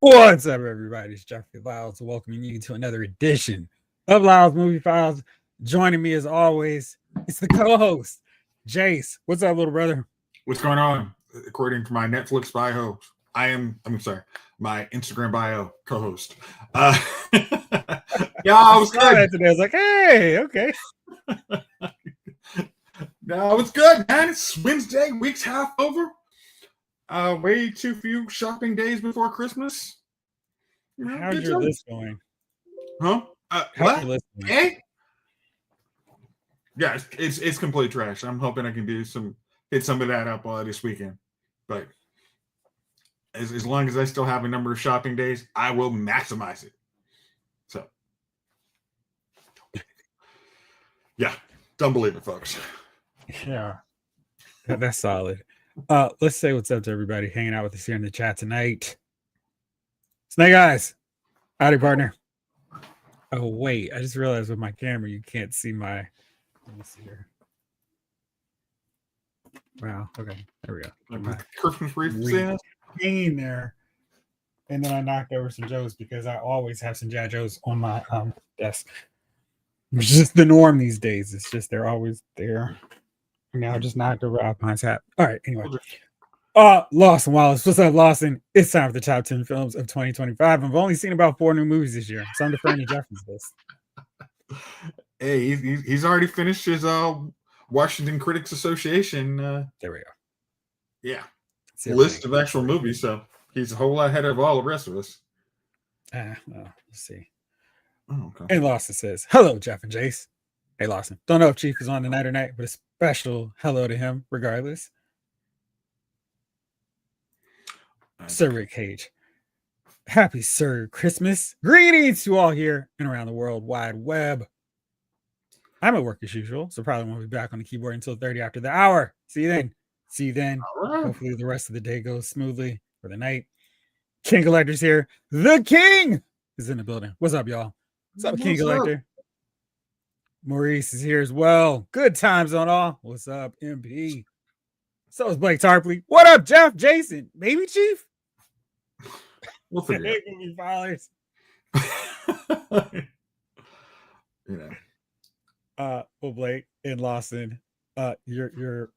What's up, everybody? It's Jeffrey Lyles welcoming you to another edition of Lyles Movie Files. Joining me as always, it's the co-host, Jace. What's up, little brother? What's going on? According to my Netflix bio, I'm sorry, my Instagram bio co-host. Yeah, I was saw good. that today. I was like, hey, okay. No, it's good, man. It's Wednesday, week's half over. Way too few shopping days before Christmas. You know, How's your list going? Huh? How's your list going? Hey? Yeah, it's complete trash. I'm hoping I can hit some of that up this weekend. But as long as I still have a number of shopping days, I will maximize it. So, yeah, don't believe it, folks. Yeah, that's solid. Let's say what's up to everybody hanging out with us here in the chat tonight. Snake Eyes, howdy, partner. Oh wait, I just realized with my camera you can't see my. Let me see here. Wow. Okay, there we go. My Christmas wreath hanging there, and then I knocked over some Joes because I always have some Jack Joes on my desk. It's just the norm these days. It's just they're always there. Now I just knocked over Alpine's hat. All right, anyway. Lawson Wallace. What's up, Lawson? It's time for the top 10 films of 2025. I've only seen about 4 new movies this year, so I'm deferring to Jeffrey's list. Hey, he's already finished his Washington Critics Association. There we go. Yeah. List of actual movies, so he's a whole lot ahead of all the rest of us. Well, let's see. Oh, okay. And Lawson says, hello, Jeff and Jace. Hey, Lawson. Don't know if Chief is on tonight or not, but a special hello to him regardless. Sir Rick Cage. Happy Sir Christmas. Greetings to all here and around the World Wide Web. I'm at work as usual, so probably won't be back on the keyboard until 30 after the hour. See you then. Right. Hopefully the rest of the day goes smoothly for the night. King Collector's here. The King is in the building. What's up, y'all? What's up, King Collector? Maurice is here as well. Good times on all. What's up, MP? So is Blake Tarpley. What up, Jeff? Jason? Maybe Chief? We'll figure it out. You know. Well, Blake and Lawson, your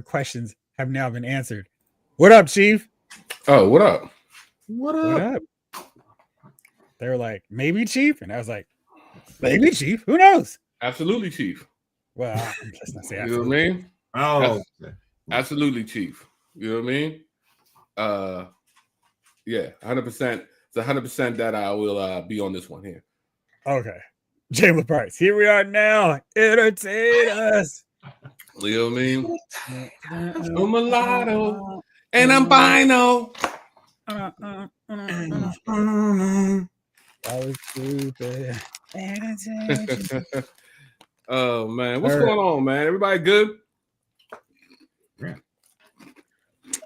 questions have now been answered. What up, Chief? Oh, what up? What up? They were like, maybe Chief, and I was like, maybe Chief. Who knows? Absolutely, Chief. Well, I'm just not saying. You know what I mean? Oh, absolutely, Chief. You know what I mean? Yeah, 100%. It's 100% that I will be on this one here. Okay. James Price, here we are now. Entertain us. You know what I mean? I'm mulatto and I'm bino. That was stupid. Oh man, what's going on, man? Everybody good? Yeah.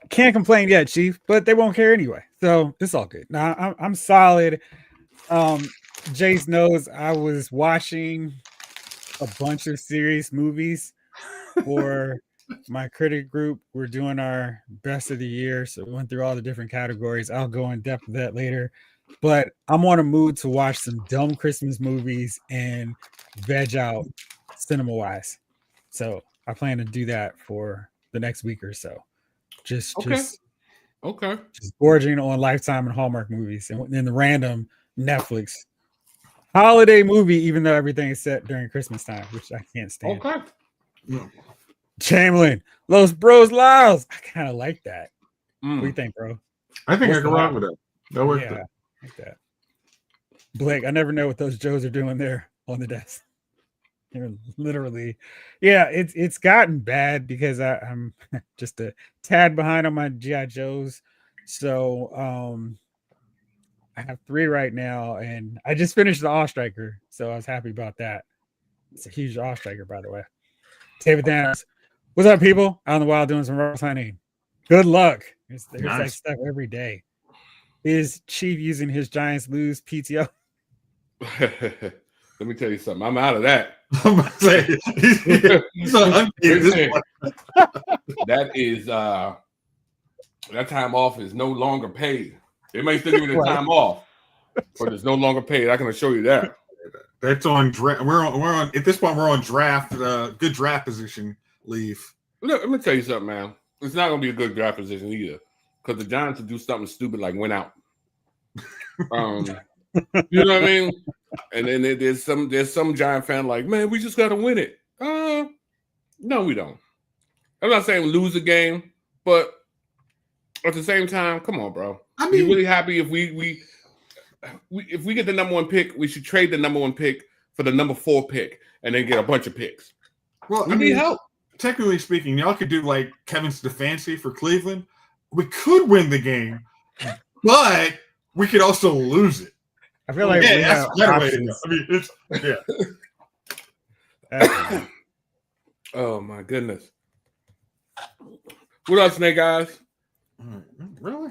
Can't complain yet, Chief, but they won't care anyway, so it's all good. Now I'm solid. Jace knows I was watching a bunch of serious movies for my critic group. We're doing our best of the year, so we went through all the different categories. I'll go in depth with that later, but I'm on a mood to watch some dumb Christmas movies and veg out cinema wise. So I plan to do that for the next week or so. Just gorging on Lifetime and Hallmark movies and then the random Netflix holiday movie, even though everything is set during Christmas time, which I can't stand. Okay. Chamberlain, Los Bros Laos. I kind of like that. What do you think, bro? I think I can rock with it. That works. Yeah, like that. Blake, I never know what those Joes are doing there on the desk. They're literally, yeah, it's gotten bad because I'm just a tad behind on my G.I. Joes. So I have 3 right now, and I just finished the All Striker, so I was happy about that. It's a huge All Striker, by the way. David Downs, what's up, people? Out in the wild doing some rose hunting. Good luck. There's nice. Like stuff every day. Is Chief using his Giants lose PTO? Let me tell you something. I'm out of that. That is that time off is no longer paid. They may still give you the time off, but it's no longer paid. I can assure you that. That's on draft. We're on at this point. We're on draft. Good draft position leave. Look, let me tell you something, man. It's not gonna be a good draft position either, because the Giants will do something stupid like win out. You know what I mean? And then there's some Giant fan like, man, we just gotta win it. No, we don't. I'm not saying lose a game, but at the same time, come on, bro. I mean, you really happy if we get the number 1 pick, we should trade the number 1 pick for the number 4 pick and then get a bunch of picks. Well, we need help. Technically speaking, y'all could do like Kevin Stefanski for Cleveland. We could win the game, but we could also lose it. I feel like that's a better way to go. I mean, it's oh my goodness. What up, Snake Eyes? Really?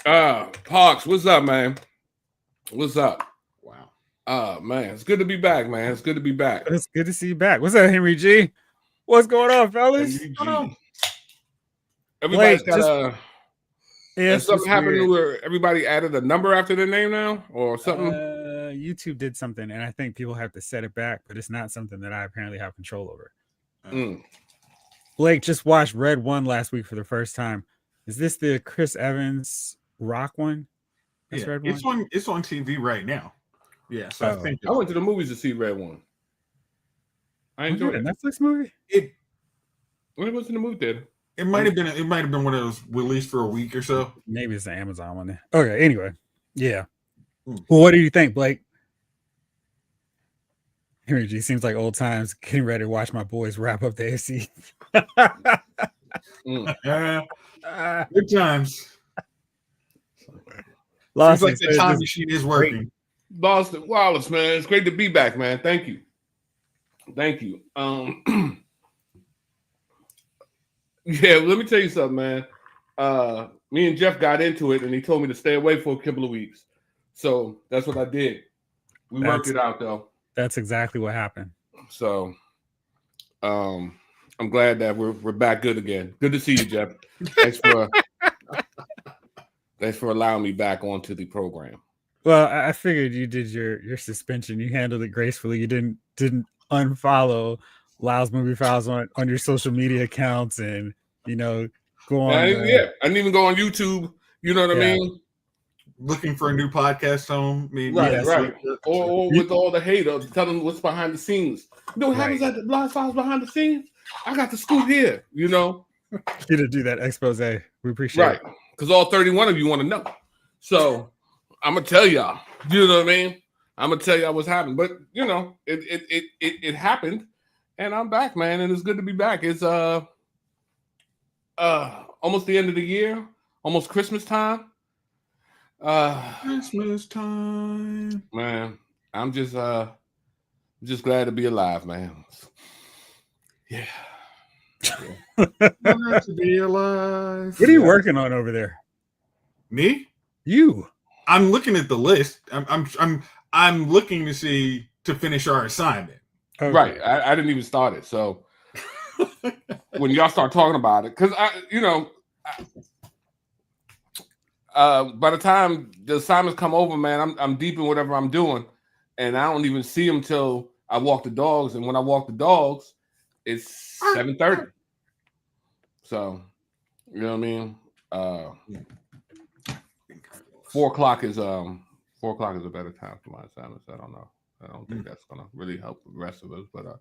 Parks, what's up, man? What's up? Wow. Man, it's good to be back, man. It's good to be back. It's good to see you back. What's up, Henry G? What's going on, fellas? Everybody's got something happened where everybody added a number after their name now, or something. YouTube did something, and I think people have to set it back, but it's not something that I apparently have control over. Blake just watched Red 1 last week for the first time. Is this the Chris Evans Rock one? Yeah, it's on TV right now. Yeah, so I think I went to the movies to see Red 1. I enjoyed it. Netflix movie. When it was in the movie theater. It might have been one of those released for a week or so. Maybe it's the Amazon one. Okay. Anyway, yeah. Well, what do you think, Blake? Henry G, seems like old times. Getting ready to watch my boys wrap up the AFC. Good times. Seems like the time machine is working. Boston Wallace, man, it's great to be back, man. Thank you. Yeah, let me tell you something, man. Me and Jeff got into it, and he told me to stay away for a couple of weeks. So that's what I did. We worked it out, though. That's exactly what happened. So, I'm glad that we're back good again. Good to see you, Jeff. Thanks for allowing me back onto the program. Well, I figured you did your suspension. You handled it gracefully. You didn't unfollow Lyle's Movie Files on your social media accounts, and go on. I didn't even go on YouTube. You know what I mean? Looking for a new podcast home. Right. Or with all the hate of telling what's behind the scenes. You know what happens at the Blind Files behind the scenes? I got the scoop here, You to do that expose. We appreciate it. Because all 31 of you want to know. So I'm gonna tell y'all. You know what I mean? I'm gonna tell y'all what's happened. But it happened, and I'm back, man, and it's good to be back. It's almost the end of the year, almost Christmas time. Christmas time, man. I'm just glad to be alive, man. Yeah. Glad to be alive. What are you working on over there? Me? You? I'm looking at the list. I'm looking to finish our assignment. Okay. Right. I didn't even start it. So when y'all start talking about it, because by the time the assignments come over, man, I'm deep in whatever I'm doing, and I don't even see them till I walk the dogs. And when I walk the dogs, it's 7:30. So, you know what I mean? 4 o'clock is a better time for my assignments. I don't know. I don't think that's gonna really help the rest of us. But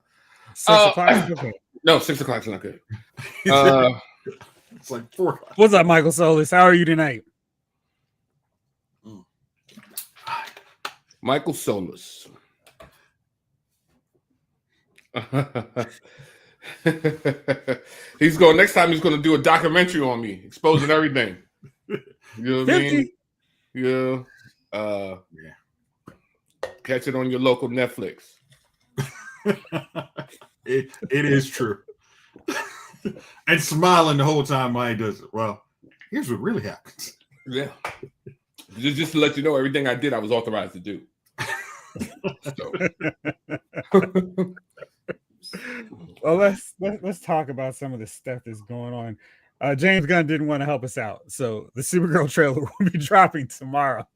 6 o'clock. Okay. No, 6 o'clock's not good. It's like 4 o'clock. What's up, Michael Solis? How are you tonight? Michael Solis. Next time he's going to do a documentary on me, exposing everything. You know what I mean? Yeah. Catch it on your local Netflix. It is true. And smiling the whole time while he does it. Well, here's what really happens. Yeah. Just to let you know, everything I did, I was authorized to do. Well, let's talk about some of the stuff that's going on. James Gunn didn't want to help us out, so the Supergirl trailer will be dropping tomorrow.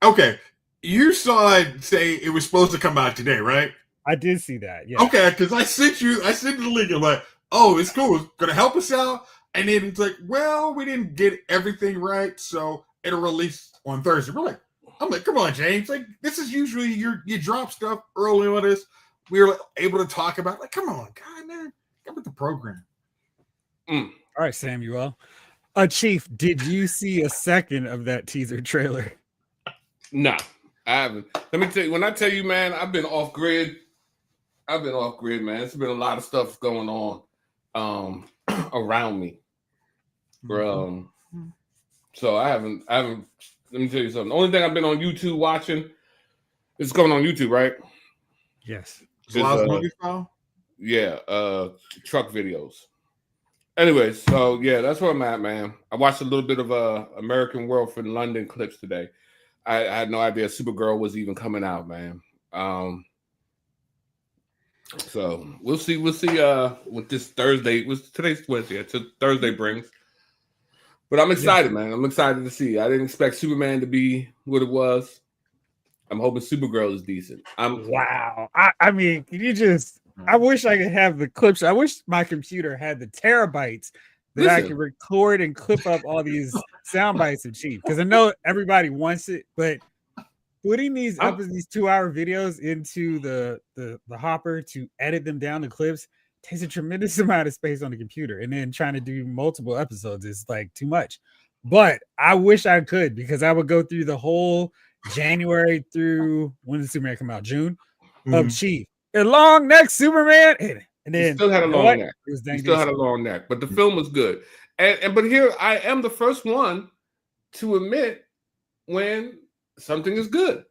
Okay, you saw it say it was supposed to come out today, right? I did see that. Yeah. Okay, because I sent the link. I'm like, oh, it's cool. It's gonna help us out. And then it's like, well, we didn't get everything right, so it'll release on Thursday. I'm like, come on, James. Like, this is usually you drop stuff early on this. We were able to talk about it. Like, come on, God, man, come with the program. All right, Samuel. Chief, did you see a second of that teaser trailer? No, I haven't. Let me tell you, when I tell you, man, I've been off grid, man. There's been a lot of stuff going on around me. So I haven't. Let me tell you something. The only thing I've been on YouTube watching is going on YouTube, right? Yes. Yeah, truck videos. Anyways, so yeah, that's where I'm at, man. I watched a little bit of American Werewolf in London clips today. I had no idea Supergirl was even coming out, man. So we'll see what this Thursday today's Wednesday, Thursday brings. But I'm excited, man. I'm excited to see. I didn't expect Superman to be what it was. I'm hoping Supergirl is decent. Wow. I mean, can you just? I wish I could have the clips. I wish my computer had the terabytes that I could record and clip up all these sound bites of Chief. Because I know everybody wants it, but putting these 2-hour videos into the hopper to edit them down to clips takes a tremendous amount of space on the computer, and then trying to do multiple episodes is like too much. But I wish I could, because I would go through the whole January through when did Superman come out? June of Chief, a long neck Superman, and then still had a long neck. He still had a long neck, but the film was good. And but here I am, the first one to admit when something is good.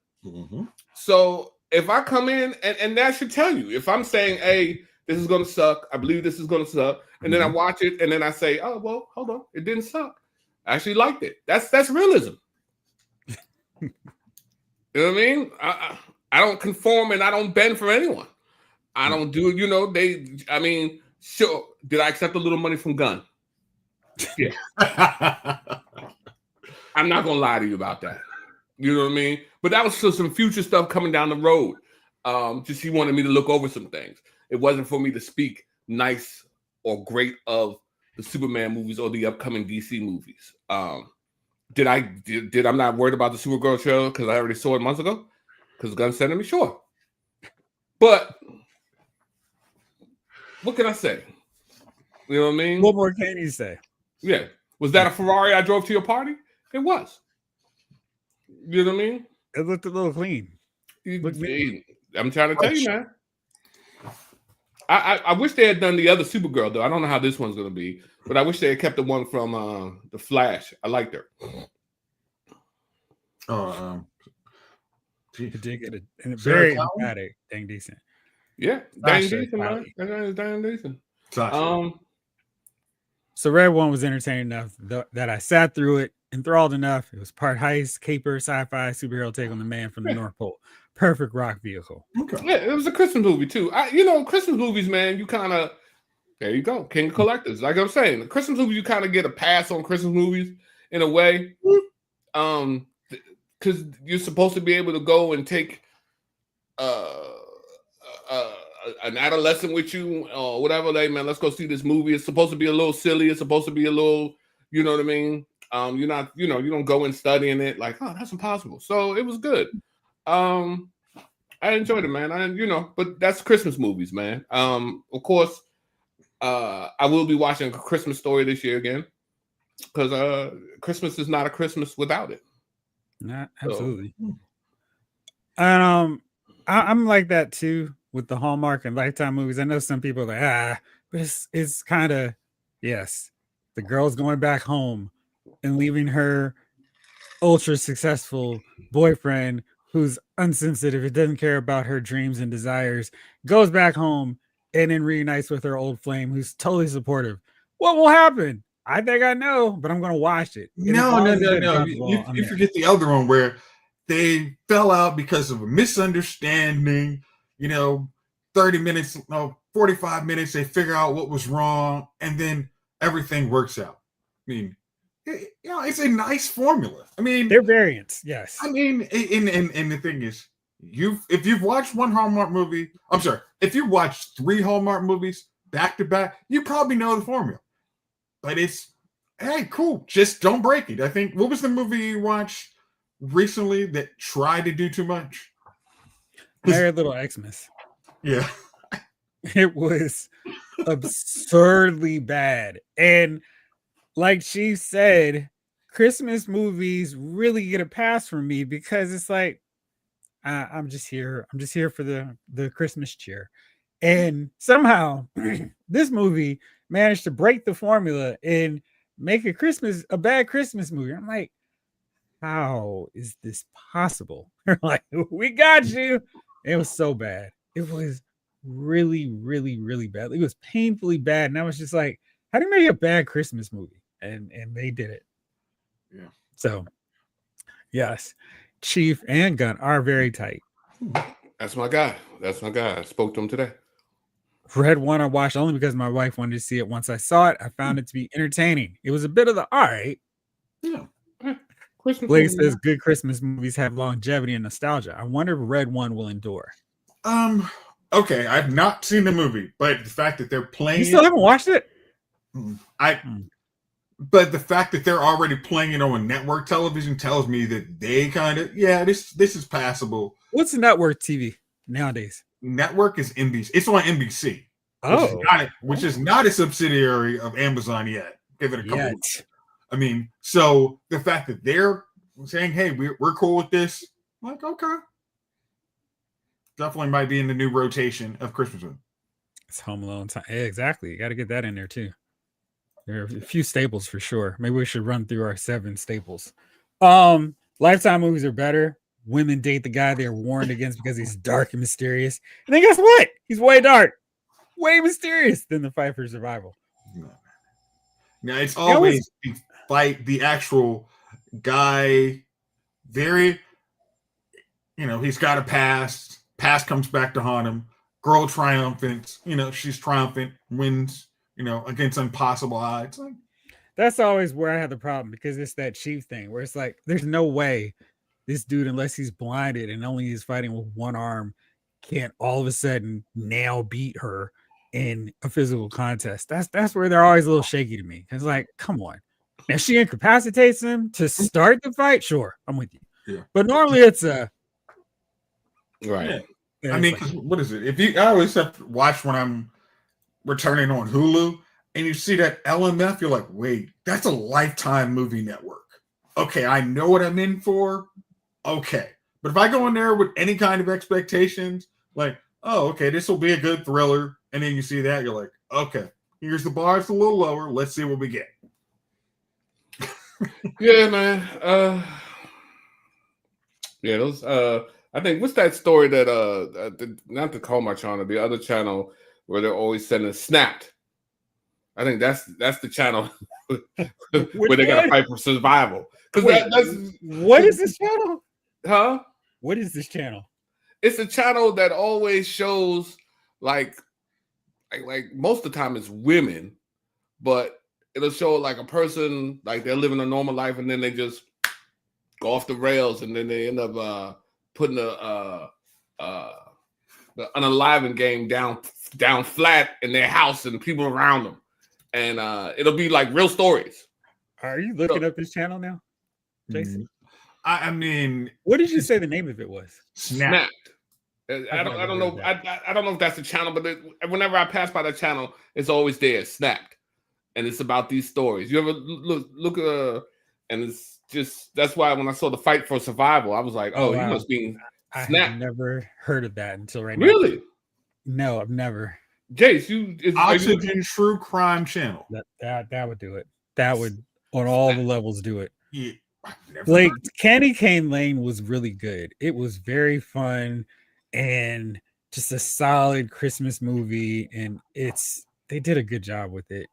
So if I come in and that should tell you, if I'm saying, hey, this is going to suck, I believe this is going to suck, and then I watch it and then I say, oh, well, hold on, it didn't suck. I actually liked it. That's realism. You know what I mean? I don't conform and I don't bend for anyone. I don't do, sure. Did I accept a little money from Gunn? Yeah. I'm not going to lie to you about that. You know what I mean? But that was still some future stuff coming down the road. Just he wanted me to look over some things. It wasn't for me to speak nice or great of the Superman movies or the upcoming DC movies. Did I'm not worried about the Supergirl trailer because I already saw it months ago? Because Gunn sent me, sure. But what can I say? You know what I mean? What more can you say? Yeah. Was that a Ferrari I drove to your party? It was. You know what I mean? It looked a little clean. I'm trying to tell you, man. I wish they had done the other Supergirl, though. I don't know how this one's going to be, but I wish they had kept the one from The Flash. I liked her. She did get a very dramatic, dang decent. Yeah, dang decent, man. Dang decent. So Red One was entertaining enough that I sat through it, enthralled enough. It was part heist, caper, sci-fi, superhero take on the man from the North Pole. Perfect rock vehicle. Okay. Yeah, it was a Christmas movie too. Christmas movies, man, you kind of, there you go, King of Collectors. Like I'm saying, the Christmas movies, you kind of get a pass on Christmas movies in a way, because you're supposed to be able to go and take an adolescent with you or whatever. Like, man, let's go see this movie. It's supposed to be a little silly. It's supposed to be a little, you know what I mean? You're not, you don't go in studying it like, oh, that's impossible. So it was good. I enjoyed it, man. But that's Christmas movies, man. Of course, I will be watching A Christmas Story this year again because Christmas is not a Christmas without it. Not absolutely. So. And I'm like that too with the Hallmark and Lifetime movies. I know some people are like, but it's kind of, yes, the girl's going back home and leaving her ultra successful boyfriend who's unsensitive, it doesn't care about her dreams and desires, goes back home and then reunites with her old flame who's totally supportive. What will happen? I think I know, but I'm going to watch it. No. You forget the other one where they fell out because of a misunderstanding. 30 minutes, 45 minutes, they figure out what was wrong. And then everything works out. I mean, it's a nice formula. I mean, they're variants, yes. I mean, and the thing is, if you've watched one Hallmark movie, I'm sorry, if you watched 3 Hallmark movies back to back, you probably know the formula. But it's, hey, cool, just don't break it. I think, what was the movie you watched recently that tried to do too much? Merry Little Xmas. Yeah. It was absurdly bad. And like she said, Christmas movies really get a pass from me because it's like, I'm just here for the Christmas cheer. And somehow this movie managed to break the formula and make a bad Christmas movie. I'm like, how is this possible? They're like, we got you. It was so bad. It was really, really, really bad. It was painfully bad. And I was just like, how do you make a bad Christmas movie? And they did it. Yeah. So yes, Chief and Gunn are very tight. That's my guy. I spoke to him today. Red One I watched only because my wife wanted to see it. Once I saw it, I found it to be entertaining. It was a bit of the all right. Yeah. Blake says good Christmas movies have longevity and nostalgia. I wonder if Red One will endure. Okay, I've not seen the movie, but the fact that they're playing You still haven't watched it? But the fact that they're already playing it on network television tells me that they kind of, this is passable. What's network TV nowadays? Network is NBC. It's on NBC. Which is not a subsidiary of Amazon yet. Give it a couple. I mean, so the fact that they're saying, "Hey, we're cool with this," I'm like, okay, definitely might be in the new rotation of Christmas movie. It's Home Alone time. Yeah, exactly. You got to get that in there too. There are a few staples for sure. Maybe we should run through our 7 staples. Lifetime movies are better. Women date the guy they're warned against because he's dark and mysterious. And then guess what? He's way dark, way mysterious than the fight for survival. Now it's always the actual guy. Very, he's got a past. Past comes back to haunt him. Girl triumphant. She's triumphant. Wins. Against impossible odds. That's always where I have the problem because it's that Chief thing where it's like, there's no way this dude, unless he's blinded and only he's fighting with one arm, can't all of a sudden now beat her in a physical contest. That's where they're always a little shaky to me. It's like, come on. If she incapacitates him to start the fight, sure, I'm with you. Yeah. But normally it's a right. Yeah. I mean, like, what is it? I always have to watch when I'm returning on Hulu and you see that LMF, you're like, wait, that's a Lifetime movie network. Okay, I know what I'm in for. Okay. But if I go in there with any kind of expectations, like, oh, okay, this will be a good thriller, and then you see that, you're like, okay, here's the bar, it's a little lower. Let's see what we get. Yeah, man. Those. I think what's that story that not the Hallmark channel, the other channel where they're always sending Snapped. I think that's the channel where they got to fight for survival. Because what is this channel? Huh? What is this channel? It's a channel that always shows like most of the time it's women, but it'll show like a person like they're living a normal life and then they just go off the rails and then they end up putting the unaliving game down flat in their house and people around them, and it'll be like real stories. Are you looking up this channel now, Jason? I mean, what did you say the name of it was? Snapped. I don't know. I don't know if that's the channel, but whenever I pass by that channel, it's always there, Snapped, and it's about these stories. You ever look and it's just that's why when I saw the fight for survival, I was like, oh, wow. He must be Snapped. I've never heard of that until right now. Really? No, I've never. Jace, Oxygen True Crime Channel. That would do it. That would on all the levels do it. Yeah. Like Candy Cane Lane was really good. It was very fun and just a solid Christmas movie, and they did a good job with it.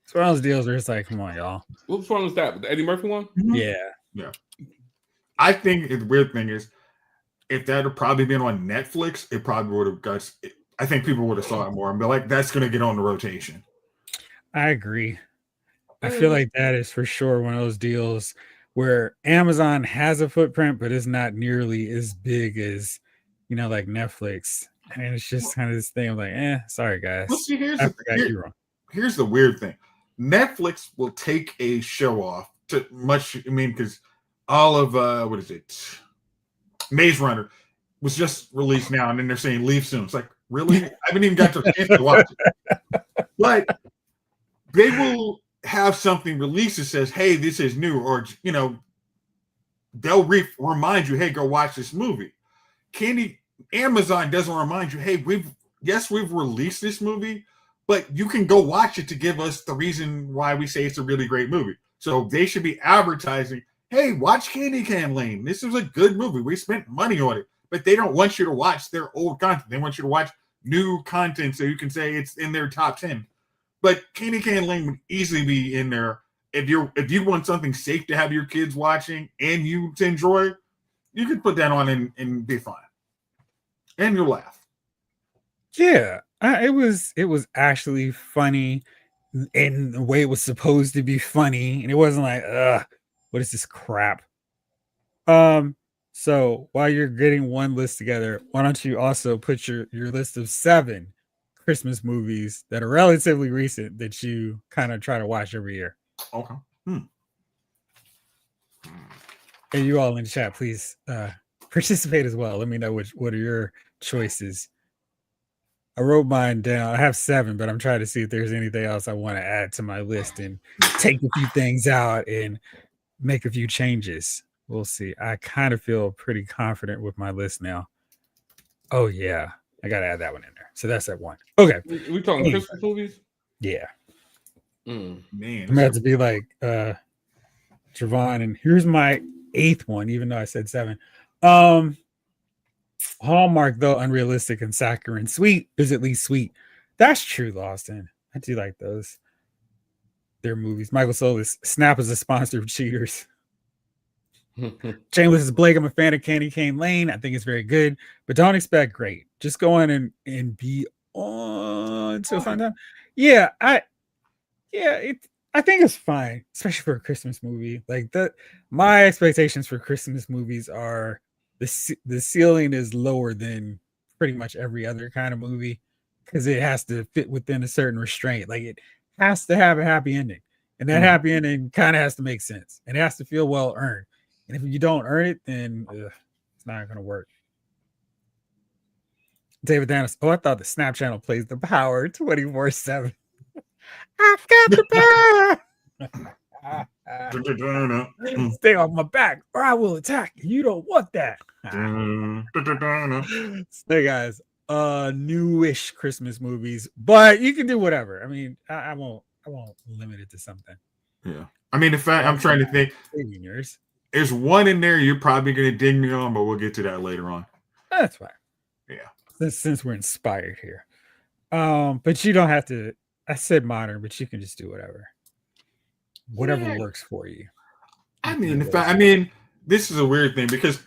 It's one of those deals where it's like, come on, y'all. Which one was that? The Eddie Murphy one? Mm-hmm. Yeah. I think the weird thing is, if that had probably been on Netflix, it probably would have I think people would have saw it more and be like, that's going to get on the rotation. I agree. I feel like that is for sure one of those deals where Amazon has a footprint, but it's not nearly as big as, like Netflix. And it's just kind of this thing of like, sorry guys, Well, see, I forgot you wrong. Here's the weird thing. Netflix will take a show off to much. I mean, because all of what is it? Maze Runner was just released now, and then they're saying leave soon. It's like, really? I haven't even got the chance to watch it. But they will have something released that says, "Hey, this is new," or they'll remind you, "Hey, go watch this movie." Amazon doesn't remind you, "Hey, we've released this movie, but you can go watch it to give us the reason why we say it's a really great movie." So they should be advertising, "Hey, watch Candy Can Lane. This is a good movie. We spent money on it." But they don't want you to watch their old content. They want you to watch new content so you can say it's in their top 10. But Candy Can Lane would easily be in there. If you want something safe to have your kids watching and you to enjoy, you can put that on and be fine. And you'll laugh. Yeah, it was actually funny in the way it was supposed to be funny, and it wasn't like, what is this crap? So while you're getting one list together, why don't you also put your list of 7 Christmas movies that are relatively recent that you kind of try to watch every year? Okay. And you all in the chat, please participate as well. Let me know what are your choices. I wrote mine down. I have 7, but I'm trying to see if there's anything else I want to add to my list and take a few things out and make a few changes. We'll see. I kind of feel pretty confident with my list now. Oh yeah, I gotta add that one in there. So that's at 1. Okay, we talking Christmas movies? Yeah. Man, I'm gonna have to be like Javon, and here's my 8th one, even though I said 7. Hallmark, though unrealistic and saccharine, sweet is at least sweet. That's true, Lawson. I do like those. Their movies. Michael Solis, Snap is a sponsor of Cheaters. Shameless is Blake. I'm a fan of Candy Cane Lane. I think it's very good, but don't expect great. Just go in and be on to a fun time. Yeah, I think it's fine, especially for a Christmas movie. Like my expectations for Christmas movies are the ceiling is lower than pretty much every other kind of movie because it has to fit within a certain restraint. Like it has to have a happy ending, and that happy ending kind of has to make sense, and it has to feel well earned. And if you don't earn it, then it's not going to work. David Danis. Oh, I thought the Snap channel plays the power 24/7. I've got the power. Stay on my back, or I will attack. You don't want that. Hey guys, newish Christmas movies, but you can do whatever. I mean, I won't limit it to something. Yeah, I mean, in fact, I'm trying to think. Yours. There's one in there you're probably going to dig me on, but we'll get to that later on. That's fine. Yeah. Since we're inspired here. But you don't have to. I said modern, but you can just do whatever. Whatever works for you. I mean, in fact, this is a weird thing because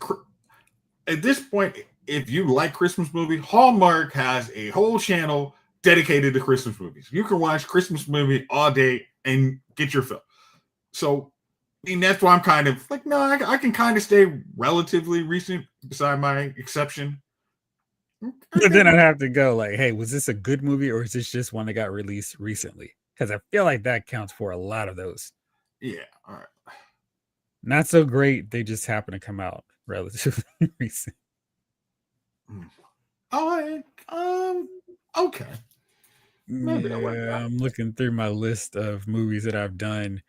at this point, if you like Christmas movies, Hallmark has a whole channel dedicated to Christmas movies. You can watch Christmas movie all day and get your fill. So, I mean, that's why I'm kind of like, no, I can kind of stay relatively recent beside my exception. But then I'd have to go like, hey, was this a good movie or is this just one that got released recently? Because I feel like that counts for a lot of those. Yeah, all right. Not so great. They just happen to come out relatively recent. Oh, okay. Maybe I'm looking through my list of movies that I've done.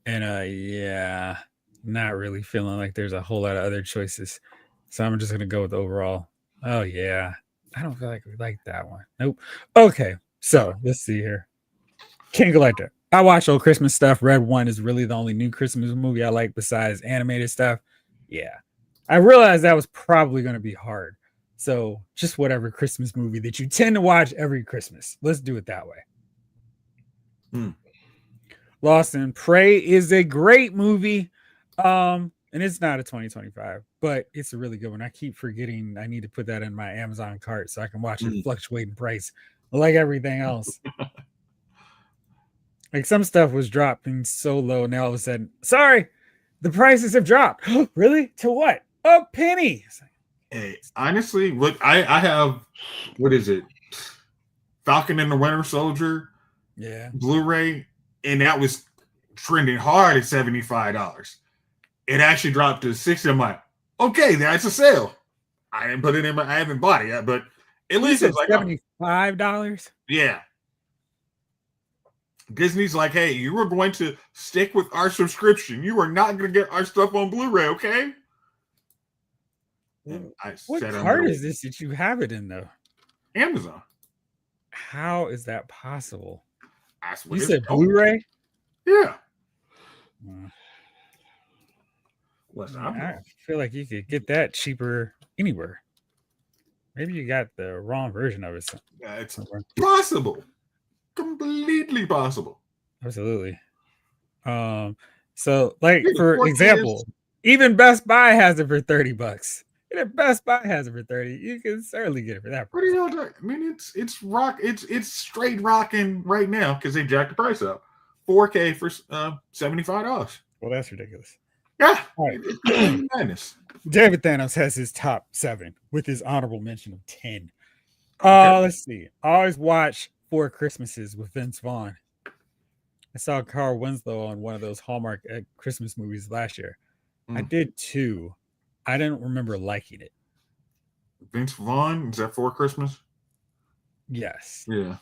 And not really feeling like there's a whole lot of other choices. So I'm just gonna go with overall. Oh yeah. I don't feel like we like that one. Nope. Okay. So let's see here. Can't go like that. I watch old Christmas stuff. Red One is really the only new Christmas movie I like besides animated stuff. Yeah. I realized that was probably gonna be hard. So just whatever Christmas movie that you tend to watch every Christmas. Let's do it that way. Lost in Prey is a great movie. And it's not a 2025, but it's a really good one. I keep forgetting I need to put that in my Amazon cart so I can watch it fluctuate in price like everything else. Like some stuff was dropping so low, and all of a sudden, sorry, the prices have dropped. Really? To what? A penny. Hey, honestly, what I have, what is it? Falcon and the Winter Soldier Yeah. Blu-ray, and that was trending hard at $75. It actually dropped to 60. I'm like, okay, that's a sale. I didn't put it in I haven't bought it yet, but at least it's like $75. yeah. Disney's like, hey, you are going to stick with our subscription. You are not going to get our stuff on Blu-ray, okay? And What card is this that you have it in though? Amazon. How is that possible? You said Blu-ray? Yeah. Listen, I feel like you could get that cheaper anywhere. Maybe you got the wrong version of it. Yeah, it's possible. Completely possible. Absolutely. So like for example, even Best Buy has it for $30. And if Best Buy has it for 30, you can certainly get it for that price. I mean, it's rock. It's straight rocking right now because they jacked the price up. 4K for $75. Well, that's ridiculous. Yeah, right. It's madness. David Thanos has his top 7 with his honorable mention of 10. Let's see. I always watch 4 Christmases with Vince Vaughn. I saw Carl Winslow on one of those Hallmark Christmas movies last year. I did 2. I didn't remember liking it. Vince Vaughn, is that 4 Christmas? Yes. Yeah.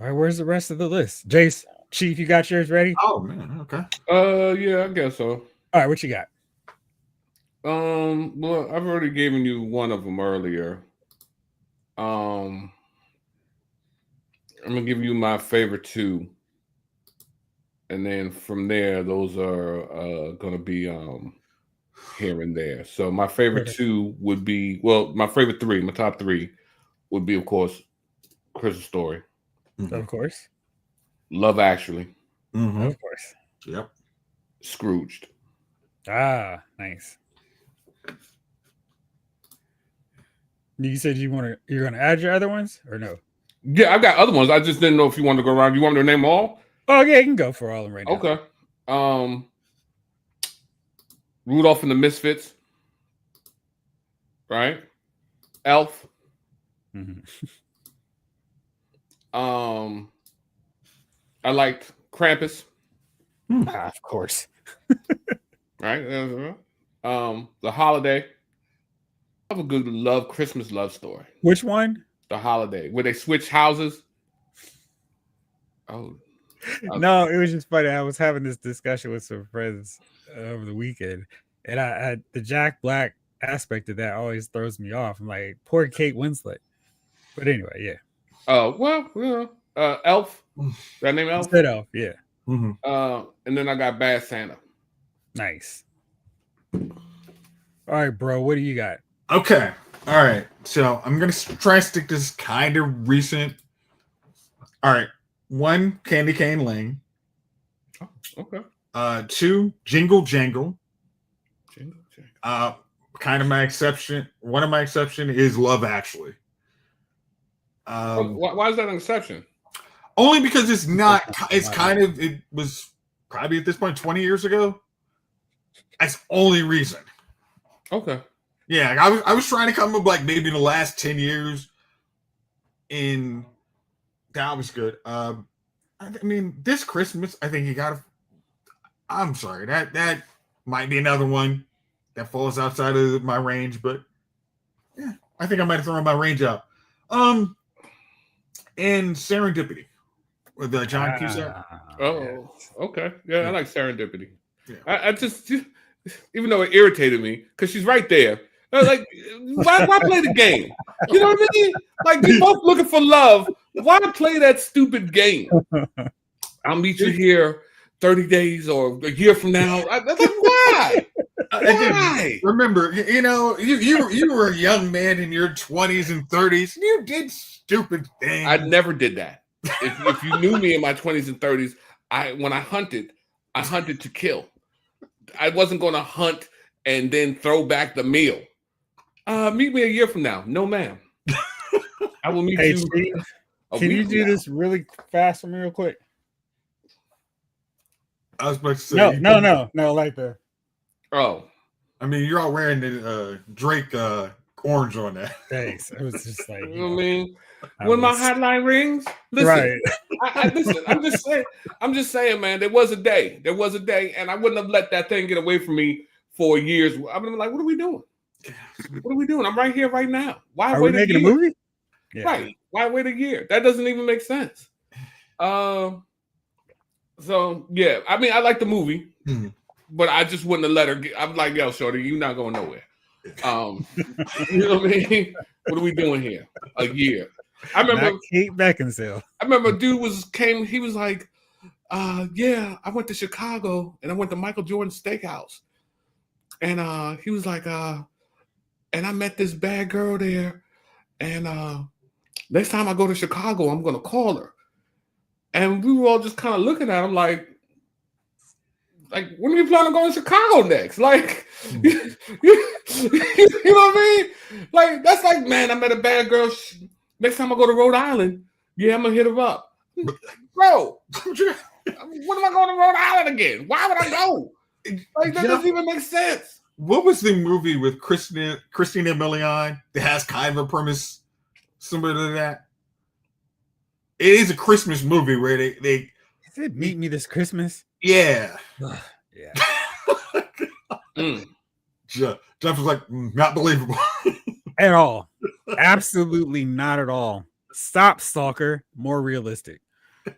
All right, where's the rest of the list? Jace, Chief, you got yours ready? Oh man, okay. Yeah, I guess so. All right, what you got? Well, I've already given you one of them earlier. I'm gonna give you my favorite 2. And then from there, those are gonna be here and there. So my favorite 2 would be, well, my favorite 3, my top 3 would be, of course, Christmas Story. Of course. Love Actually. Of course. Yep. Scrooged. Ah, nice. You said you're gonna add your other ones or no? Yeah, I've got other ones. I just didn't know if you wanted to go around. You want me to name them all? Oh yeah, you can go for all of them right now. Okay. Rudolph and the Misfits. Right? Elf. I liked Krampus. Of course. Right? The Holiday. I have a good Christmas love story. Which one? The Holiday, where they switch houses. Oh. No, it was just funny. I was having this discussion with some friends over the weekend, and I the Jack Black aspect of that always throws me off. I'm like, poor Kate Winslet. But anyway, yeah. Elf. That name Elf? Instead Elf, yeah. And then I got Bad Santa. Nice. All right, bro. What do you got? Okay. All right. So I'm gonna try and stick this kind of recent. All right. 1, Candy Cane Lane. Oh, okay. 2, Jingle Jangle. Jingle Jangle. Kind of my exception. One of my exception is Love Actually. Why is that an exception? Only because it's not. It's kind of. It was probably at this point 20 years ago. That's the only reason. Okay. Yeah, I was trying to come up like maybe in the last 10 years. In that was good. I mean, this Christmas, I think you gotta. I'm sorry, that might be another one that falls outside of my range, but yeah, I think I might have thrown my range out. And Serendipity with John Cusack. Oh, okay. Yeah, I like Serendipity. Yeah. I just, even though it irritated me, because she's right there. I was like, why play the game? You know what I mean? Like, you're both looking for love. Why play that stupid game? I'll meet you here 30 days or a year from now. I'm like, why? Why? Remember, you were a young man in your 20s and 30s. You did stupid things. I never did that. If you knew me in my 20s and 30s, when I hunted to kill. I wasn't going to hunt and then throw back the meal. Meet me a year from now. No, ma'am. I will meet Hey, you. Steve, a can week you from do now. this really fast for me, real quick? I was about to say No, like the. Oh, I mean, you're all wearing the Drake orange on that. Thanks. It was just like, you know what I mean? I When my was- hotline rings, listen. right. I listen. I'm just saying, man. There was a day, and I wouldn't have let that thing get away from me for years. I've been like, what are we doing? What are we doing? I'm right here, right now. Why Are we wait making a year? movie? Yeah. Right? Why wait a year? That doesn't even make sense. So yeah, I mean, I like the movie, but I just wouldn't have let her get. I'm like, yo, shorty, you're not going nowhere. You know what I mean? What are we doing here? A year. I remember Not Kate Beckinsale. I remember a dude came, he was like, yeah, I went to Chicago and I went to Michael Jordan's Steakhouse. And he was like, and I met this bad girl there. And next time I go to Chicago, I'm gonna call her. And we were all just kind of looking at him like, when are you planning on going to Chicago next? Like, you know what I mean? Like, that's like, man, I met a bad girl. Next time I go to Rhode Island, yeah, I'm gonna hit her up. Bro, when am I going to Rhode Island again? Why would I go? Like, that doesn't even make sense. What was the movie with Christina Milian that has kind of a premise similar to that? It is a Christmas movie where they said meet me this Christmas. Yeah. Yeah. Jeff was like, not believable. At all. Absolutely not at all. Stop, stalker. More realistic. I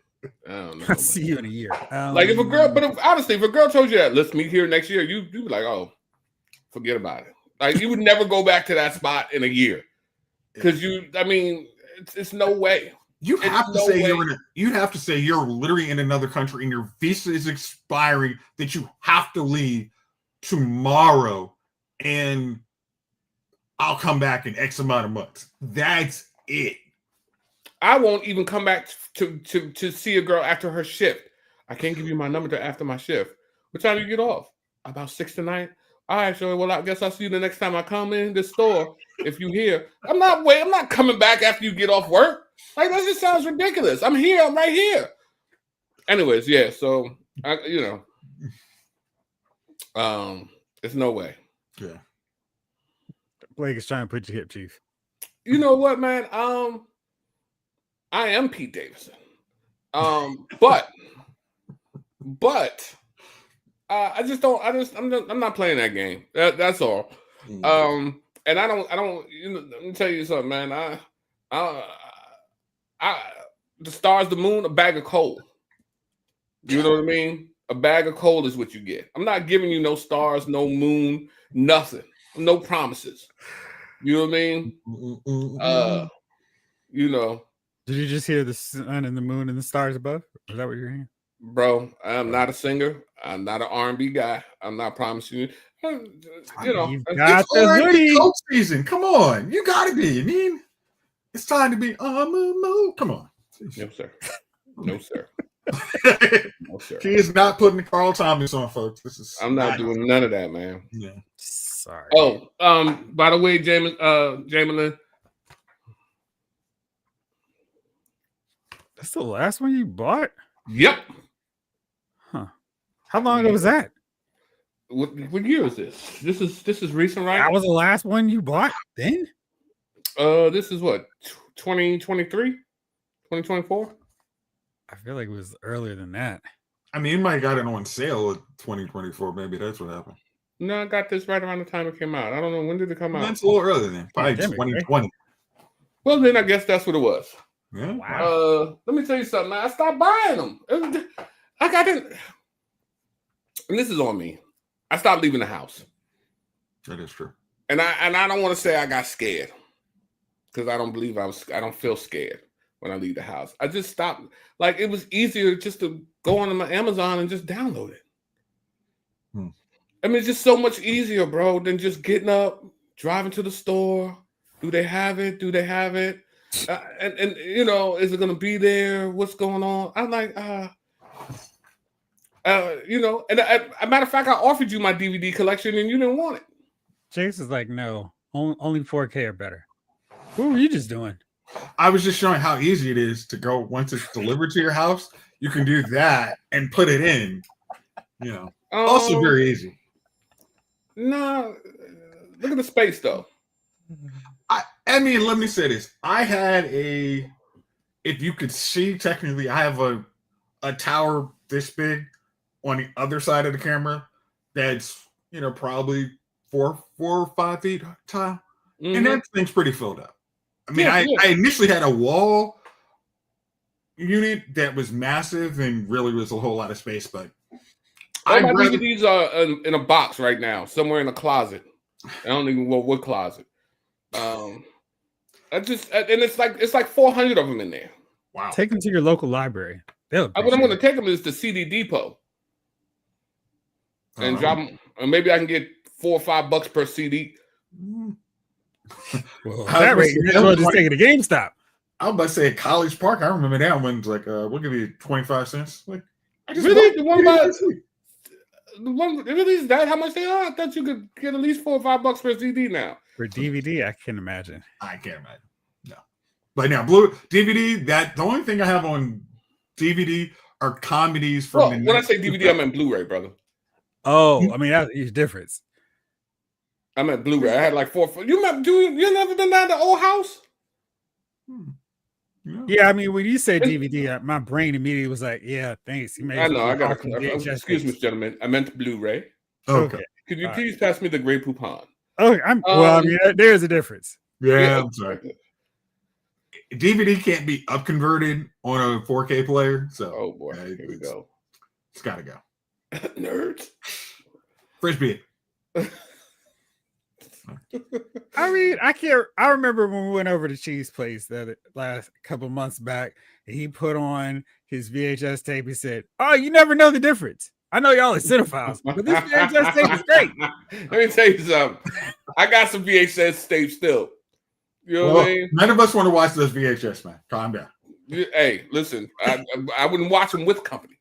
don't know. I'll see you in a year. Like if a girl, honestly, if a girl told you that, let's meet here next year, you'd be like, oh, forget about it. Like you would never go back to that spot in a year. Because it's no way. You'd have to say you're literally in another country and your visa is expiring, that you have to leave tomorrow and I'll come back in X amount of months. That's it. I won't even come back to see a girl after her shift. I can't give you my number till after my shift. What time do you get off? About 6 to 9. All right, so well, I guess I'll see you the next time I come in the store. If you here, I'm not coming back after you get off work. Like that just sounds ridiculous. I'm here. I'm right here. Anyways, yeah. So there's no way. Yeah. Blake is trying to put your hip, Chief. You know what, man? I am Pete Davidson. But I'm not playing that game. That's all. And I don't. Let me tell you something, man. The stars, the moon, a bag of coal. You know what I mean? A bag of coal is what you get. I'm not giving you no stars, no moon, nothing, no promises. You know what I mean? Did you just hear the sun and the moon and the stars above? Is that what you're hearing? Bro, I'm not a singer. I'm not an R&B guy. I'm not promising you. You've got the hoodie. Cold season. Come on. You got to be. I mean, it's time to be Come on. No, sir. No, sir. No, sir. He is not putting Carl Thomas on, folks. I'm not doing none of that, man. Yeah. Sorry. Oh, by the way, Jamelin. That's the last one you bought? Yep. Huh. How long ago was that? What year is this? This is recent, right? That was the last one you bought then? This is what, 2023? 2024? I feel like it was earlier than that. I mean, you might have got it on sale in 2024. Maybe that's what happened. No, I got this right around the time it came out. I don't know. When did it come out? That's a little earlier than probably 2020. Right? Well, then I guess that's what it was. Yeah. Wow. Let me tell you something. I stopped buying them. I got it. And this is on me. I stopped leaving the house. That is true. And I don't want to say I got scared, because I don't believe I don't feel scared when I leave the house. I just stopped. Like, it was easier just to go on my Amazon and just download it. I mean, it's just so much easier, bro, than just getting up, driving to the store. Do they have it? Do they have it? And is it going to be there? What's going on? I'm like, and a matter of fact, I offered you my DVD collection and you didn't want it. Chase is like, no, only 4K or better. What were you just doing? I was just showing how easy it is to go once it's delivered to your house. You can do that and put it in. You know, also very easy. No, look at the space though. I mean, let me say this. I had a, if you could see, technically, I have a tower this big on the other side of the camera that's, probably 4 or 5 feet tall. Mm-hmm. And that thing's pretty filled up. I mean, I initially had a wall unit that was massive and really was a whole lot of space, but my DVDs are in a box right now, somewhere in a closet. I don't even know what closet. And it's like 400 of them in there. Wow! Take them to your local library. What I'm going to take them is the CD Depot, and drop them. And maybe I can get $4 or $5 per CD. Well, that rate, you might just take it to GameStop. I was about to say at College Park. I remember that one's like, we'll give you 25 cents. Like, really, the one really is that how much they are? I thought you could get at least $4 or $5 per CD now. For DVD, I can't imagine. I can't imagine. No, but now DVD. The only thing I have on DVD are comedies from. When I say DVD, I meant Blu-ray, brother. Oh, I mean that's a huge difference. I meant Blu-ray. I had like 4. You never been down to the old house? Yeah, I mean when you say DVD, my brain immediately was like, "Yeah, thanks." I know. I got to. Excuse me, gentlemen. I meant Blu-ray. Okay. Could you please pass me the Grey Poupon? Okay. I mean, there's a difference. Yeah, I'm sorry. DVD can't be upconverted on a 4K player, so oh boy, here we go. It's got to go. Nerds. Frisbee. I mean, I remember when we went over to Cheese Place the last couple months back, and he put on his VHS tape. He said, "Oh, you never know the difference. I know y'all are cinephiles, but this VHS tape is great." Let me tell you something. I got some VHS tape still. You know what I mean? None of us want to watch those VHS, man. Calm down. Hey, listen, I wouldn't watch them with company.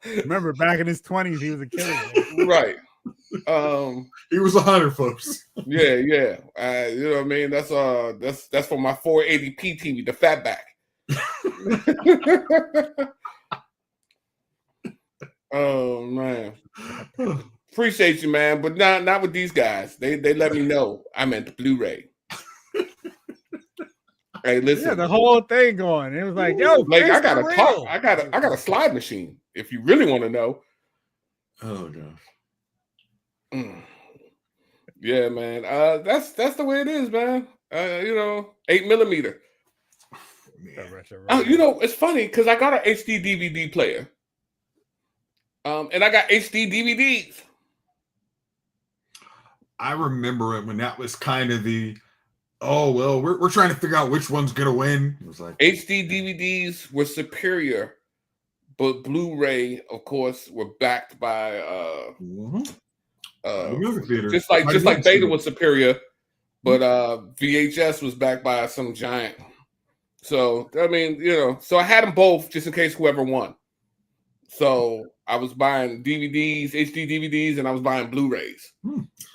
Remember, back in his 20s, he was a killer. Right. He was a hunter, folks. Yeah. You know what I mean? That's for my 480p TV, the fatback. Oh man. Appreciate you, man, but not with these guys. They let me know I meant the Blu-ray. Hey, listen. Yeah, the whole thing going. It was like, yo, like I got a slide machine. If you really want to know. Oh gosh. Yeah, man. That's the way it is, man. 8mm. Oh, it's funny because I got an HD DVD player. And I got HD DVDs. I remember it when that was kind of we're trying to figure out which one's gonna win. It was like HD DVDs were superior, but Blu-ray, of course, were backed by just like Beta was superior, but VHS was backed by some giant. So I mean, so I had them both just in case whoever won. So I was buying DVDs, HD DVDs, and I was buying Blu-rays.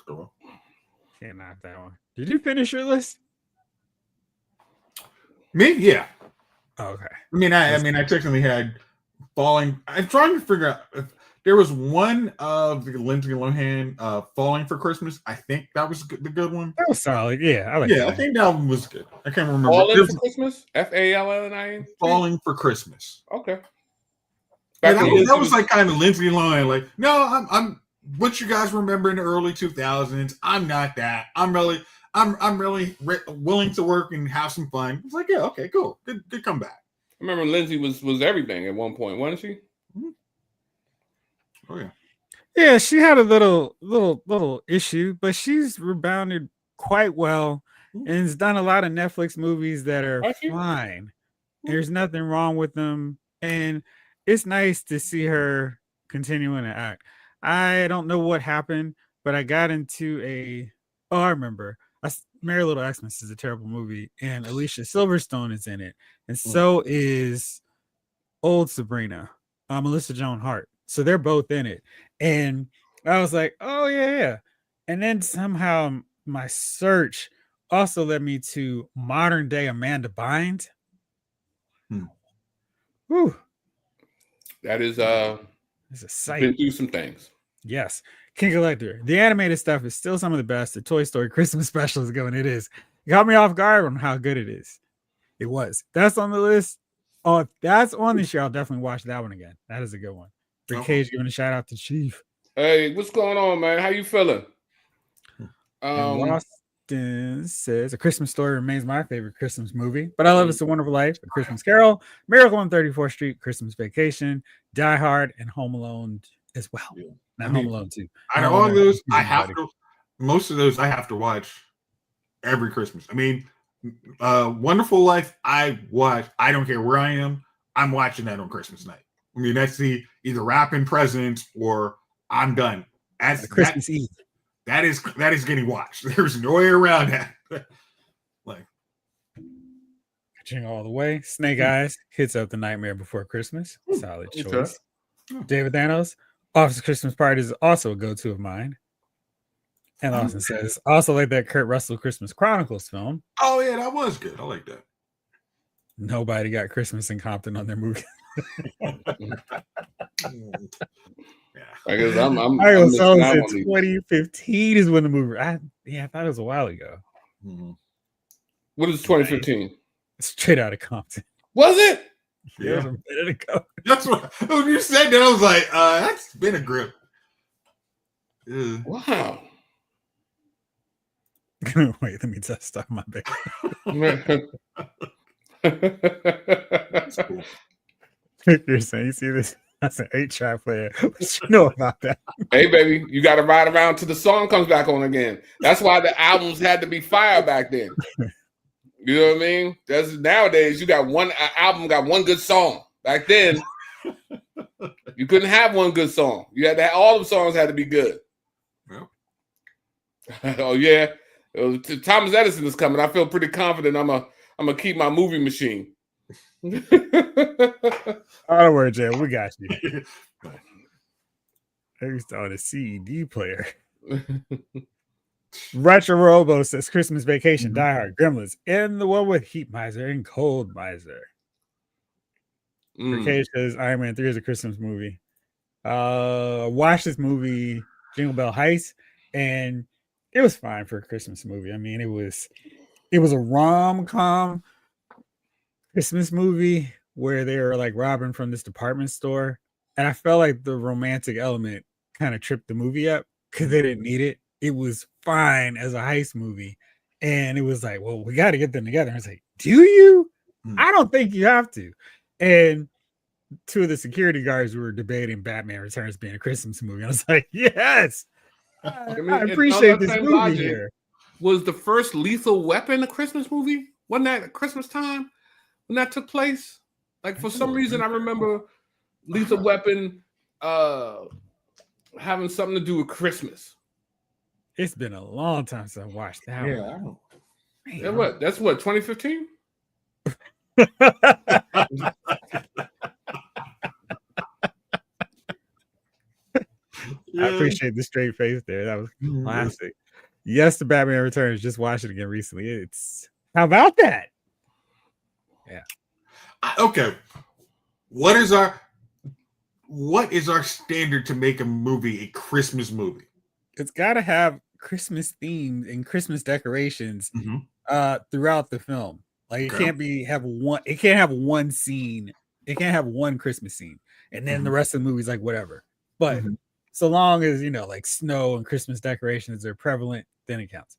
Cool. Can't knock that one. Did you finish your list? Me? Yeah. Oh, okay. I technically had Falling. I'm trying to figure out if there was one of the Lindsay Lohan Falling for Christmas. I think that was the good one. That was solid. Yeah, I think that one was good. I can't remember. Falling for Christmas? FALLING? Falling for Christmas. Okay. That was like kind of Lindsay Lohan. Like, no, I'm what you guys remember in the early 2000s. I'm not that. I'm really willing to work and have some fun. It's like, yeah, okay, cool, good comeback. I remember Lindsay was everything at one point, wasn't she? Mm-hmm. Oh yeah. Yeah, she had a little issue, but she's rebounded quite well and has done a lot of Netflix movies that are fine. There's nothing wrong with them, and it's nice to see her continuing to act. I don't know what happened, but I got into I remember. Merry Little Xmas is a terrible movie, and Alicia Silverstone is in it, and so is old Sabrina, Melissa Joan Hart. So they're both in it, and I was like, oh yeah. And then somehow my search also led me to modern day Amanda Bynes. Whew. That is It's a sight. been through some things. Yes. King Collector. The animated stuff is still some of the best. The Toy Story Christmas special is going. It is. It got me off guard on how good it is. It was. That's on the list. Oh, if that's on this year, I'll definitely watch that one again. That is a good one. Rick Cage giving a shout out to Chief. Hey, what's going on, man? How you feeling? And Austin says A Christmas Story remains my favorite Christmas movie, but I love It's a Wonderful Life, A Christmas Carol, Miracle on 34th Street, Christmas Vacation, Die Hard, and Home Alone as well. Yeah. Not Home Alone too. Out of all those, most of those I have to watch every Christmas. I mean, Wonderful Life, I watch. I don't care where I am. I'm watching that on Christmas night. I mean, that's either wrapping presents or I'm done. That's Christmas Eve. That is getting watched. There's no way around that. Like, catching all the way. Snake Eyes hits up The Nightmare Before Christmas. Solid choice. David Thanos, Office Christmas Party is also a go-to of mine. And Austin says, also like that Kurt Russell Christmas Chronicles film. Oh, yeah, that was good. I like that. Nobody got Christmas in Compton on their movie. Yeah. I guess I'm I was 2015 is when the movie. I thought it was a while ago. What is 2015? Straight out of Compton. Was it? Yeah. A minute ago. That's what when you said that, I was like, that's been a grip. Wow. Wait, let me just stop my baby. That's cool. You're saying, you see this? That's an 8-track player. What you know about that? Hey, baby, you got to ride around till the song comes back on again. That's why the albums had to be fire back then. You know what I mean? That's nowadays you got one album, got one good song. Back then, you couldn't have one good song. You had to have, all the songs had to be good. Yep. Oh yeah, Thomas Edison is coming. I feel pretty confident. I'm gonna keep my movie machine. Don't worry, Jay. We got you. I used to own a CED player. Retro Robo says Christmas Vacation, Die Hard, Gremlins, and the one with Heat Miser and Cold Miser. Cage says Iron Man 3 is a Christmas movie. Watched this movie, Jingle Bell Heist, and it was fine for a Christmas movie. I mean, it was a rom-com Christmas movie where they were like robbing from this department store, and I felt like the romantic element kind of tripped the movie up because they didn't need it. It was fine as a heist movie, and it was like, well, we got to get them together. And I was like, do you? I don't think you have to. And two of the security guards were debating Batman Returns being a Christmas movie. I was like, yes, I appreciate this movie here. Was the first Lethal Weapon a Christmas movie? Wasn't that at Christmas time when that took place? Like, for some reason, I remember Lethal Weapon having something to do with Christmas. It's been a long time since I watched that one. Yeah, what? That's what, 2015? I appreciate the straight face there. That was classic. Yes, the Batman Returns. Just watched it again recently. How about that? Yeah. Okay. What is our standard to make a movie a Christmas movie? It's got to have Christmas themes and Christmas decorations throughout the film. Like, it can't have one scene. It can't have one Christmas scene, and then the rest of the movie's like whatever. But so long as, like snow and Christmas decorations are prevalent, then it counts.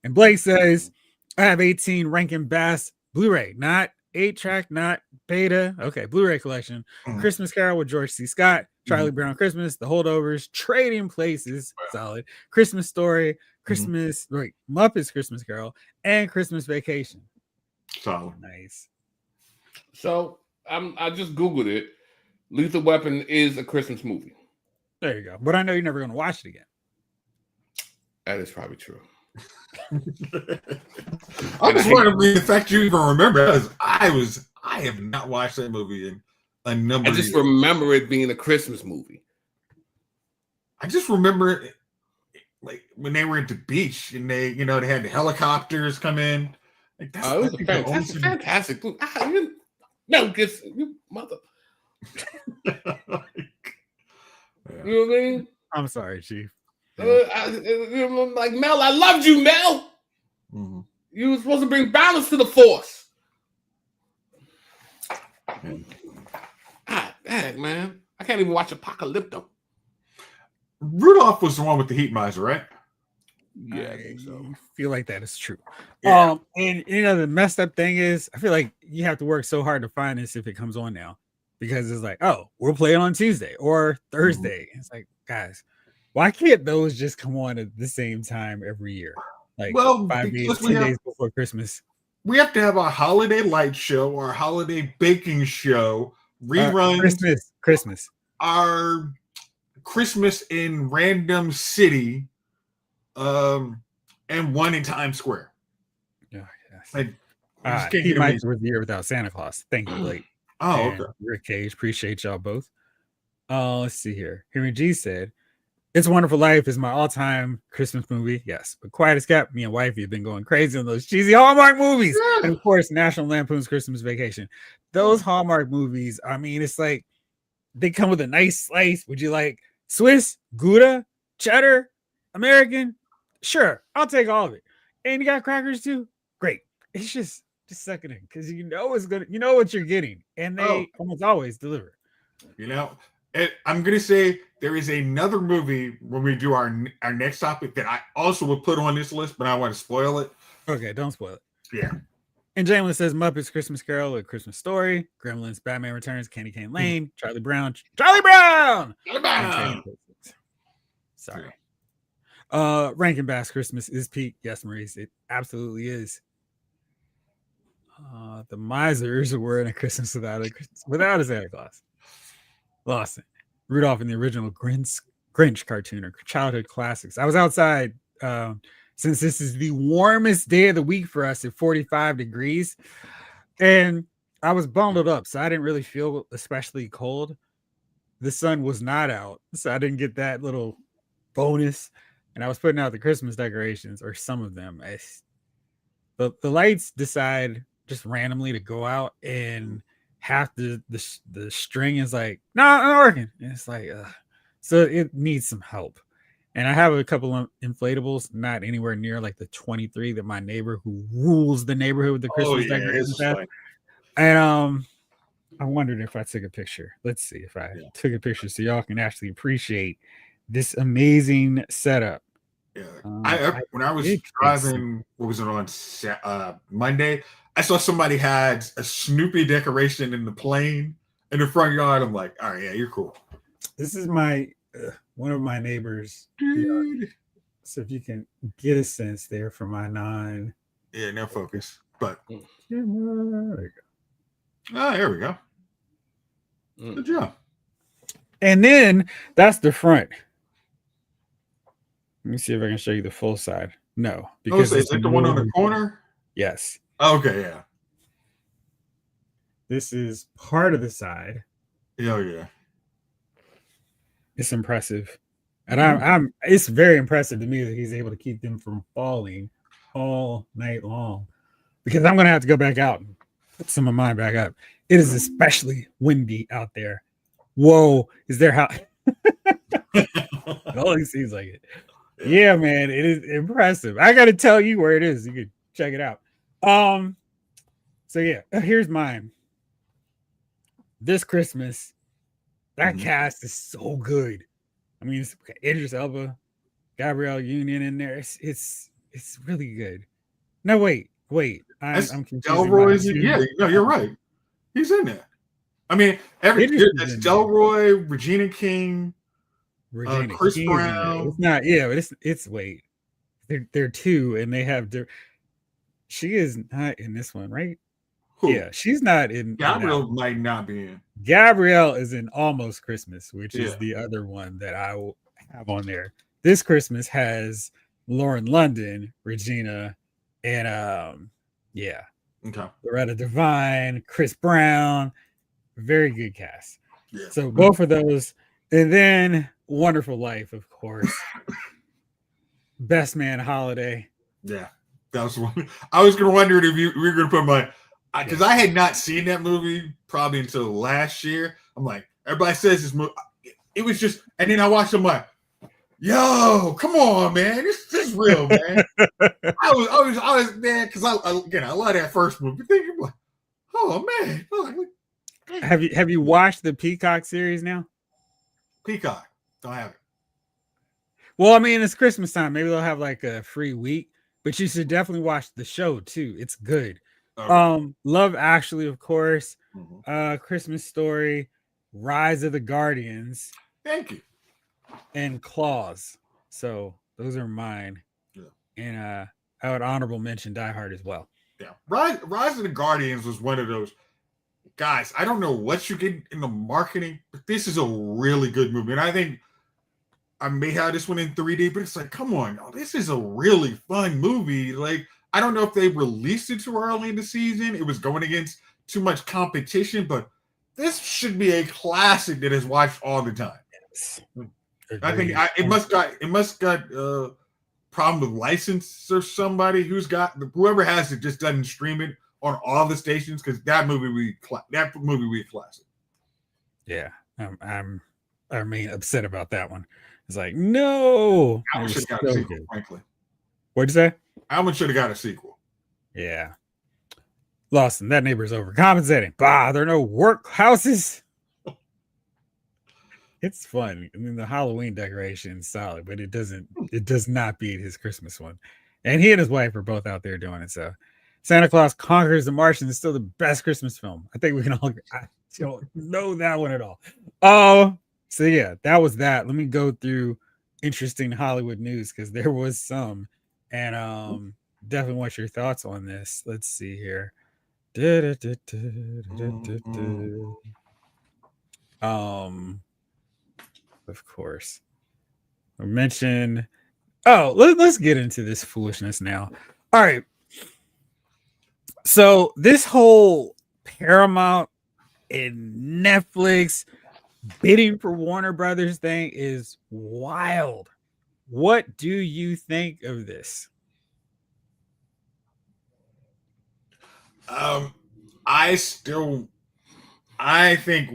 And Blake says, I have 18 Rankin Bass Blu-ray, not 8-track, not beta. Okay, Blu-ray collection. Christmas Carol with George C. Scott, Charlie Brown Christmas, The Holdovers, Trading Places, solid. Christmas Story, Muppets Christmas Carol, and Christmas Vacation. Solid. Nice. So I just Googled it. Lethal Weapon is a Christmas movie. There you go. But I know you're never going to watch it again. That is probably true. I just want to be the fact you even remember, because I have not watched that movie in a number of years. I just remember it being a Christmas movie. I just remember it like when they were at the beach and they had the helicopters come in. Like that's It was a fantastic movie. No, gets you mother. You know what I mean? I'm sorry, Chief. Like Mel, I loved you, Mel. Mm-hmm. You were supposed to bring balance to the force. God dang, man. I can't even watch Apocalypto. Rudolph was the one with the heat miser, right? Yeah, I think so. Feel like that is true. Yeah. And the messed up thing is, I feel like you have to work so hard to find this if it comes on now, because it's like, oh, we'll play it on Tuesday or Thursday. It's like, guys, why can't those just come on at the same time every year? Like 5 days, 10 days before Christmas. We have to have a holiday light show or a holiday baking show, reruns. Christmas. Our Christmas in random city, and one in Times Square. Yeah, yes. Like, he might was the year without Santa Claus. Thank you, Blake. Oh, and okay. Rick Cage, appreciate y'all both. Let's see here. Henry G said, "It's a Wonderful Life is my all-time Christmas movie." Yes, but Quiet as Kept, me and wifey have been going crazy on those cheesy Hallmark movies, and of course, National Lampoon's Christmas Vacation. Those Hallmark movies, I mean, it's like they come with a nice slice. Would you like Swiss, Gouda, cheddar, American? Sure, I'll take all of it. And you got crackers too. Great. It's just suck it in, because it's gonna, what you're getting, and they almost always deliver. I'm gonna say there is another movie when we do our next topic that I also would put on this list, but I want to spoil it. Okay, don't spoil it. Yeah. And Jalen says Muppets Christmas Carol, A Christmas Story, Gremlins, Batman Returns, Candy Cane Lane, Charlie Brown. Sorry. Rankin Bass Christmas is peak. Yes, Maurice, it absolutely is. The Misers were in A Christmas without a Santa Claus. Lawson, Rudolph in the original Grinch cartoon or childhood classics. I was outside since this is the warmest day of the week for us at 45 degrees, and I was bundled up, so I didn't really feel especially cold. The sun was not out, so I didn't get that little bonus. And I was putting out the Christmas decorations, or some of them. The lights decide just randomly to go out, and half the string is like, no, not working. And it's like, so it needs some help. And I have a couple of inflatables, not anywhere near like the 23 that my neighbor, who rules the neighborhood with the Christmas decorations, has. And I wondered if I took a picture. Let's see if I took a picture so y'all can actually appreciate this amazing setup. Yeah, when I was driving, what was it on Monday? I saw somebody had a Snoopy decoration in the plane in the front yard. I'm like, all right, yeah, you're cool. This is my one of my neighbors. Dude. So if you can get a sense there for my non. Yeah, no focus. But there you go. Oh, here we go. Good job. And then that's the front. Let me see if I can show you the full side. No, because is that the one on the corner? Yes. Okay, yeah. This is part of the side. Oh yeah. It's impressive. And it's very impressive to me that he's able to keep them from falling all night long. Because I'm gonna have to go back out and put some of mine back up. It is especially windy out there. Whoa, is there how it only seems like it. Yeah, man, it is impressive. I gotta tell you where it is. You can check it out. So yeah, here's mine. This Christmas, that cast is so good. I mean, it's Idris Elba, Gabrielle Union in there. It's really good. No, wait. I'm confused. Delroy's yeah, no, you're right. He's in there. I mean, it's Delroy, Regina King, Chris King Brown. It's not, but it's wait. They're two, and they have. She is not in this one, right? Who? Yeah, she's not in. Gabrielle might not be in. Gabrielle is in Almost Christmas, which is the other one that I will have on there. This Christmas has Lauren London, Regina, and Loretta Devine, Chris Brown. Very good cast. Yeah. So both of those, and then Wonderful Life, of course. Best Man Holiday. Yeah, that was one. I was gonna wonder if you were gonna put my, because I had not seen that movie probably until last year. I'm like, everybody says this movie. It was just, and then I watched. I'm like, yo, come on, man, this is real, man. I was, man, because I love that first movie. Thinking like, oh man, like, Have you watched the Peacock series now? Peacock, don't have it. Well, I mean, it's Christmas time. Maybe they'll have like a free week, but you should definitely watch the show too. It's good. Okay. Love Actually, of course. Mhm. Christmas Story, Rise of the Guardians, Thank you. and Claws. So those are mine. Yeah. And I would honorable mention Die Hard as well. Yeah, Rise of the Guardians was one of those guys. I don't know what you get in the marketing, but this is a really good movie, and I think I may have this one in 3D, but it's like, come on, this is a really fun movie. Like, I don't know if they released it too early in the season. It was going against too much competition, but this should be a classic that is watched all the time. Yes. I think it must got problem with license or somebody whoever has it just doesn't stream it on all the stations, because that movie we classic. Yeah, I remain upset about that one. It's like, no. I almost should have got a sequel, frankly. What'd you say? I almost should have got a sequel. Yeah. Lawson, that neighbor's overcompensating. Bah, there are no workhouses. It's fun. I mean, the Halloween decoration is solid, but it does not beat his Christmas one. And he and his wife are both out there doing it. So Santa Claus Conquers the Martians is still the best Christmas film. I think we can all agree. I don't know that one at all. So yeah, that was that. Let me go through interesting Hollywood news, because there was some. And definitely want your thoughts on this. Let's see here. Of course. I mentioned. Oh, let's get into this foolishness now. All right. So this whole Paramount and Netflix bidding for Warner Brothers thing is wild. What do you think of this? I think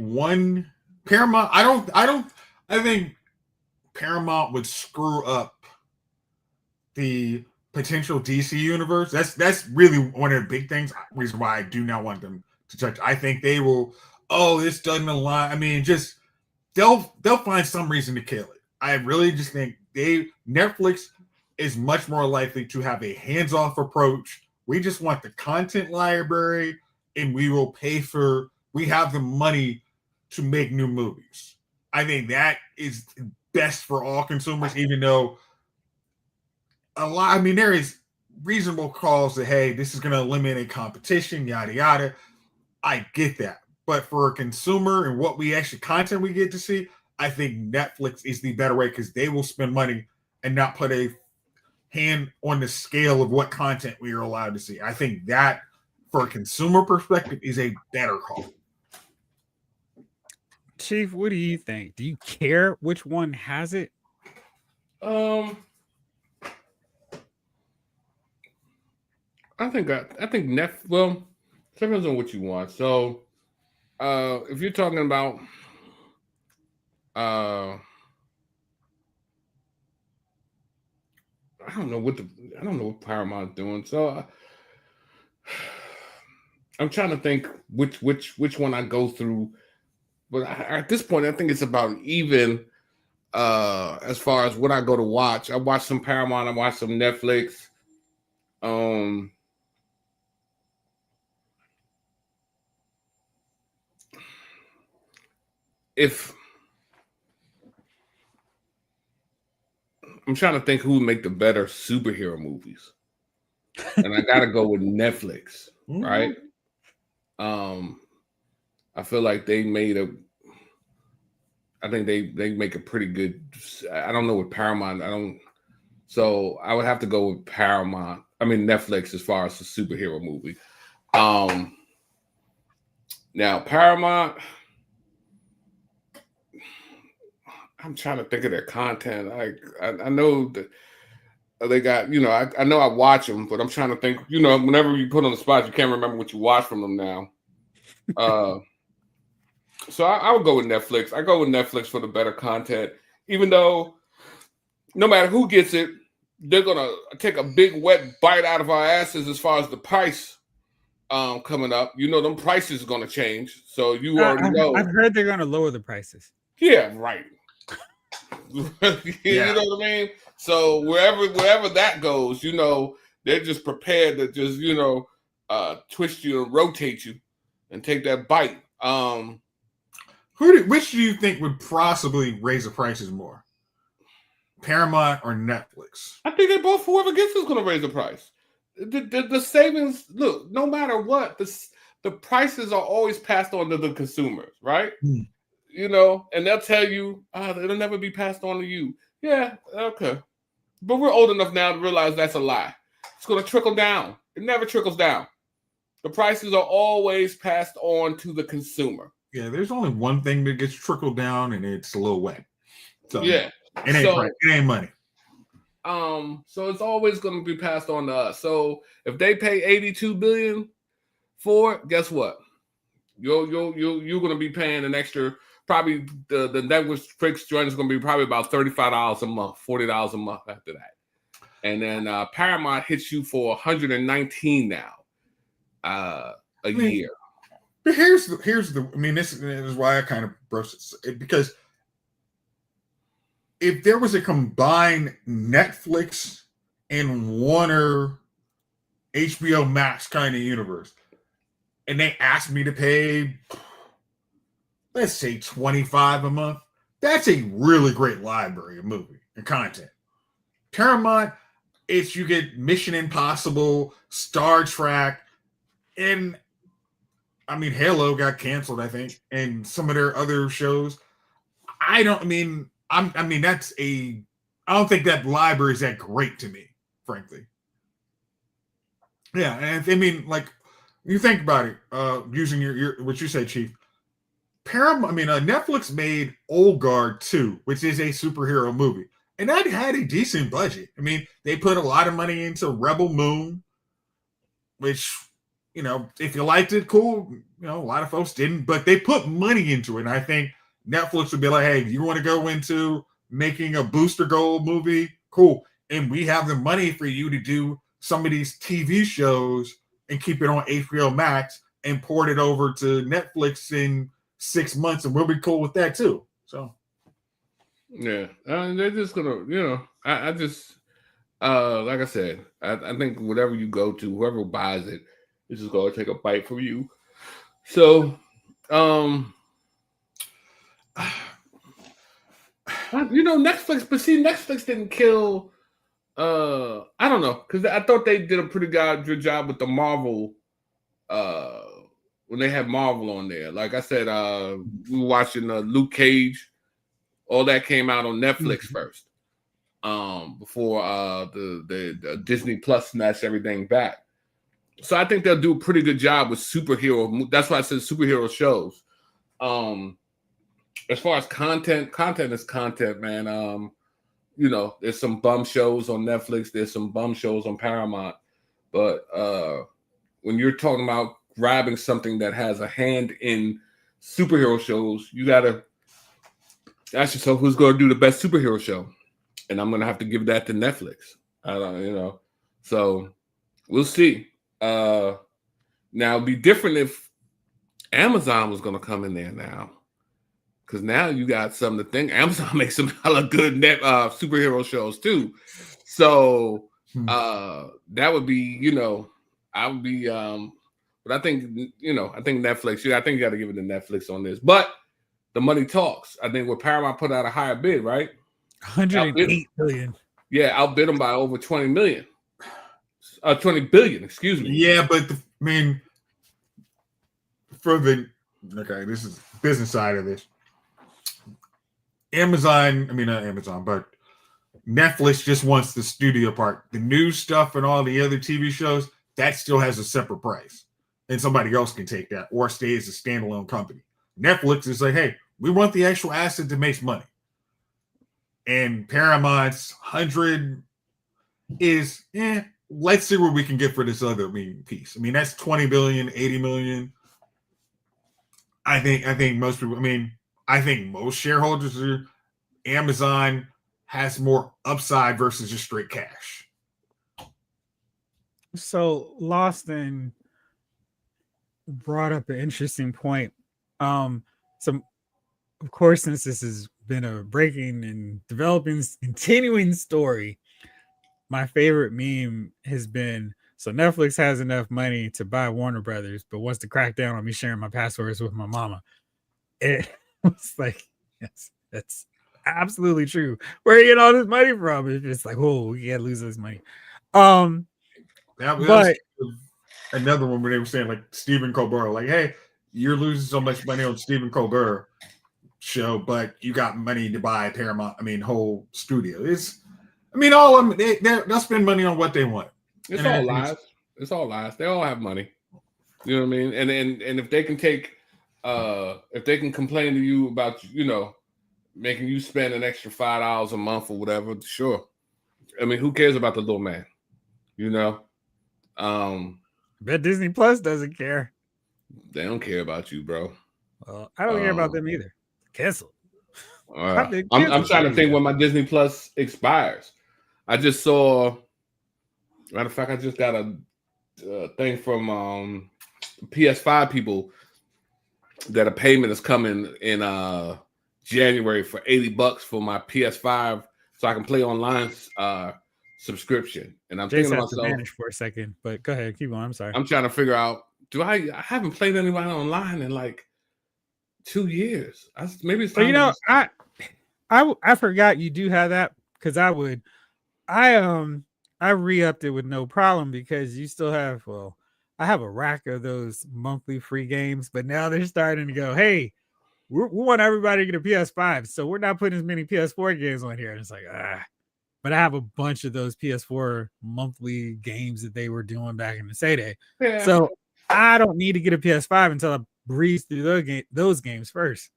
Paramount. I think Paramount would screw up the potential DC universe. That's really one of the big things. Reason why I do not want them to touch. I think they will. Oh, this doesn't align. I mean, just they'll find some reason to kill it. I really just think Netflix is much more likely to have a hands-off approach. We just want the content library, and we will pay for. We have the money to make new movies. I think that is best for all consumers, even though there is reasonable calls that, hey, this is going to eliminate competition, yada yada. I get that, but for a consumer and what content we get to see, I think Netflix is the better way, because they will spend money and not put a hand on the scale of what content we are allowed to see. I think that, for a consumer perspective, is a better call. Chief, what do you think? Do you care which one has it? I think well, depends on what you want. So if you're talking about I don't know what Paramount's doing. So I'm trying to think which one I go through. But at this point, I think it's about even as far as what I go to watch. I watch some Paramount, I watch some Netflix. If I'm trying to think who would make the better superhero movies, and I gotta go with Netflix, right? I feel like they made I think they make a pretty good. I don't know with Paramount. So I would have to go with Paramount. I mean Netflix as far as the superhero movie. Now Paramount. I'm trying to think of their content. I know that They got, I know I watch them, but I'm trying to think, whenever you put on the spot, you can't remember what you watch from them now. So I would go with Netflix. I go with Netflix for the better content, even though no matter who gets it, they're going to take a big wet bite out of our asses as far as the price coming up. Them prices are going to change. So you already know. I've heard they're going to lower the prices. Yeah, right. Yeah. You know what I mean? So wherever that goes, they're just prepared to just, twist you and rotate you and take that bite. Which do you think would possibly raise the prices more? Paramount or Netflix? I think they both, whoever gets is going to raise the price. The savings, look, no matter what, the prices are always passed on to the consumers, right? Hmm. And they'll tell you, it'll never be passed on to you. Yeah, okay. But we're old enough now to realize that's a lie. It's going to trickle down. It never trickles down. The prices are always passed on to the consumer. Yeah, there's only one thing that gets trickled down, and it's a little wet. So yeah, it ain't money. So it's always going to be passed on to us. So if they pay $82 billion for it, guess what? You're going to be paying an extra. Probably the Netflix joint is going to be probably about $35 a month, $40 a month after that, and then Paramount hits you for $119 now a year. But here's the. I mean, this is why I kind of broached it, because if there was a combined Netflix and Warner HBO Max kind of universe, and they asked me to pay, let's say $25 a month, that's a really great library of movie and content. Paramount, you get Mission Impossible, Star Trek, and I mean Halo got canceled, I think, and some of their other shows. I don't think that library is that great to me, frankly. Yeah, and like you think about it, using your what you said, Chief. Netflix made Old Guard 2, which is a superhero movie, and that had a decent budget. I mean, they put a lot of money into Rebel Moon, which, if you liked it, cool. A lot of folks didn't, but they put money into it. And I think Netflix would be like, hey, you want to go into making a Booster Gold movie? Cool. And we have the money for you to do some of these TV shows and keep it on HBO Max and port it over to Netflix in 6 months, and we'll be cool with that too. So, yeah, they're just gonna, I just, like I said, I think whatever you go to, whoever buys it, is just gonna take a bite from you. So, Netflix, but see, Netflix didn't kill. I don't know, because I thought they did a pretty good job with the Marvel. When they had Marvel on there, like I said, we were watching Luke Cage. All that came out on Netflix first, before the Disney Plus snatched everything back. So I think they'll do a pretty good job with superhero. That's why I said superhero shows. As far as content is content, man. There's some bum shows on Netflix. There's some bum shows on Paramount. But when you're talking about grabbing something that has a hand in superhero shows, you gotta ask yourself who's going to do the best superhero show, and I'm gonna have to give that to Netflix. I don't, so we'll see. Now it'd be different if Amazon was going to come in there now, because now you got something to think. Amazon makes some hella good superhero shows too, so that would be, I would be. But I think, I think Netflix, I think you got to give it to Netflix on this. But the money talks. I think with Paramount put out a higher bid, right? $108 billion. Yeah, outbid them by over $20 billion, excuse me. Yeah, but this is business side of this. Not Amazon, but Netflix just wants the studio part. The news stuff and all the other TV shows, that still has a separate price. And somebody else can take that or stay as a standalone company. Netflix is like, hey, we want the actual asset that makes money. And Paramount's $108 is, let's see what we can get for this other piece. I mean, that's 20 billion, 80 million. I think most people, I think most shareholders are Amazon has more upside versus just straight cash. So Lawson brought up an interesting point. Some of course, since this has been a breaking and developing, continuing story, my favorite meme has been, so Netflix has enough money to buy Warner Brothers, but wants to crack down on me sharing my passwords with my mama. It was like, yes, that's absolutely true. Where are you getting all this money from? It's just like, oh, we can't lose this money. That was But another one where they were saying, like, Stephen Colbert, like, hey, you're losing so much money on Stephen Colbert show, but you got money to buy Paramount, whole studio. All of them, they'll spend money on what they want. It's all lies. It's all lies. They all have money. You know what I mean? And if they can if they can complain to you about, making you spend an extra $5 a month or whatever, sure. Who cares about the little man? Bet Disney Plus doesn't care. They don't care about you, bro. Well, I don't care about them either. Cancel. I'm trying to think when my Disney Plus expires. I just saw, matter of fact, I just got a thing from PS5 people that a payment is coming in January for $80 for my PS5 so I can play online subscription. And I'm thinking to myself, vanish for a second, but go ahead, keep going. I'm sorry. I'm trying to figure out, I haven't played anybody online in like 2 years. Maybe it's time. I forgot you do have that, because I re-upped it with no problem, because you still have, I have a rack of those monthly free games, but now they're starting to go, hey, we want everybody to get a PS5, so we're not putting as many PS4 games on here. And it's like, but I have a bunch of those PS4 monthly games that they were doing back in the day. Yeah. So I don't need to get a PS5 until I breeze through those games first.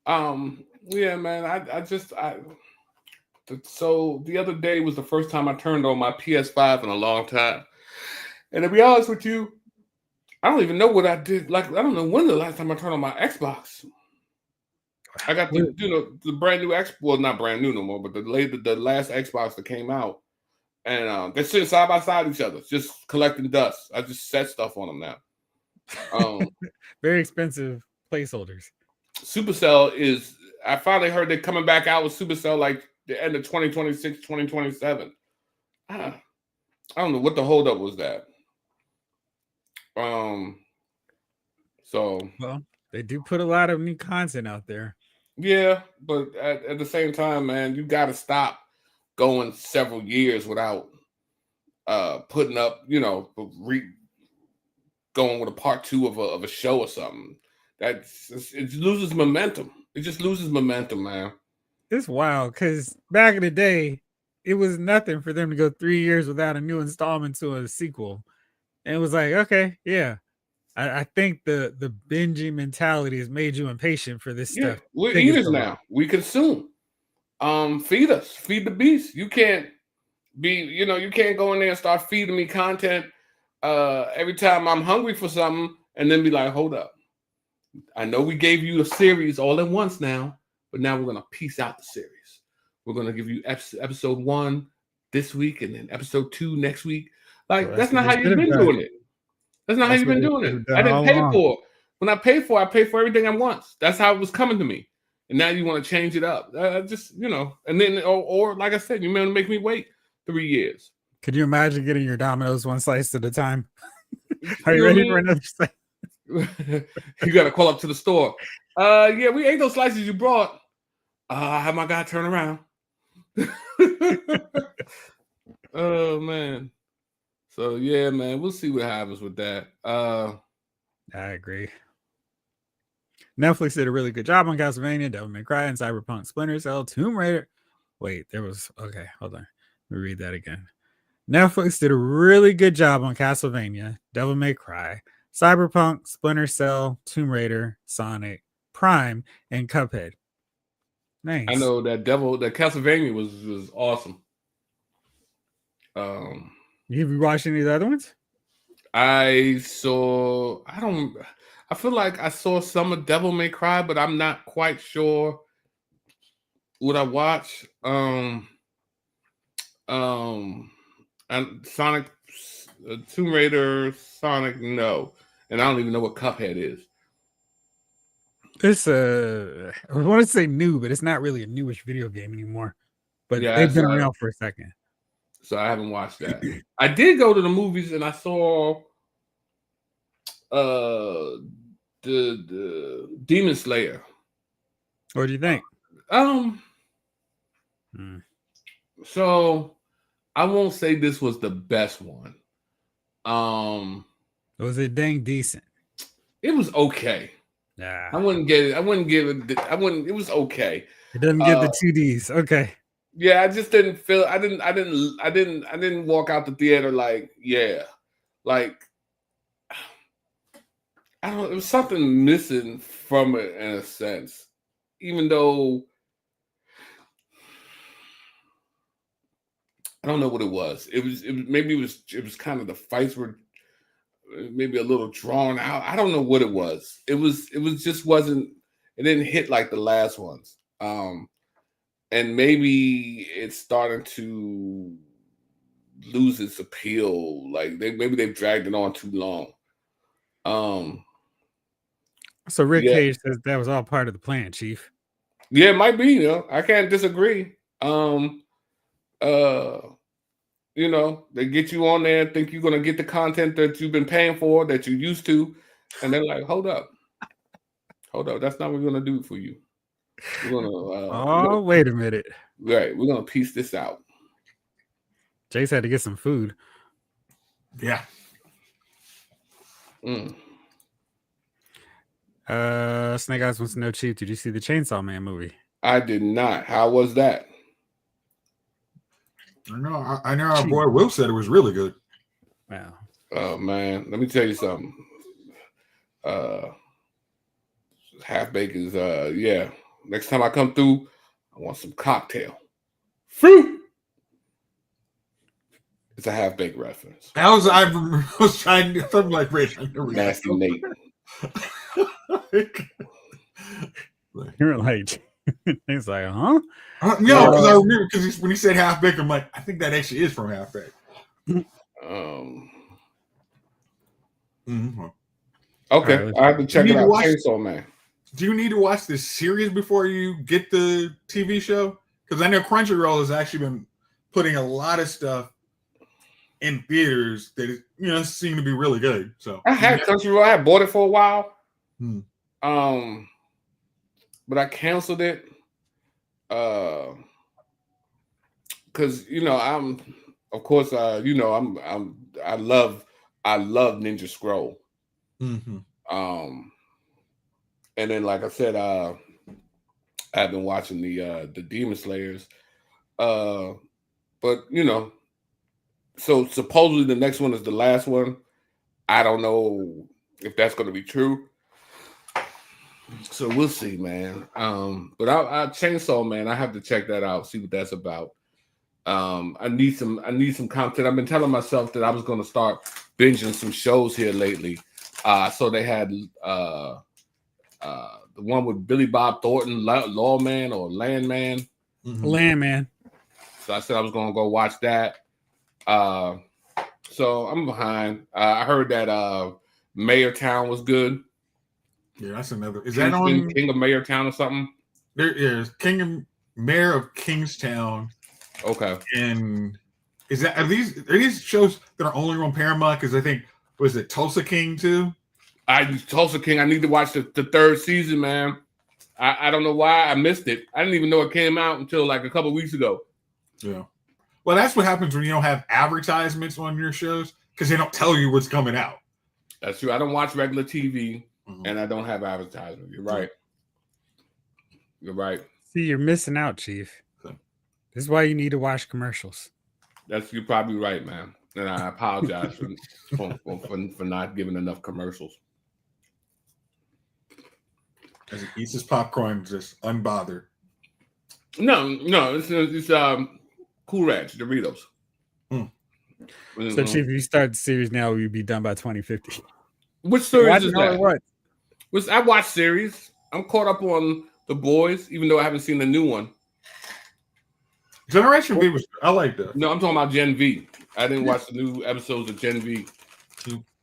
Yeah, man. So the other day was the first time I turned on my PS5 in a long time. And to be honest with you, I don't even know what I did. Like, I don't know when the last time I turned on my Xbox. I got the brand new Xbox. Well, not brand new no more, but the last Xbox that came out. And they're sitting side by side each other, just collecting dust. I just set stuff on them now. Very expensive placeholders. Supercell I finally heard they're coming back out with Supercell like the end of 2026, 2027. I don't know what the holdup was that. Well, they do put a lot of new content out there. Yeah, but at the same time, man, you got to stop going several years without putting up, going with a part 2 of a show or something. It loses momentum. It just loses momentum, man. It's wild, because back in the day, it was nothing for them to go 3 years without a new installment to a sequel. And it was like, okay, yeah. I think the binging mentality has made you impatient for this stuff. We're eaters now. We consume. Feed us. Feed the beast. You can't you can't go in there and start feeding me content every time I'm hungry for something and then be like, hold up. I know we gave you a series all at once now, but now we're going to piece out the series. We're going to give you episode 1 this week and then episode 2 next week. Like, that's not how you've been doing it. That's not how you've been doing it. I didn't pay for it. When I pay for everything at once. That's how it was coming to me. And now you want to change it up. And then, or like I said, you may make me wait 3 years. Could you imagine getting your Domino's one slice at a time? Are you ready for another slice? You got to call up to the store. Yeah, we ate those slices you brought. I have my guy turn around. Oh, man. So, yeah, man, we'll see what happens with that. I agree. Netflix did a really good job on Castlevania, Devil May Cry, and Cyberpunk, Splinter Cell, Tomb Raider. Wait, okay, hold on. Let me read that again. Netflix did a really good job on Castlevania, Devil May Cry, Cyberpunk, Splinter Cell, Tomb Raider, Sonic, Prime, and Cuphead. Nice. I know that Castlevania was awesome. You ever watched any of the other ones? I feel like I saw some of Devil May Cry, but I'm not quite sure what I watched. And Sonic, Tomb Raider, Sonic, no, and I don't even know what Cuphead is. It's I want to say new, but it's not really a newish video game anymore. But Yeah, they've been around for a second. So I haven't watched that. I did go to the movies and I saw the Demon Slayer. What do you think? So I won't say this was the best one. Was it dang decent? It was okay. Yeah. I wouldn't give it. It was okay. It doesn't get the 2Ds. Okay. Yeah, I just didn't feel. I didn't walk out the theater like, yeah, like I don't. There was something missing from it in a sense, even though I don't know what it was. It was kind of the fights were maybe a little drawn out. I don't know what it was. It just wasn't. It didn't hit like the last ones. And maybe it's starting to lose its appeal. Like maybe they've dragged it on too long. So Rick Cage says that was all part of the plan, Chief. Yeah, it might be. You know, I can't disagree. You know, they get you on there, think you're gonna get the content that you've been paying for, that you're used to, and they're like, "Hold up, that's not what we're gonna do for you. We're gonna wait a minute. Right, we're gonna piece this out." Jace had to get some food. Yeah. Snake Eyes wants to know, Chief, did you see the Chainsaw Man movie? I did not. How was that? I know our boy Will said it was really good. Wow. Oh man, let me tell you something. Half Baked is yeah. Next time I come through, I want some cocktail. Fruit. It's a Half Baked reference. I was trying to something like Nasty Nate. You're like, he's like, huh? No, because I remember when he said Half Baked, I'm like, I think that actually is from Half Baked. Okay, I have to check it out. Chainsaw Man. Do you need to watch this series before you get the TV show? Because I know Crunchyroll has actually been putting a lot of stuff in theaters that seem to be really good. So I had Crunchyroll. I had bought it for a while. But I canceled it. Because I love Ninja Scroll. And then, like I said, I've been watching the Demon Slayers. But so supposedly the next one is the last one. I don't know if that's going to be true. So we'll see, man. But I Chainsaw Man, I have to check that out, see what that's about. I need some content. I've been telling myself that I was going to start binging some shows here lately. So they had the one with Billy Bob Thornton, Lawman or Landman. Landman. So I said I was going to go watch that. So I'm behind. I heard that Mayortown was good. Yeah, that's another. Is that on King of Mayortown or something? There is Mayor of Kingstown. Okay. And are these shows that are only on Paramount? Because I think was it Tulsa King too? Tulsa King. I need to watch the third season, man. I don't know why I missed it. I didn't even know it came out until like a couple of weeks ago. Yeah. Well, that's what happens when you don't have advertisements on your shows because they don't tell you what's coming out. That's true. I don't watch regular TV. And I don't have advertisement. You're right. See, you're missing out, Chief. This is why you need to watch commercials. You're probably right, man. And I apologize for not giving enough commercials. As he eats his popcorn, just unbothered. No, it's Cool Ranch Doritos. So, Chief, if you start the series now, you'd be done by 2050. Which series Watch is it all that? at once. I watch series. I'm caught up on The Boys, even though I haven't seen the new one. Generation V was. I like that. No, I'm talking about Gen V. I didn't watch the new episodes of Gen V.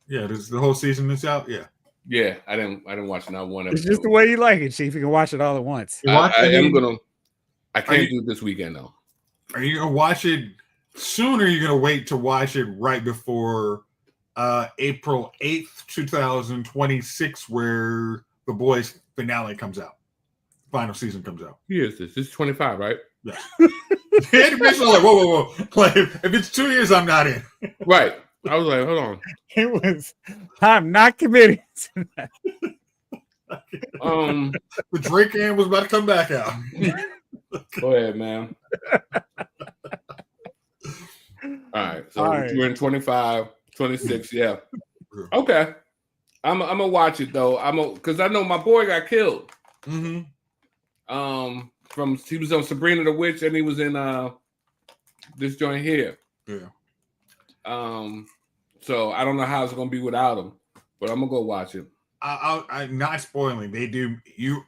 Yeah, this the whole season that's out. Yeah. Yeah, I didn't watch not one episode. It's just the way you like it, Chief. You can watch it all at once. I can't do it this weekend though. Are you gonna watch it soon, or are you gonna wait to watch it right before April 8th, 2026, where The Boys finale comes out? Final season comes out. Yes, this is 25, right? Yeah. It's like, whoa. Like, if it's 2 years, I'm not in. Right. I was like, hold on. It was. I'm not committed to that. The Drake can was about to come back out. Go ahead, man. All right. So we're in 25, 26. Yeah. Okay. I'm gonna watch it though. Because I know my boy got killed. Mm-hmm. He was on Sabrina the Witch, and he was in this joint here. Yeah. So I don't know how it's gonna be without him, but I'm gonna go watch it. I'm not spoiling. They do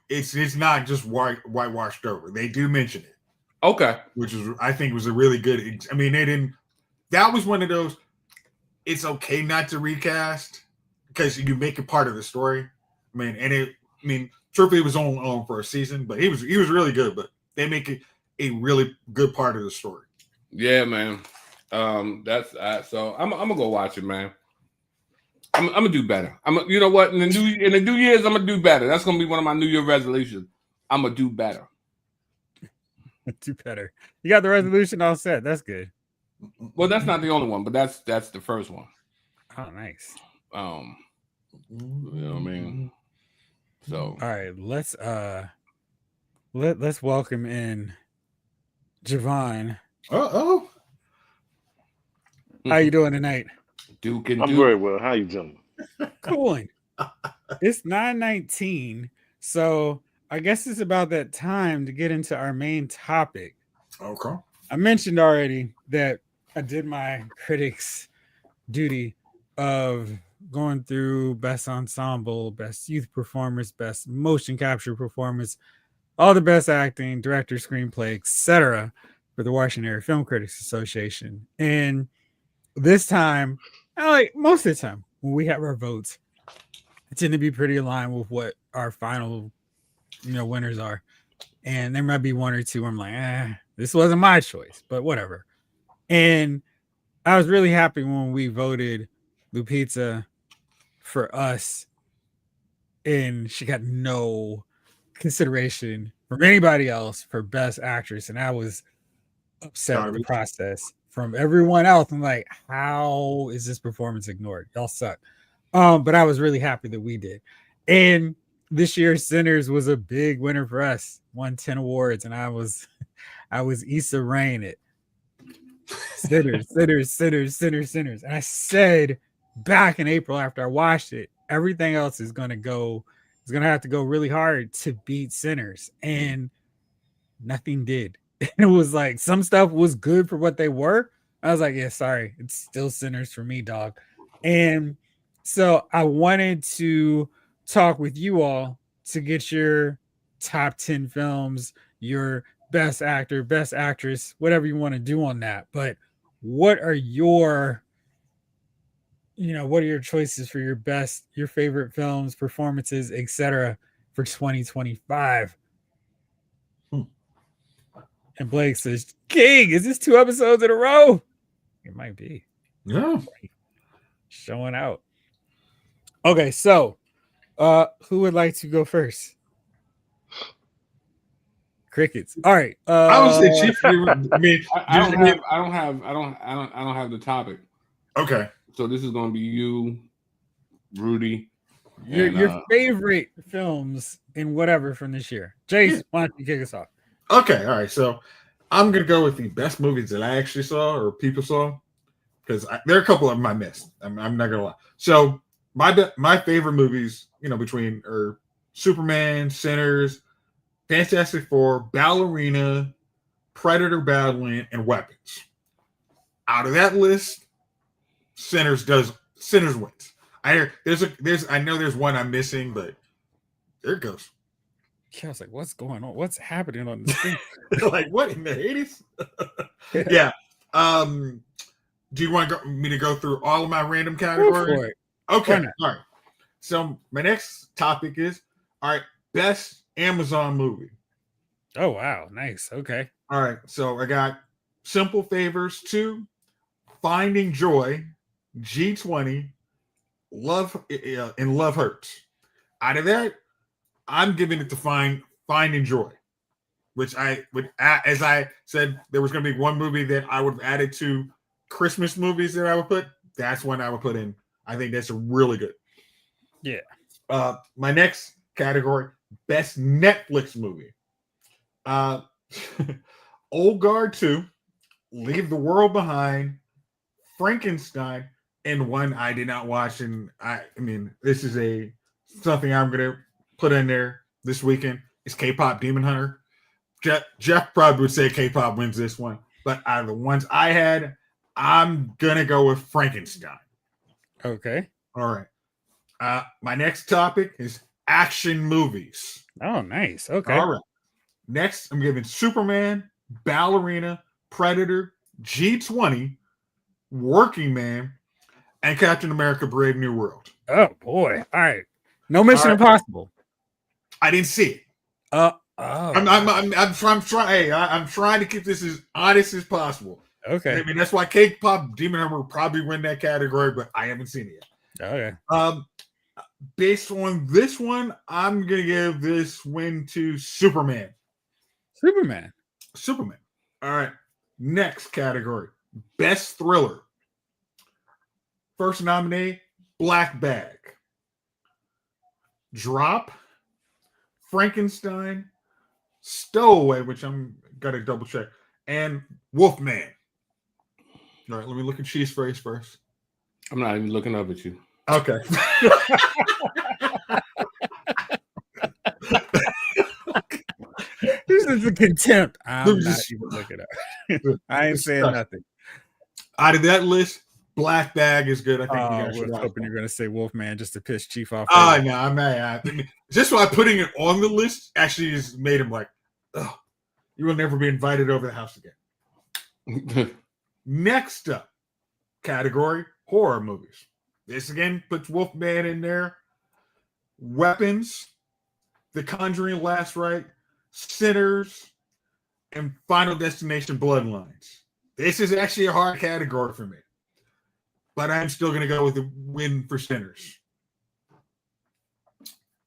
it's not just whitewashed over. They do mention it. Okay. Which is, I think, was a really good. I mean, they didn't. That was one of those. It's okay not to recast because you make it part of the story. I mean, truthfully, it was on for a season, but he was really good. But they make it a really good part of the story. Yeah, man. So I'm gonna go watch it, man. I'm gonna do better. You know what? In the new years, I'm gonna do better. That's gonna be one of my New Year resolutions. I'm gonna do better. Do better. You got the resolution all set. That's good. Well, that's not the only one, but that's the first one. Oh, nice. You know what I mean? So all right, let's welcome in Javon. Oh. How you doing tonight? I'm very well. How you doing? Cooling. It's 9:19, so I guess it's about that time to get into our main topic. Okay. I mentioned already that I did my critics duty of going through best ensemble, best youth performance, best motion capture performance, all the best acting, director, screenplay, etc. for the Washington Area Film Critics Association. And this time, like most of the time when we have our votes, it tend to be pretty aligned with what our final, winners are. And there might be one or two where I'm like, this wasn't my choice, but whatever. And I was really happy when we voted Lupita for Us, and she got no consideration from anybody else for Best Actress, and I was upset with the process from everyone else. I'm like, how is this performance ignored? Y'all suck. But I was really happy that we did. And this year, Sinners was a big winner for us. Won 10 awards, and I was Issa Rae it. Sinners. And I said back in April after I watched it, everything else is gonna have to go really hard to beat Sinners, and nothing did. It was like some stuff was good for what they were. I was like, yeah, sorry, it's still Sinners for me, dog. And so I wanted to talk with you all to get your top 10 films, your best actor, best actress, whatever you want to do on that. But what are your choices for your favorite films, performances, etc. for 2025? And Blake says, King, is this 2 episodes in a row? It might be. Yeah. Showing out. Okay, so who would like to go first? Crickets. All right. I would say Chief. I mean, I don't have the topic. Okay. So this is going to be you, Rudy. Your favorite films in whatever from this year. Jace, why don't you kick us off? Okay. All right. So I'm going to go with the best movies that I actually saw or people saw, because there are a couple of them I missed. I'm not going to lie. So my favorite movies, between are Superman, Sinners, Fantastic Four, Ballerina, Predator Badland, and Weapons. Out of that list, Sinners wins. I know there's one I'm missing, but there it goes. Yeah, I was like, what's going on? What's happening on the screen? Like, what in the 80s? Yeah. Do you want me to go through all of my random categories? Okay. All right. So my next topic is, all right, best Amazon movie. Oh, wow. Nice. Okay. All right. So I got Simple Favors 2, Finding Joy, G20, Love and Love Hurts. Out of that, I'm giving it to Finding Joy, which I would, as I said, there was going to be one movie that I would have added to Christmas movies that I would put. That's one I would put in. I think that's really good. Yeah. My next category, best Netflix movie. Old Guard 2, Leave the World Behind, Frankenstein, and one I did not watch. And I mean, this is something I'm going to put in there this weekend. Is K-Pop Demon Hunter. Jeff probably would say K-Pop wins this one. But out of the ones I had, I'm going to go with Frankenstein. Okay. All right. My next topic is action movies. Oh, nice. Okay. All right. Next, I'm giving Superman, Ballerina, Predator, G20, Working Man, and Captain America: Brave New World. Oh boy! All right, no Mission Impossible. I didn't see it. I'm trying to keep this as honest as possible. Okay. I mean, that's why K-Pop Demon Hunter will probably win that category, but I haven't seen it yet. Okay. Based on this one, I'm gonna give this win to Superman. Superman. All right. Next category, best thriller. First nominee, Black Bag. Drop, Frankenstein, Stowaway, which I'm gotta double check, and Wolfman. All right, let me look at Cheese Face first. I'm not even looking up at you. Okay. This is a contempt. I'm not even looking up. I ain't saying nothing. Out of that list, Black Bag is good. I think I was hoping you're going to say Wolfman just to piss Chief off. Oh, no, I'm not. Just why putting it on the list actually has made him like, oh, you will never be invited over the house again. Next up, category, horror movies. This again puts Wolfman in there. Weapons, The Conjuring Last Rite, Sinners, and Final Destination Bloodlines. This is actually a hard category for me. But I'm still going to go with the win for Sinners.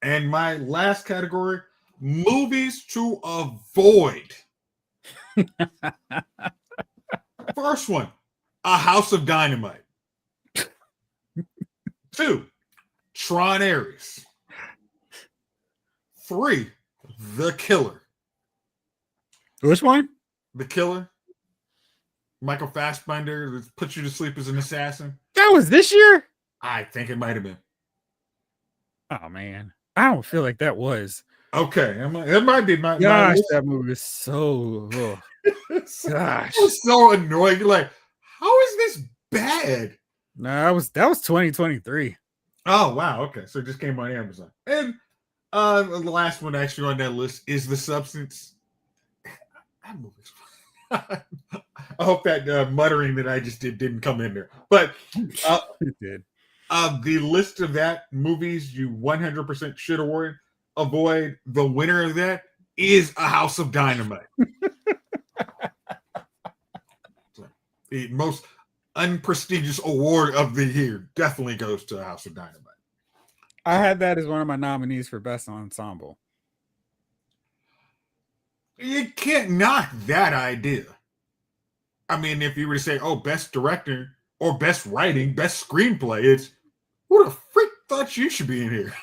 And my last category, movies to avoid. First one, A House of Dynamite. 2, Tron Ares. 3, The Killer. Which one? The Killer. Michael Fassbender puts you to sleep as an assassin. That was this year? I think it might have been. Oh, man. I don't feel like that was. Okay. It might be my gosh, that movie is so... gosh. It was so annoying. You're like, how is this bad? No, that was 2023. Oh, wow. Okay. So it just came on Amazon. And the last one actually on that list is The Substance. That movie's fun. I hope that muttering that I just did didn't come in there. But it did. The list of that movies you 100% should avoid. The winner of that is A House of Dynamite. The most unprestigious award of the year definitely goes to A House of Dynamite. I had that as one of my nominees for best ensemble. You can't knock that idea. I mean, if you were to say, oh, best director or best writing, best screenplay, it's who the freak thought you should be in here?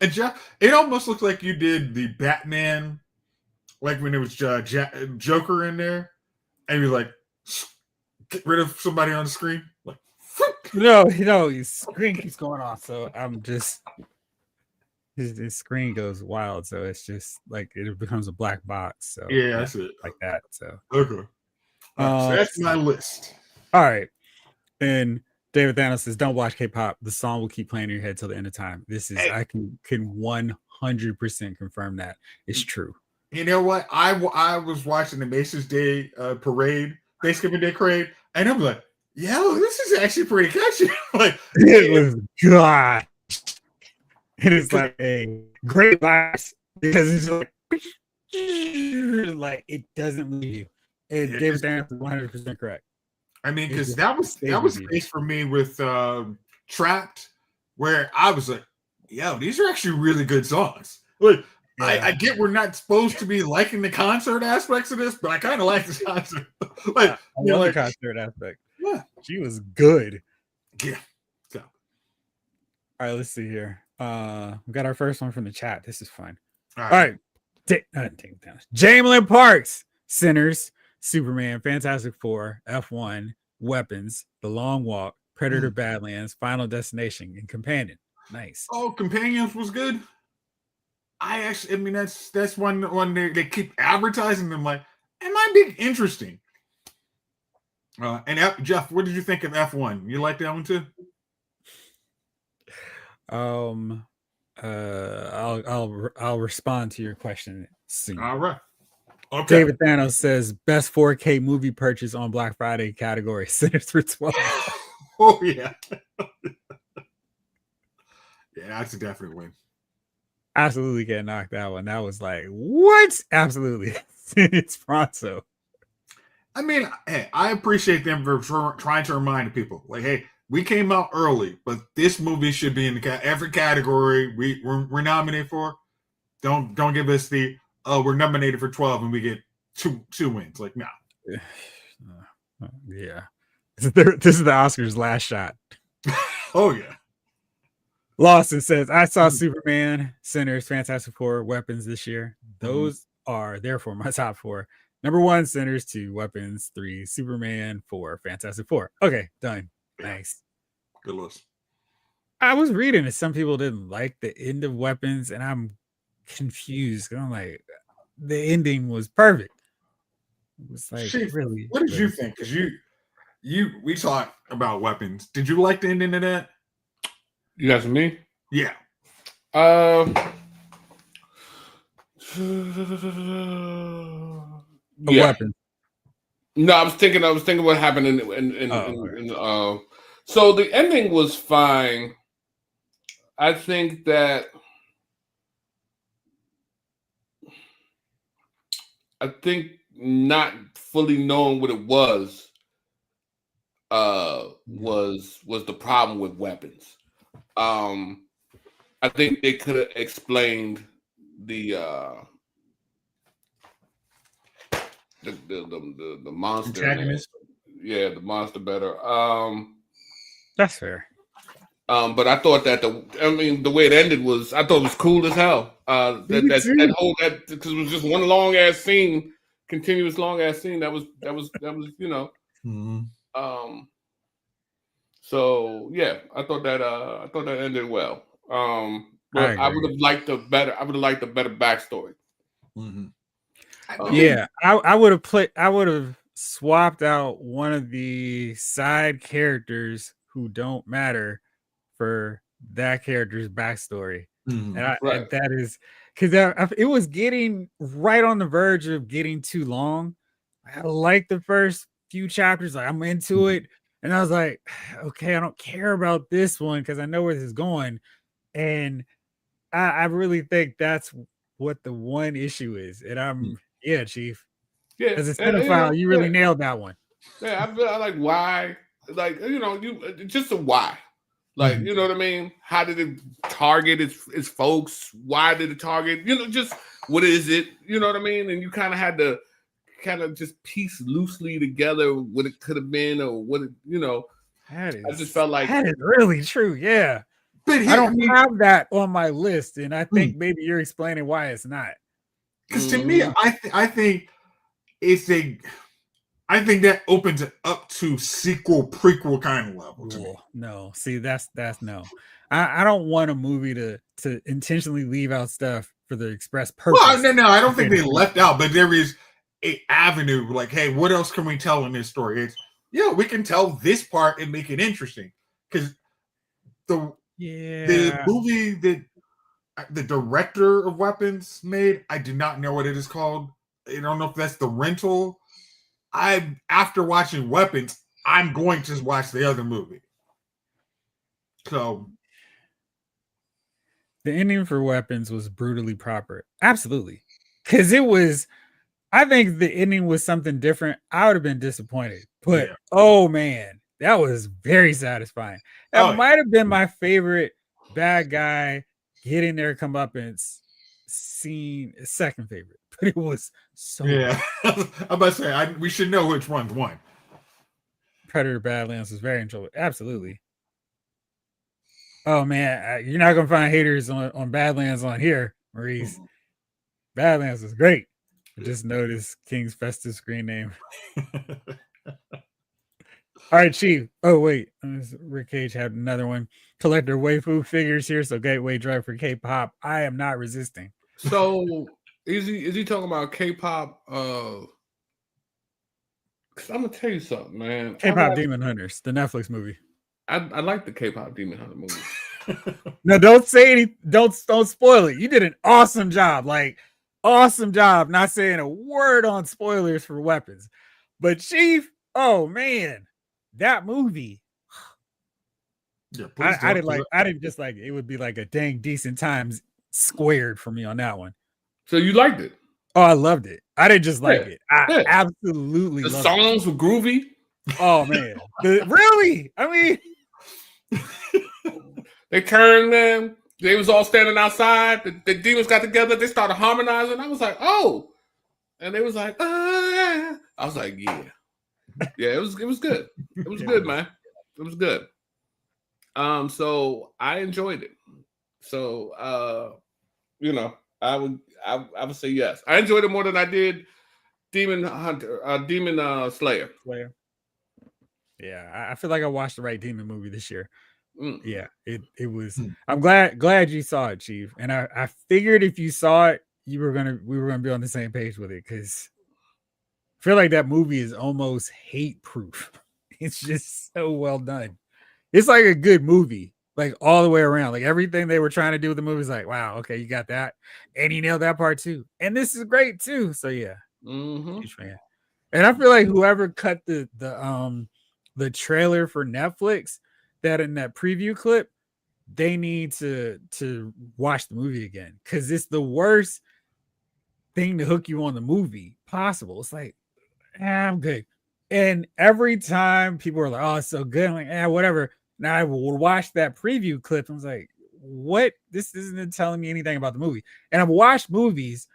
And Jeff, it almost looks like you did the Batman, like when it was Joker in there, and you're like, get rid of somebody on the screen. Like, no, his screen keeps going off, so I'm just his screen goes wild, so it's just like it becomes a black box. So yeah, that's it, like that. So okay, so that's my list. All right. And David Thanos says, "Don't watch K-pop. The song will keep playing in your head till the end of time." This is, I can 100% confirm that it's true. You know what? I was watching the Macy's Day parade, Thanksgiving Day parade, and I'm like, yo, this is actually pretty catchy. Like, it was gosh. It is like a great advice because it's like it doesn't leave you. And David Thanos is 100% correct. I mean, because that was the case for me with Trapped, where I was like, yo, these are actually really good songs. Like, I get we're not supposed to be liking the concert aspects of this, but I kind of like the concert. Like, I love the concert aspect. Yeah, she was good. Yeah. So, all right, let's see here. We got our first one from the chat. This is fun. All right. Jamlin Parks, Sinners, Superman, Fantastic Four, F1, Weapons, The Long Walk, Predator, Badlands, Final Destination, and Companion. Nice. Oh, Companions was good. I mean, that's one they keep advertising them like it might be interesting. And Jeff, what did you think of F1? You like that one too? I'll respond to your question soon. All right. Okay. David Thanos says best 4K movie purchase on Black Friday category, Sinners for 12. Oh yeah. Yeah, that's a definite win. Absolutely can't knock that one. That was like, what? Absolutely. It's Pronto. I mean, hey, I appreciate them for trying to remind people, like, hey, we came out early, but this movie should be in every category we're nominated for. Don't give us the we're nominated for 12 and we get two wins. Like, no. Yeah. This is the Oscars' last shot. Oh yeah. Lawson says, I saw Superman, Sinners, Fantastic Four, Weapons this year. Those are therefore my top four. Number 1, Sinners. 2, Weapons. 3, Superman. 4, Fantastic Four. Okay, done. Nice. Good list. I was reading that some people didn't like the end of Weapons, and I'm confused. I'm like, the ending was perfect. It was like, Chief, really. What did you think? Because we talked about Weapons. Did you like the ending of that? You asking me? Yeah. Weapon. No, I was thinking what happened so the ending was fine. I think that not fully knowing what it was the problem with Weapons. I think they could have explained the monster antagonist. Yeah, the monster better. That's fair. But I thought that the way it ended was, I thought it was cool as hell. That whole because it was just one long ass scene, continuous long ass scene. That was you know. Mm-hmm. So yeah, I thought that ended well. But I would have liked a better backstory. Mm-hmm. Yeah, I would have swapped out one of the side characters who don't matter for that character's backstory. Mm-hmm. And that is because it was getting right on the verge of getting too long. I liked the first few chapters, like I'm into it, and I was like, okay, I don't care about this one because I know where this is going, and I really think that's what the one issue is, and I'm Chief. Yeah, as a cinephile, you really nailed that one. Yeah, I like why, like you just a why. Like, you know what I mean? How did it target its folks? Why did it target? Just what is it? You know what I mean? And you kind of had to just piece loosely together what it could have been or what it, I just felt like that is really true. Yeah. But I don't have that on my list. And I think maybe you're explaining why it's not. Because to me, I think that opens it up to sequel, prequel kind of level. Cool. No, see, that's no. I don't want a movie to intentionally leave out stuff for the express purpose. Well, no, I don't think they left out, but there is an avenue. Like, hey, what else can we tell in this story? yeah, we can tell this part and make it interesting. Because the movie that the director of Weapons made, I do not know what it is called. I don't know if that's The Rental. After watching Weapons, I'm going to watch the other movie. So the ending for Weapons was brutally proper. Absolutely. Because it was, I think the ending was something different. I would have been disappointed. But oh man, that was very satisfying. That might have been my favorite bad guy getting their comeuppance scene, second favorite. But it was so yeah. I'm about to say we should know which one's one. Predator Badlands was very enjoyable. Absolutely. Oh man, you're not gonna find haters on Badlands on here, Maurice. Badlands was great. I just noticed King's festive screen name. All right, Chief. Oh wait, Rick Cage had another one. Collector waifu figures here, so gateway drug for K-pop. I am not resisting. So is he talking about K-pop? Cause I'm gonna tell you something, man. K-pop Demon Hunters, the Netflix movie. I like the K-pop Demon Hunter movie. No, don't say anything. Don't spoil it. You did an awesome job. Like, awesome job not saying a word on spoilers for Weapons. But Chief, oh man, that movie. Yeah, I didn't just like it. It would be like a dang decent times squared for me on that one. So you liked it? Oh, I loved it. I didn't just like it. I absolutely the songs were groovy. Oh man. Really? I mean, they turned them. They was all standing outside. The demons got together. They started harmonizing. I was like, oh. And they was like, I was like, yeah. Yeah, it was good. It was good, man. It was good. So I enjoyed it. So I would say yes. I enjoyed it more than I did Demon Slayer. Yeah, I feel like I watched the right demon movie this year. Yeah, it was. I'm glad you saw it, Chief. And I figured if you saw it, we were gonna be on the same page with it, because I feel like that movie is almost hate proof. It's just so well done. It's like a good movie, like all the way around. Like everything they were trying to do with the movie is like, wow, okay, you got that, and you nailed that part too. And this is great too. So yeah, huge fan. And I feel like whoever cut the trailer for Netflix, that in that preview clip, they need to watch the movie again, because it's the worst thing to hook you on the movie possible. It's like, I'm good. And every time people are like, oh, it's so good, I'm like, whatever. Now I will watch that preview clip and I was like, what? This isn't telling me anything about the movie. And I've watched movies,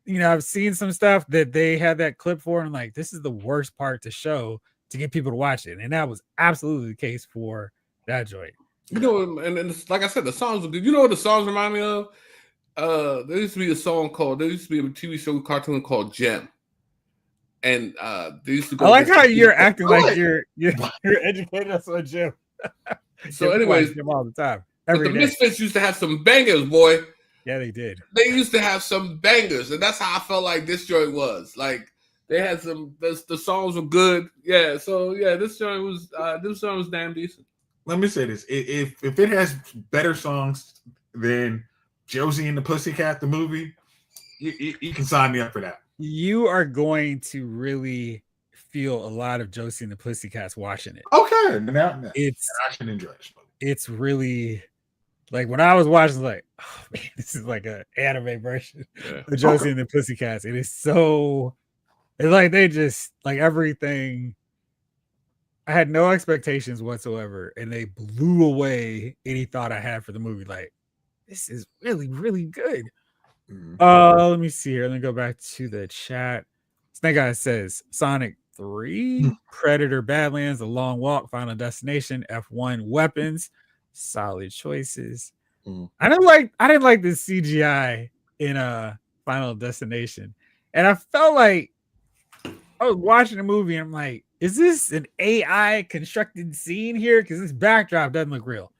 I've seen some stuff that they had that clip for, and I'm like, this is the worst part to show to get people to watch it. And that was absolutely the case for that joint. And like I said, the songs were good. You know what the songs remind me of? There used to be a TV show cartoon called Gem. And they used to go. I like how you're acting like you're educated us on Gem. So, anyways, all the time. But the Misfits used to have some bangers, boy. Yeah, they did. They used to have some bangers, and that's how I felt like this joint was. Like they had the songs were good. Yeah, so yeah, this joint was damn decent. Let me say this: if it has better songs than Josie and the Pussycat, the movie, you can sign me up for that. You are going to really feel a lot of Josie and the Pussycats watching it. Okay, now I can enjoy it. It's really like when I was watching, like, oh man, this is like an anime version of Josie and the Pussycats. It is so, it's like they just like everything. I had no expectations whatsoever, and they blew away any thought I had for the movie. Like, this is really, really good. Let me see here. Let me go back to the chat. Snake Guy says Sonic 3, Predator Badlands, A Long Walk, Final Destination, F1 Weapons. Solid choices. I didn't like the CGI in Final Destination. And I felt like I was watching the movie and I'm like, is this an AI constructed scene here? Because this backdrop doesn't look real.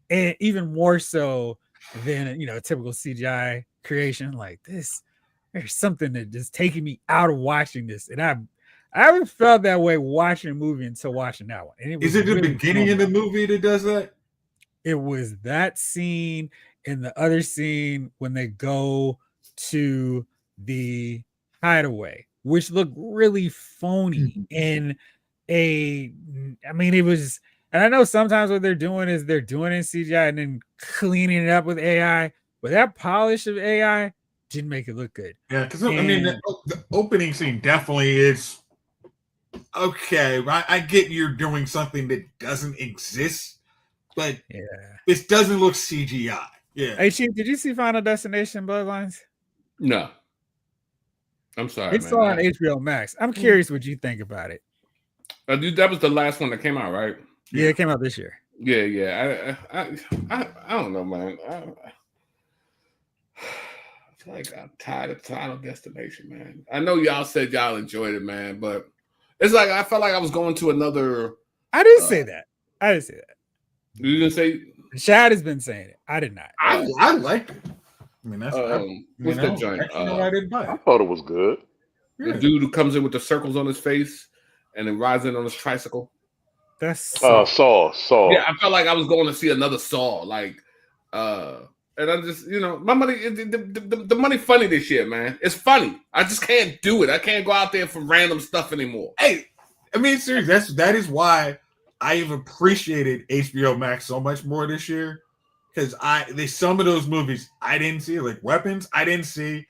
And even more so than a typical CGI creation like this. There's something that just taking me out of watching this. And I haven't felt that way watching a movie until watching that one. And it was Is it the really beginning of the movie that does that? It was that scene and the other scene when they go to the hideaway, which looked really phony in a. I mean, it was, and I know sometimes what they're doing is they're doing it in CGI and then cleaning it up with AI, but that polish of AI didn't make it look good. Yeah, because I mean, the opening scene definitely is okay. I get you're doing something that doesn't exist, but this doesn't look CGI. Yeah. Hey, Chief, did you see Final Destination Bloodlines? No. I'm sorry, it's man. on HBO Max. I'm curious what you think about it. That was the last one that came out, right? Yeah, it came out this year. Yeah. I don't know, man. I feel like I'm tired of Final Destination, man. I know y'all said y'all enjoyed it, man, but it's like I felt like I was going to another. I didn't say that. I didn't say that. You didn't say. Shad has been saying it. I did not. I liked it. I mean, that's what's that joint? I didn't buy it. I thought it was good. The dude who comes in with the circles on his face and then rides in on his tricycle. That's Saw. Yeah, I felt like I was going to see another Saw. Like, and I just, my money, the money funny this year, man. It's funny. I just can't do it. I can't go out there for random stuff anymore. Hey, I mean, seriously, that is why I have appreciated HBO Max so much more this year. Because there's some of those movies I didn't see, like Weapons, I didn't see.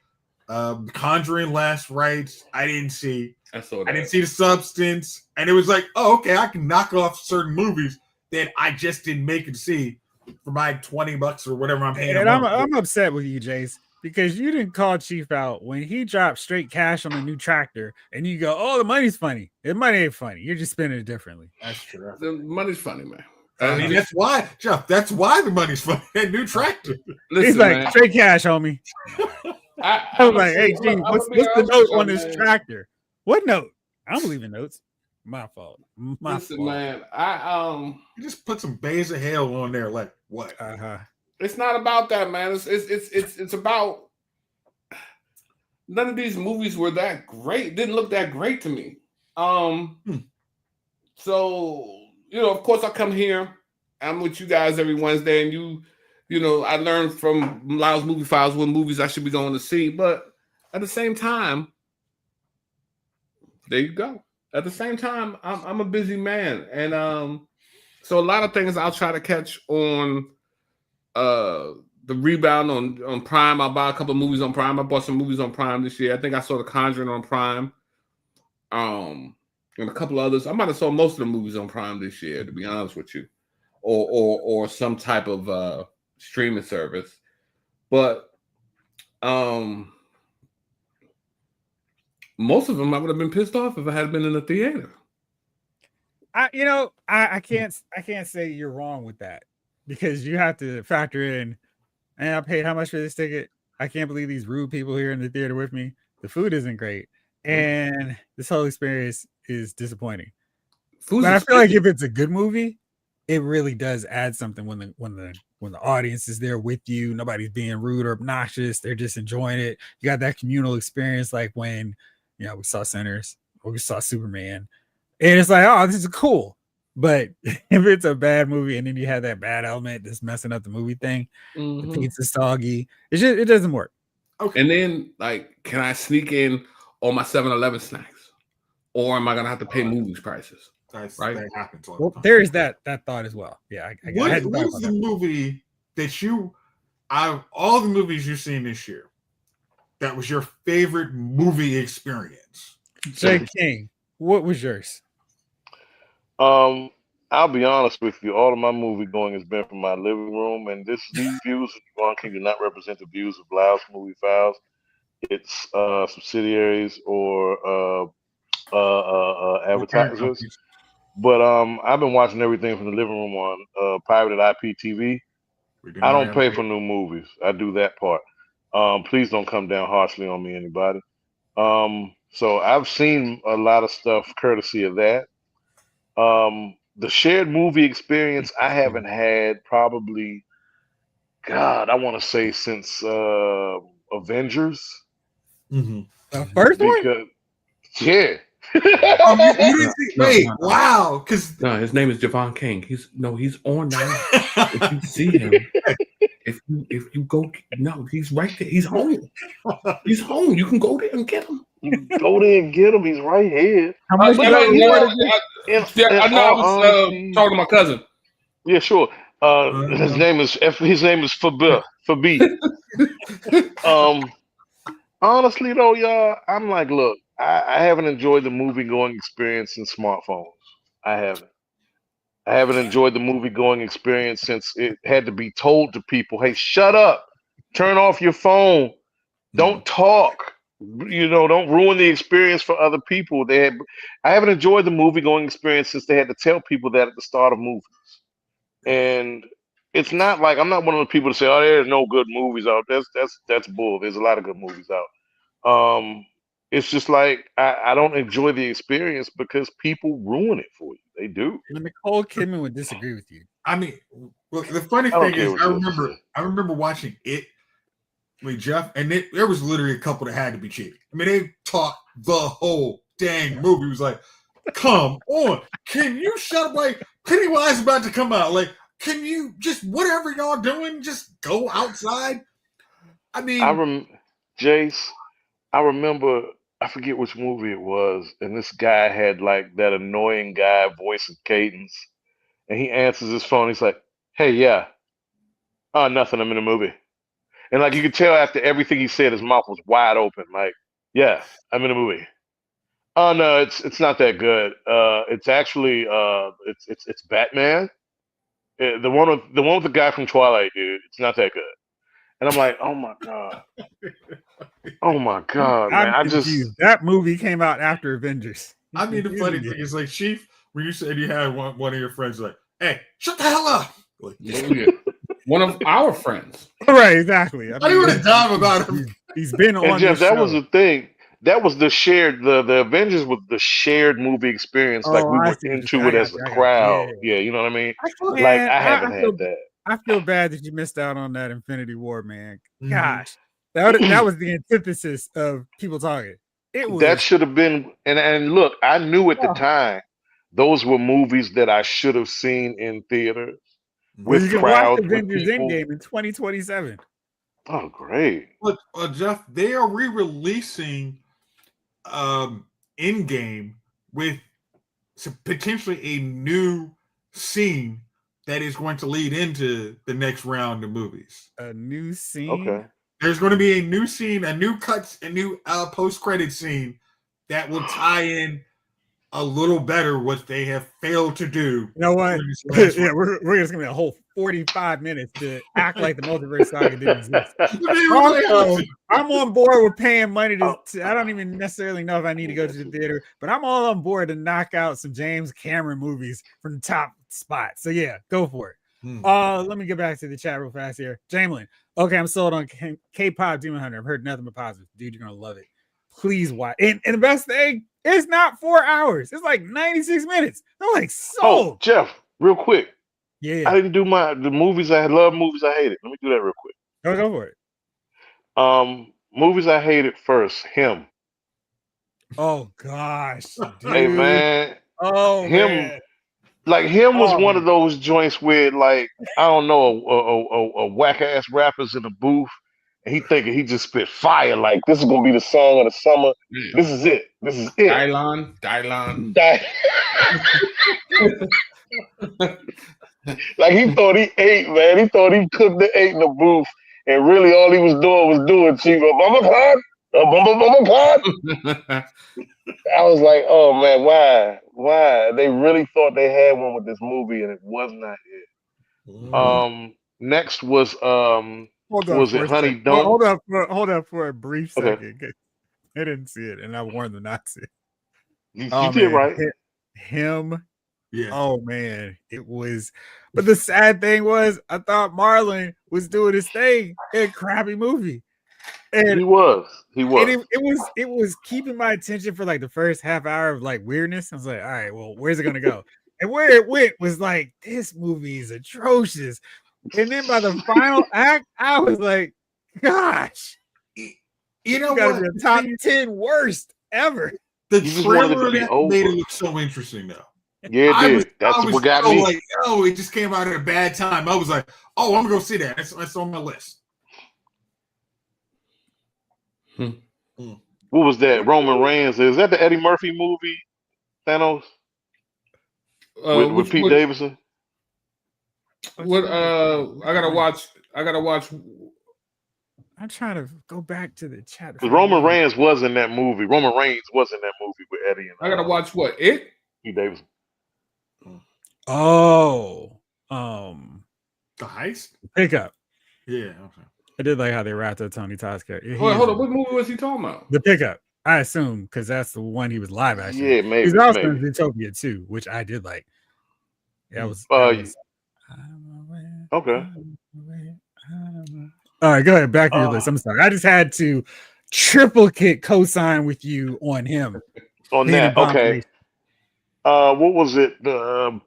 Conjuring Last Rites, I didn't see. I didn't see The Substance. And it was like, oh, okay, I can knock off certain movies that I just didn't make it see for my $20 or whatever I'm paying. And I'm upset with you, Jace, because you didn't call Chief out when he dropped straight cash on a new tractor, and you go, "Oh, the money's funny." The money ain't funny. You're just spending it differently. That's true. The money's funny, man. I mean, that's why, Jeff. That's why the money's funny. That new tractor. Listen, he's like, man. straight cash, homie. I was like, hey, G, what's the note on this tractor? What note? I don't believe in notes. My fault. Listen, man. You just put some bays of hail on there. Like what? It's not about that, man. It's about none of these movies were that great. Didn't look that great to me. So of course, I come here. I'm with you guys every Wednesday, and I learned from Lyle's Movie Files what movies I should be going to see. But at the same time, there you go. At the same time, I'm a busy man, and so a lot of things I'll try to catch on the rebound on Prime. I'll buy a couple of movies on Prime. I bought some movies on Prime this year. I think I saw The Conjuring on Prime. And a couple of others. I might have saw most of the movies on Prime this year, to be honest with you, or some type of streaming service. But most of them I would have been pissed off if I had been in the theater. I can't say you're wrong with that, because you have to factor in, and I paid how much for this ticket? I can't believe these rude people here in the theater with me. The food isn't great, and this whole experience is disappointing. But I feel like if it's a good movie, it really does add something when the audience is there with you. Nobody's being rude or obnoxious. They're just enjoying it. You got that communal experience, like when we saw Sinners or we saw Superman, and it's like, oh, this is cool. But if it's a bad movie and then you have that bad element that's messing up the movie thing, the pizza's soggy, it doesn't work. Okay. And then, can I sneak in all my 7-Eleven snacks? Or am I gonna have to pay movies prices? Right? That happens. Well, there is that thought as well. Yeah. What is the movie that out of all the movies you've seen this year, that was your favorite movie experience? Jay King, what was yours? I'll be honest with you. All of my movie going has been from my living room, and these views of Ron King do not represent the views of Lyle's Movie Files. It's subsidiaries or advertisers. But I've been watching everything from the living room on pirated IPTV. I don't pay for new movies. I do that part. Please don't come down harshly on me, anybody. So I've seen a lot of stuff courtesy of that. The shared movie experience I haven't had probably, God, I want to say since Avengers. The first one? Yeah. You didn't see, wait, wow, because no, his name is Javon King. He's on now. If you see him, if you go, no, he's right there. He's home. He's home. You can go there and get him. You go there and get him. He's right here. How much I know. I was talking to my cousin. Yeah, sure. His name is Fabi. Honestly though, y'all, I'm like, look, I haven't enjoyed the movie going experience in smartphones. I haven't enjoyed the movie going experience since it had to be told to people, hey, shut up, turn off your phone, don't talk. Don't ruin the experience for other people. I haven't enjoyed the movie going experience since they had to tell people that at the start of movies. And it's not like I'm not one of those people to say, "Oh, there's no good movies out." That's bull. There's a lot of good movies out. It's just like I don't enjoy the experience because people ruin it for you. They do. And Nicole Kidman would disagree with you. I mean, look, the funny thing is, I remember watching it with Jeff, and there was literally a couple that had to be cheating. I mean, they talked the whole dang movie. It was like, come on, can you shut up? Like, Pennywise about to come out. Like, can you just, whatever y'all doing, just go outside? I mean, Jace, I remember, I forget which movie it was, and this guy had like that annoying guy voice of Cadence, and he answers his phone. He's like, "Hey, yeah, oh, nothing. I'm in a movie." And like you could tell after everything he said, his mouth was wide open. Like, "Yeah, I'm in a movie." Oh no, it's not that good. It's actually it's Batman. The one with the guy from Twilight, dude. It's not that good. And I'm like, oh my god, man! I'm confused. That movie came out after Avengers. I mean, the funny thing is, like, Chief, when you said you had one of your friends, like, "Hey, shut the hell up!" Like, one of our friends, right? Exactly. I didn't even dime about him. He's been on. And Jeff, that was the thing. That was the shared. The Avengers was the shared movie experience. Like we went into it as a crowd. Yeah, you know what I mean. I haven't had that. I feel bad that you missed out on that Infinity War, man. Gosh, that was the antithesis of people talking. It was, that should have been. And look, I knew at the time those were movies that I should have seen in theaters with crowds. Watch Avengers Endgame in 2027. Oh, great! Look, Jeff, they are re-releasing Endgame with potentially a new scene that is going to lead into the next round of movies. A new scene? Okay. There's going to be a new scene, a new cuts, a new post-credit scene that will tie in a little better what they have failed to do. You know what? Yeah, we're just going to be a whole 45 minutes to act like the multiverse saga didn't exist. I'm on board with paying money to I don't even necessarily know if I need to go to the theater, but I'm all on board to knock out some James Cameron movies from the top spot. So yeah, go for it. Let me get back to the chat real fast here. Jamelin, okay, I'm sold on K-pop Demon Hunter. I've heard nothing but positive. Dude, you're gonna love it. Please watch. And the best thing, it's not 4 hours. It's like 96 minutes. I'm like, sold. Oh, Jeff, real quick. Yeah. I didn't do the movies. I love movies I hated. Let me do that real quick. Go for it. Movies I hated first. Him. Oh gosh. Dude. Hey man. Oh him. Man. Like him was one of those joints where, like, I don't know, a whack ass rapper's in a booth and he thinking he just spit fire. Like, this is gonna be the song of the summer. This is it. This is it. Dylon. Like he thought he ate, man. He thought he cooked the ate in the booth, and really all he was doing Chief. I was like, oh man, why? They really thought they had one with this movie, and it was not it. Next was it Honey Dunk? Hold up for a brief second. Okay. I didn't see it, and I warned them not to. You did right. Him. Yeah. Oh man, it was. But the sad thing was, I thought Marlon was doing his thing in a crappy movie, and he was. And it was keeping my attention for like the first half hour of like weirdness. I was like, all right, well, where's it gonna go? And where it went was like, this movie is atrocious. And then by the final act, I was like, gosh, you know gotta what? be the top 10 worst ever. The You just wanted it to trailer be that over. made it look so interesting, though. Yeah, it did. That's what got me. Like, oh, it just came out at a bad time. I was like, oh, I'm gonna go see that. That's on my list. What was that? Roman Reigns. Is that the Eddie Murphy movie? Thanos with Pete Davidson. What? I gotta watch. I'm trying to go back to the chat. Because Roman Reigns was in that movie. Roman Reigns was in that movie with Eddie and I gotta watch what? It? Pete Davidson. Oh, the heist pickup. Yeah, okay. I did like how they wrapped up Tony Todd's character. Hold on. What movie was he talking about? The pickup. I assume because that's the one he was live action. Yeah, maybe. He's also in Zootopia too, which I did like. That was okay. All right, go ahead. Back to your list. I'm sorry. I just had to triplicate co-sign with you on him. On that, okay. What was it?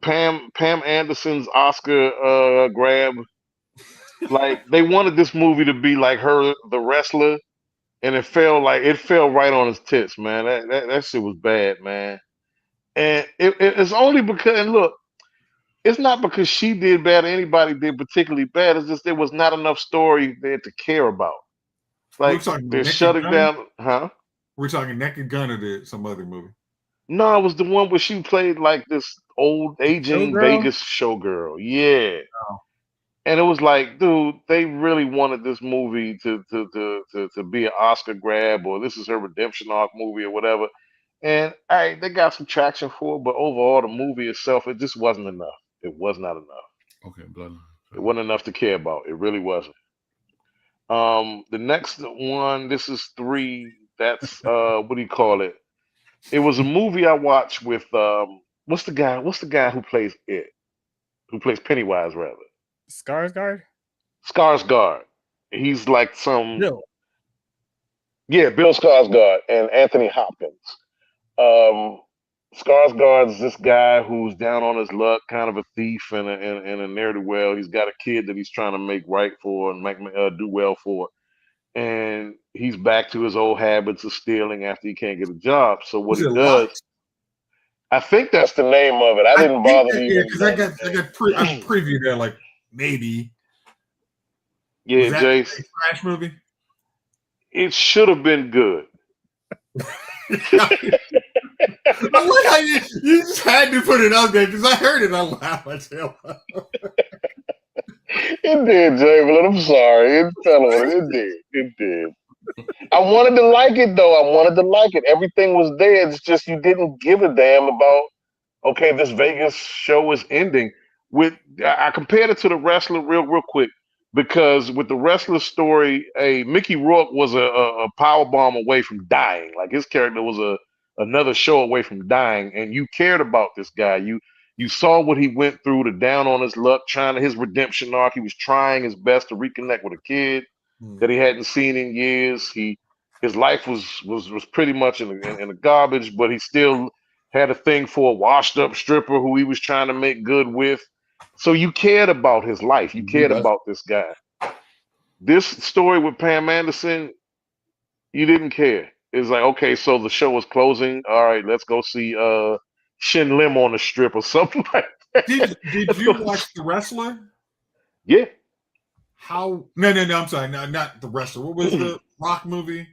Pam Anderson's Oscar grab. Like they wanted this movie to be like her, the wrestler, and it fell right on his tits, man. That shit was bad, man. And it's only because, and look, it's not because she did bad or anybody did particularly bad. It's just there was not enough story there to care about. Like they're shutting down, huh? We're talking Naked Gun or some other movie. No, it was the one where she played like this old aging Vegas showgirl. Yeah. Oh. And it was like, dude, they really wanted this movie to be an Oscar grab, or this is her redemption arc movie or whatever. And they got some traction for it, but overall the movie itself, it just wasn't enough. It was not enough. Okay, bloodline. It wasn't enough to care about. It really wasn't. The next one, this is 3. That's what do you call it? It was a movie I watched with what's the guy who plays it? Who plays Pennywise rather? Skarsgård? Skarsgård. He's like some Bill. Yeah, Bill Skarsgård and Anthony Hopkins. Skarsgård's this guy who's down on his luck, kind of a thief and a ne'er-do-well. He's got a kid that he's trying to make right for and do well for. And he's back to his old habits of stealing after he can't get a job. So what he does, I think that's the name of it. I didn't bother even. Yeah, because I previewed that like maybe. Yeah, Jace. Trash movie. It should have been good. I like how you just had to put it out there because I heard it. I laughed. It did, Jay, I'm sorry. It fell on it. It did. I wanted to like it, though. I wanted to like it. Everything was there. It's just you didn't give a damn about, okay, this Vegas show is ending. I compared it to The Wrestler real quick because with The Wrestler story, Mickey Rourke was a power bomb away from dying. Like his character was another show away from dying, and you cared about this guy. You saw what he went through, to down on his luck, his redemption arc. He was trying his best to reconnect with a kid that he hadn't seen in years. His life was pretty much in the garbage, but he still had a thing for a washed up stripper who he was trying to make good with. So you cared about his life. You cared about this guy. This story with Pam Anderson, you didn't care. It's like, okay, so the show is closing. All right, let's go see Shin Lim on the strip or something like that. Did you watch The Wrestler? Yeah. How? No. I'm sorry. No, not The Wrestler. What was the Rock movie?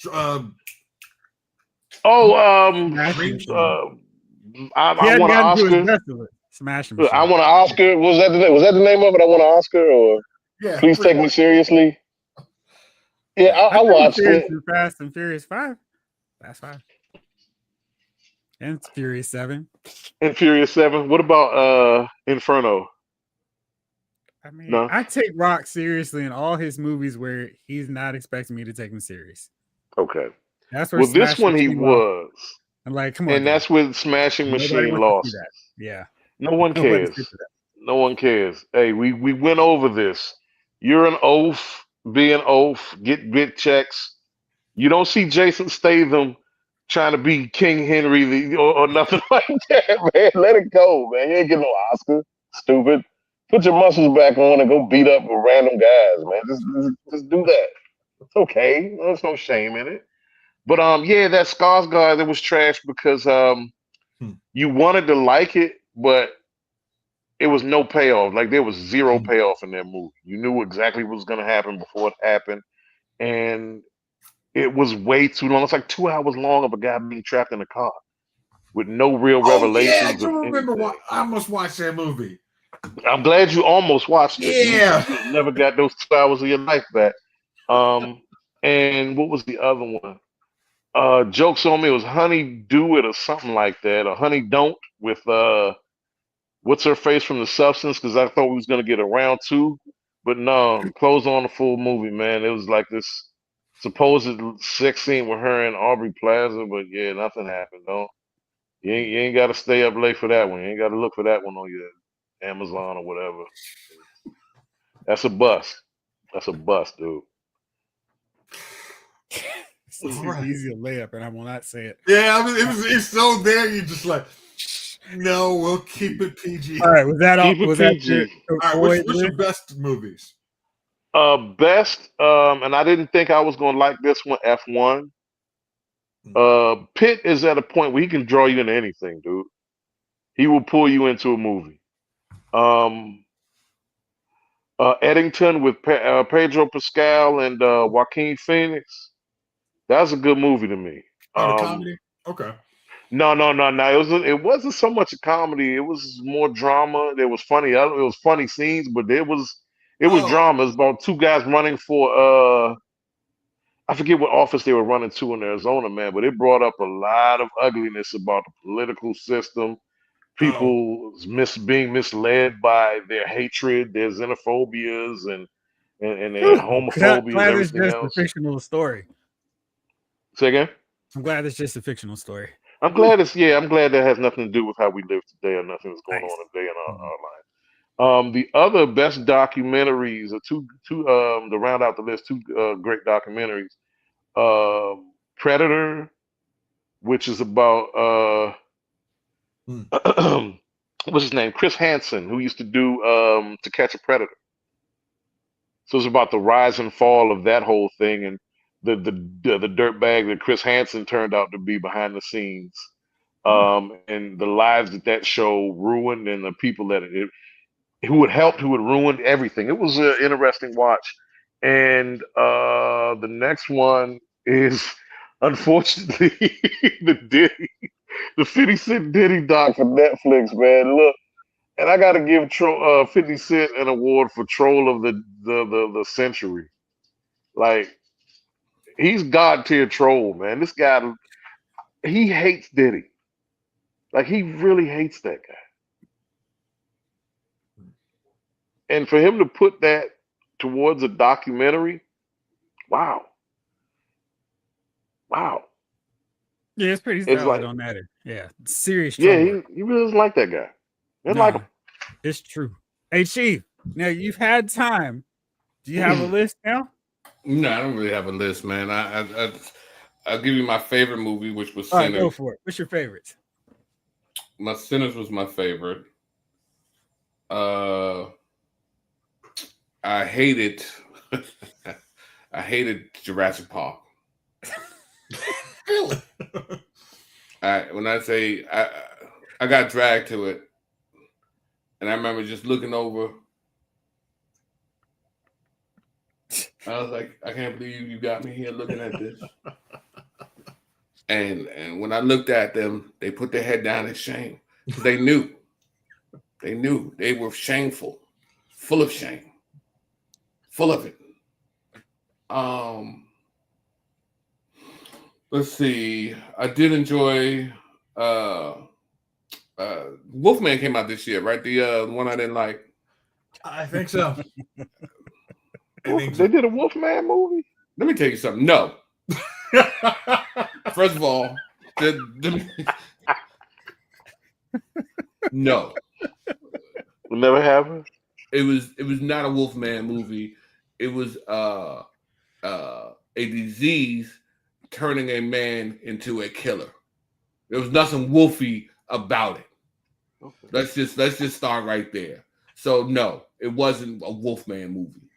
I want an Oscar. Smash him. I want an Oscar. Was that the name of it? I want an Oscar, or Please Take Me Seriously. Yeah, I watched it. Fast and Furious 5. Fast 5. And it's Furious 7. And Furious 7. What about Inferno? I mean, no? I take Rock seriously in all his movies where he's not expecting me to take him serious. Okay. That's where this one he was. I'm like, come on. And that's with Smashing Machine lost. Yeah. No one cares. No one cares. Hey, we went over this. You're an oaf. Be an oaf. Get big checks. You don't see Jason Statham trying to be King Henry or nothing like that, man. Let it go, man. You ain't getting no Oscar. Stupid. Put your muscles back on and go beat up with random guys, man. Just do that. It's okay. There's no shame in it. But yeah, that Skarsgård that was trash because you wanted to like it, but it was no payoff. Like there was zero payoff in that movie. You knew exactly what was going to happen before it happened, and it was way too long. It's like 2 hours long of a guy being trapped in a car with no real revelations I of remember anything. I almost watched that movie. I'm glad you almost watched it. Yeah. You never got those 2 hours of your life back. And what was the other one? Jokes on Me. It was Honey Do It or something like that, or Honey Don't with what's her face from The Substance, because I thought we was gonna get a round two, but no, close on the full movie, man. It was like this supposed sex scene with her and Aubrey Plaza, but yeah, nothing happened. Don't you ain't got to stay up late for that one. You ain't got to look for that one on your Amazon or whatever. That's a bust. That's a bust, dude. It's easy to layup, and I will not say it. Yeah, I mean, it's so there. You're just like, no, we'll keep it PG. All right, was that all? Keep it Was PG. that All right, what's your best movies? Best, and I didn't think I was gonna like this one. F1. Pitt is at a point where he can draw you into anything, dude. He will pull you into a movie. Eddington with Pedro Pascal and Joaquin Phoenix. That's a good movie to me. Oh, the comedy? Okay. No. It wasn't so much a comedy. It was more drama. There was funny. It was funny scenes, but it was drama. It was about two guys running for I forget what office they were running to in Arizona, man. But it brought up a lot of ugliness about the political system. People being misled by their hatred, their xenophobias, and their homophobia and glad it's everything just else. a fictional story. Say again? I'm glad it's just a fictional story. I'm glad that has nothing to do with how we live today or nothing that's going on today in our life. The other best documentaries are two to round out the list, two great documentaries. Predator, which is about what's his name? Chris Hansen, who used to do To Catch a Predator. So it's about the rise and fall of that whole thing and the dirtbag that Chris Hansen turned out to be behind the scenes, and the lives that show ruined and the people that who had ruined everything. It was an interesting watch. And the next one is unfortunately the 50 Cent Diddy doc for Netflix, man. Look. And I got to give 50 Cent an award for troll of the century. Like, he's God tier troll, man. This guy, he hates Diddy. Like, he really hates that guy. And for him to put that towards a documentary, wow. Yeah, it's pretty solid like, on that. Yeah, serious. Yeah, he really doesn't like that guy. Didn't like him. It's true. Hey, Chief. Now you've had time. Do you have a list now? No, I don't really have a list, man. I'll give you my favorite movie, which was All Sinners. Right, go for it. What's your favorite? My Sinners was my favorite. I hated Jurassic Park. Really? When I say I got dragged to it, and I remember just looking over. I was like, I can't believe you got me here looking at this. And when I looked at them, they put their head down in shame. They knew they were shameful, full of shame, full of it. Let's see. I did enjoy Wolfman came out this year, right? The one I didn't like. I think so. They did a Wolfman movie? Let me tell you something. No. First of all, no. Will never happen. It was not a Wolfman movie. It was a disease turning a man into a killer. There was nothing wolfy about it. Okay. Let's just start right there. So no, it wasn't a Wolfman movie.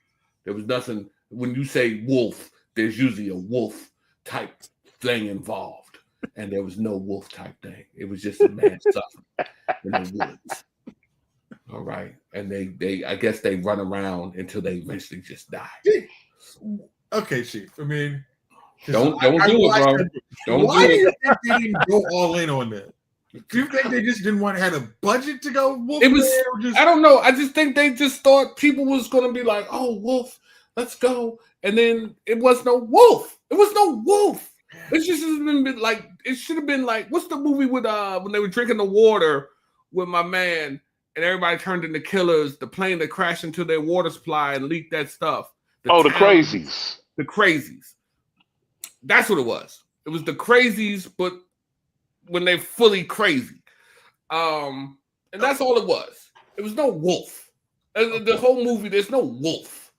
There was nothing. When you say wolf, there's usually a wolf type thing involved, and there was no wolf type thing. It was just a man suffering in the woods. All right, and they I guess they run around until they eventually just die. Okay, Chief. I mean, don't do it, bro. Why do you think they didn't go all in on that? Do you think they just didn't want to have a budget to go wolf? It was. I don't know. I just think they just thought people was going to be like, "Oh, wolf, let's go," and then it was no wolf. It was no wolf. It just has been like it should have been like what's the movie with when they were drinking the water with my man and everybody turned into killers. The plane that crashed into their water supply and leaked that stuff. The Crazies. The Crazies. That's what it was. It was the Crazies, but when they fully crazy. And that's all it was. It was no wolf. The whole movie, there's no wolf.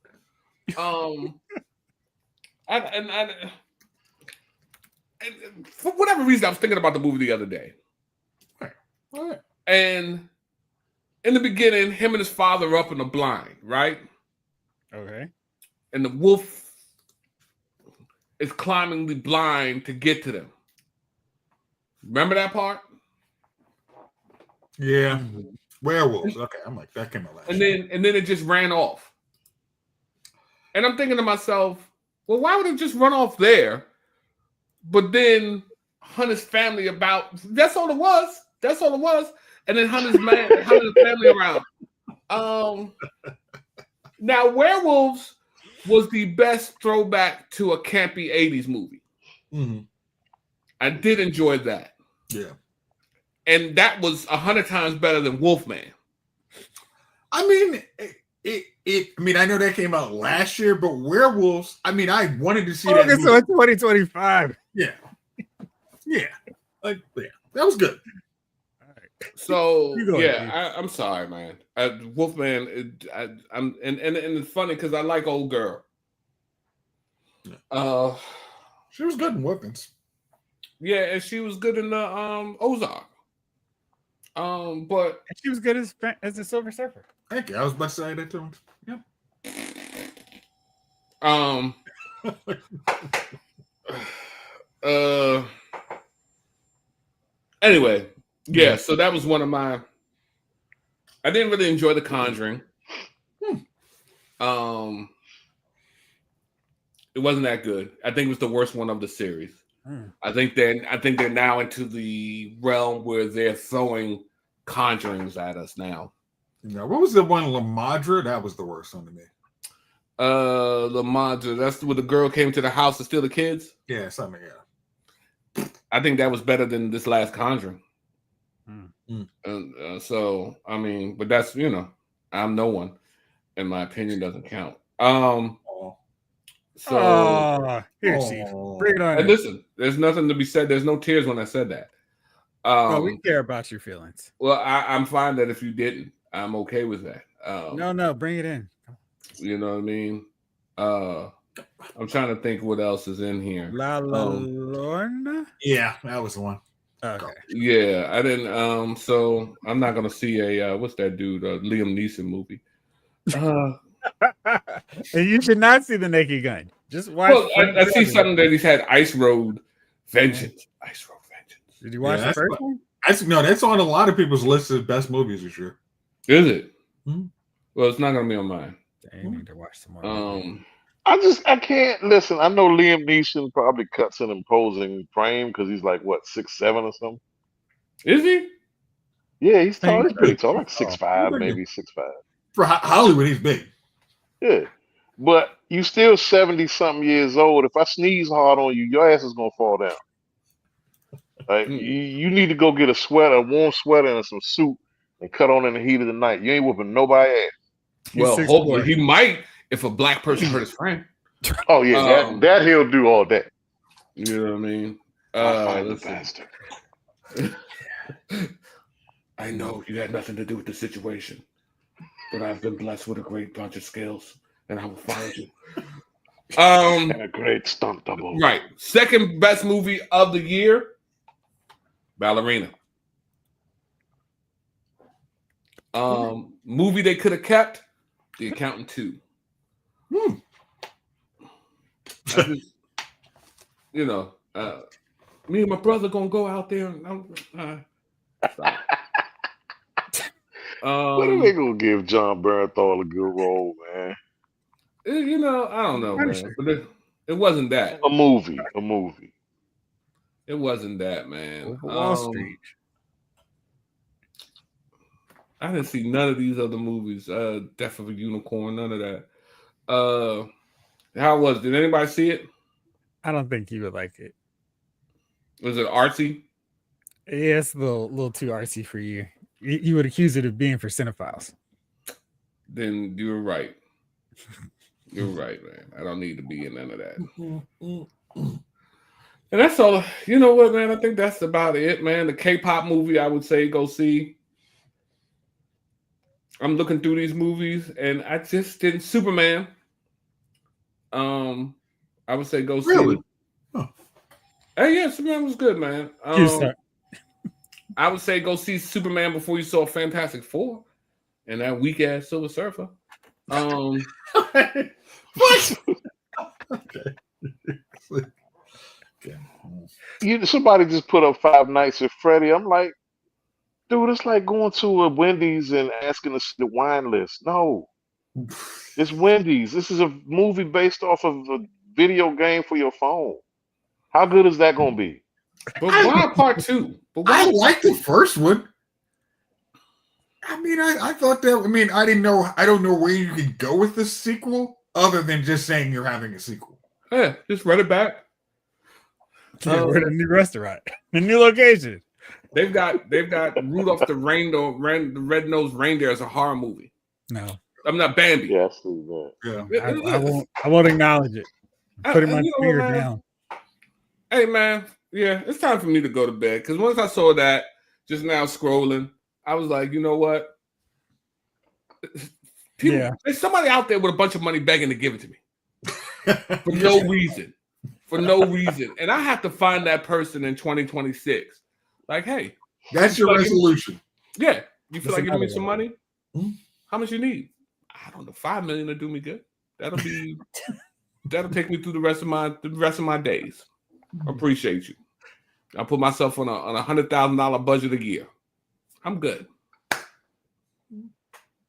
And for whatever reason, I was thinking about the movie the other day. Right. And in the beginning, him and his father are up in the blind, right? Okay. And the wolf is climbing the blind to get to them. Remember that part? Yeah. Werewolves. Okay, I'm like, that came out last. And then it just ran off. And I'm thinking to myself, well, why would it just run off there? But then hunt his family about. That's all it was. That's all it was. And then hunt his family around. Now, Werewolves was the best throwback to a campy 80s movie. Mm-hmm. I did enjoy that. Yeah. And that was 100 times better than Wolfman. I mean, I know that came out last year, but Werewolves, I mean, I wanted to see that movie. So it's 2025. Yeah. Yeah. Like, yeah. That was good. So yeah, I'm sorry, man. Wolfman, I'm and it's funny because I like Old Girl. She was good in Weapons. Yeah, and she was good in the Ozark. But and she was good as the Silver Surfer. Thank you. I was about to say that too. Yeah. Anyway. Yeah, so that was one of my. I didn't really enjoy The Conjuring. It wasn't that good. I think it was the worst one of the series. I think they're now into the realm where they're throwing conjurings at us now. No, what was the one La Madre? That was the worst one to me. La Madre. That's where the girl came to the house to steal the kids. Yeah, something. Yeah. I think that was better than this last Conjuring. So I mean, but that's I'm no one, and my opinion doesn't count. So here, Chief, bring it on. And listen, there's nothing to be said. There's no tears when I said that. We care about your feelings. Well, I'm fine that if you didn't, I'm okay with that. No, bring it in. You know what I mean? I'm trying to think what else is in here. La Lorna? Yeah, that was the one. Okay. Yeah, I didn't. So I'm not gonna see a what's that dude? Liam Neeson movie. And you should not see The Naked Gun. Just watch. Well, I see something that he's had Ice Road Vengeance. Ice Road Vengeance. Did you watch the first one? No, that's on a lot of people's list of best movies this year. Is it? Mm-hmm. Well, it's not gonna be on mine. I need to watch some more. I can't listen. I know Liam Neeson probably cuts an imposing frame because he's like what 6'7" or something. Is he? Yeah, he's tall. He's pretty tall, like 6'5", maybe 6'5". For Hollywood, he's big. Yeah, but you still 70-something years old. If I sneeze hard on you, your ass is gonna fall down. Like you need to go get a warm sweater, and some suit, and cut on in the heat of the night. You ain't whooping nobody ass. Well, hopefully he might if a black person hurt his friend. Oh yeah, that he'll do all that. You know what I mean? Bastard. I know you had nothing to do with the situation, but I've been blessed with a great bunch of skills, and I will find you. And a great stunt double. Right. Second best movie of the year, Ballerina. Movie they could have kept, The Accountant 2. Me and my brother gonna go out there. When are they gonna give John Bernthal a good role, man? You know, I don't know, man. But it wasn't that. A movie. It wasn't that, man. Wall Street. I didn't see none of these other movies. Death of a Unicorn, none of that. How was it? Did anybody see it? I don't think you would like it. Was it artsy? Yeah, it's a little too artsy for you. You would accuse it of being for cinephiles. Then you're right. You're right, man. I don't need to be in none of that. And that's all. You know what, man? I think that's about it, man. The K-pop movie, I would say go see. I'm looking through these movies, and I just didn't. Superman. I would say go see. Really? Huh. Hey, yeah, Superman was good, man. I would say go see Superman before you saw Fantastic Four and that weak ass Silver Surfer. What? Okay. Somebody just put up Five Nights at Freddy. I'm like, dude, it's like going to a Wendy's and asking to see the wine list. No, it's Wendy's. This is a movie based off of a video game for your phone. How good is that going to be? But why part two? I like the first one. I mean, I thought that. I mean, I didn't know. I don't know where you could go with this sequel other than just saying you're having a sequel. Yeah, just run it back. Yeah, we're at a new restaurant, a new location. They've got Rudolph the Red-Nosed Reindeer as a horror movie. No, I'm not Bambi. Yeah, I see that. Yeah, I won't acknowledge it. Putting my finger man? down. Hey, man. Yeah, it's time for me to go to bed because once I saw that just now scrolling, I was like, you know what? There's somebody out there with a bunch of money begging to give it to me for no reason. For no reason. And I have to find that person in 2026. Like, hey. That's your resolution. Yeah. You feel like giving me some money? Mm-hmm. How much you need? I don't know. $5 million will do me good. That'll take me through the rest of my days. Appreciate you. I'll put myself on a $100,000 budget a year. I'm good.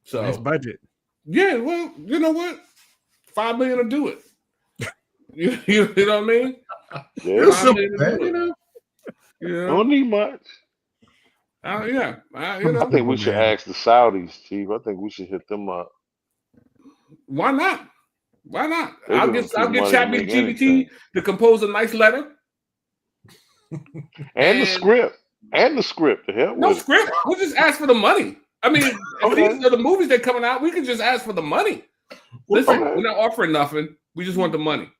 So nice budget. Yeah, well, you know what? $5 million will do it. You know what I mean? Yeah. Don't need much. I think we should ask the Saudis, Chief. I think we should hit them up. Why not? I'll get ChatGPT to compose a nice letter. And the script. The hell no script. We'll just ask for the money. I mean, if these are the movies that are coming out, we can just ask for the money. Listen, we're not offering nothing. We just want the money.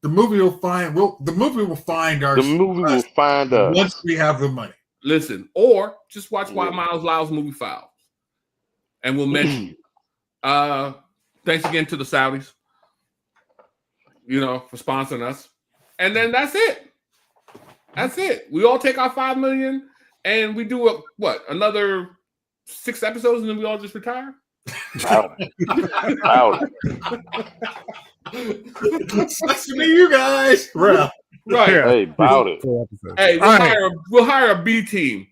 The movie will find. The movie will find us. The movie will find us once we have the money. Listen, or just watch Why Miles Lyle's movie Files, and we'll mention you. Thanks again to the Saudis, for sponsoring us, and then that's it. That's it. We all take our $5 million, and we do another 6 episodes, and then we all just retire. Out. Sucks to be you guys. Right. Hey, about it. Hey, we'll hire a B team.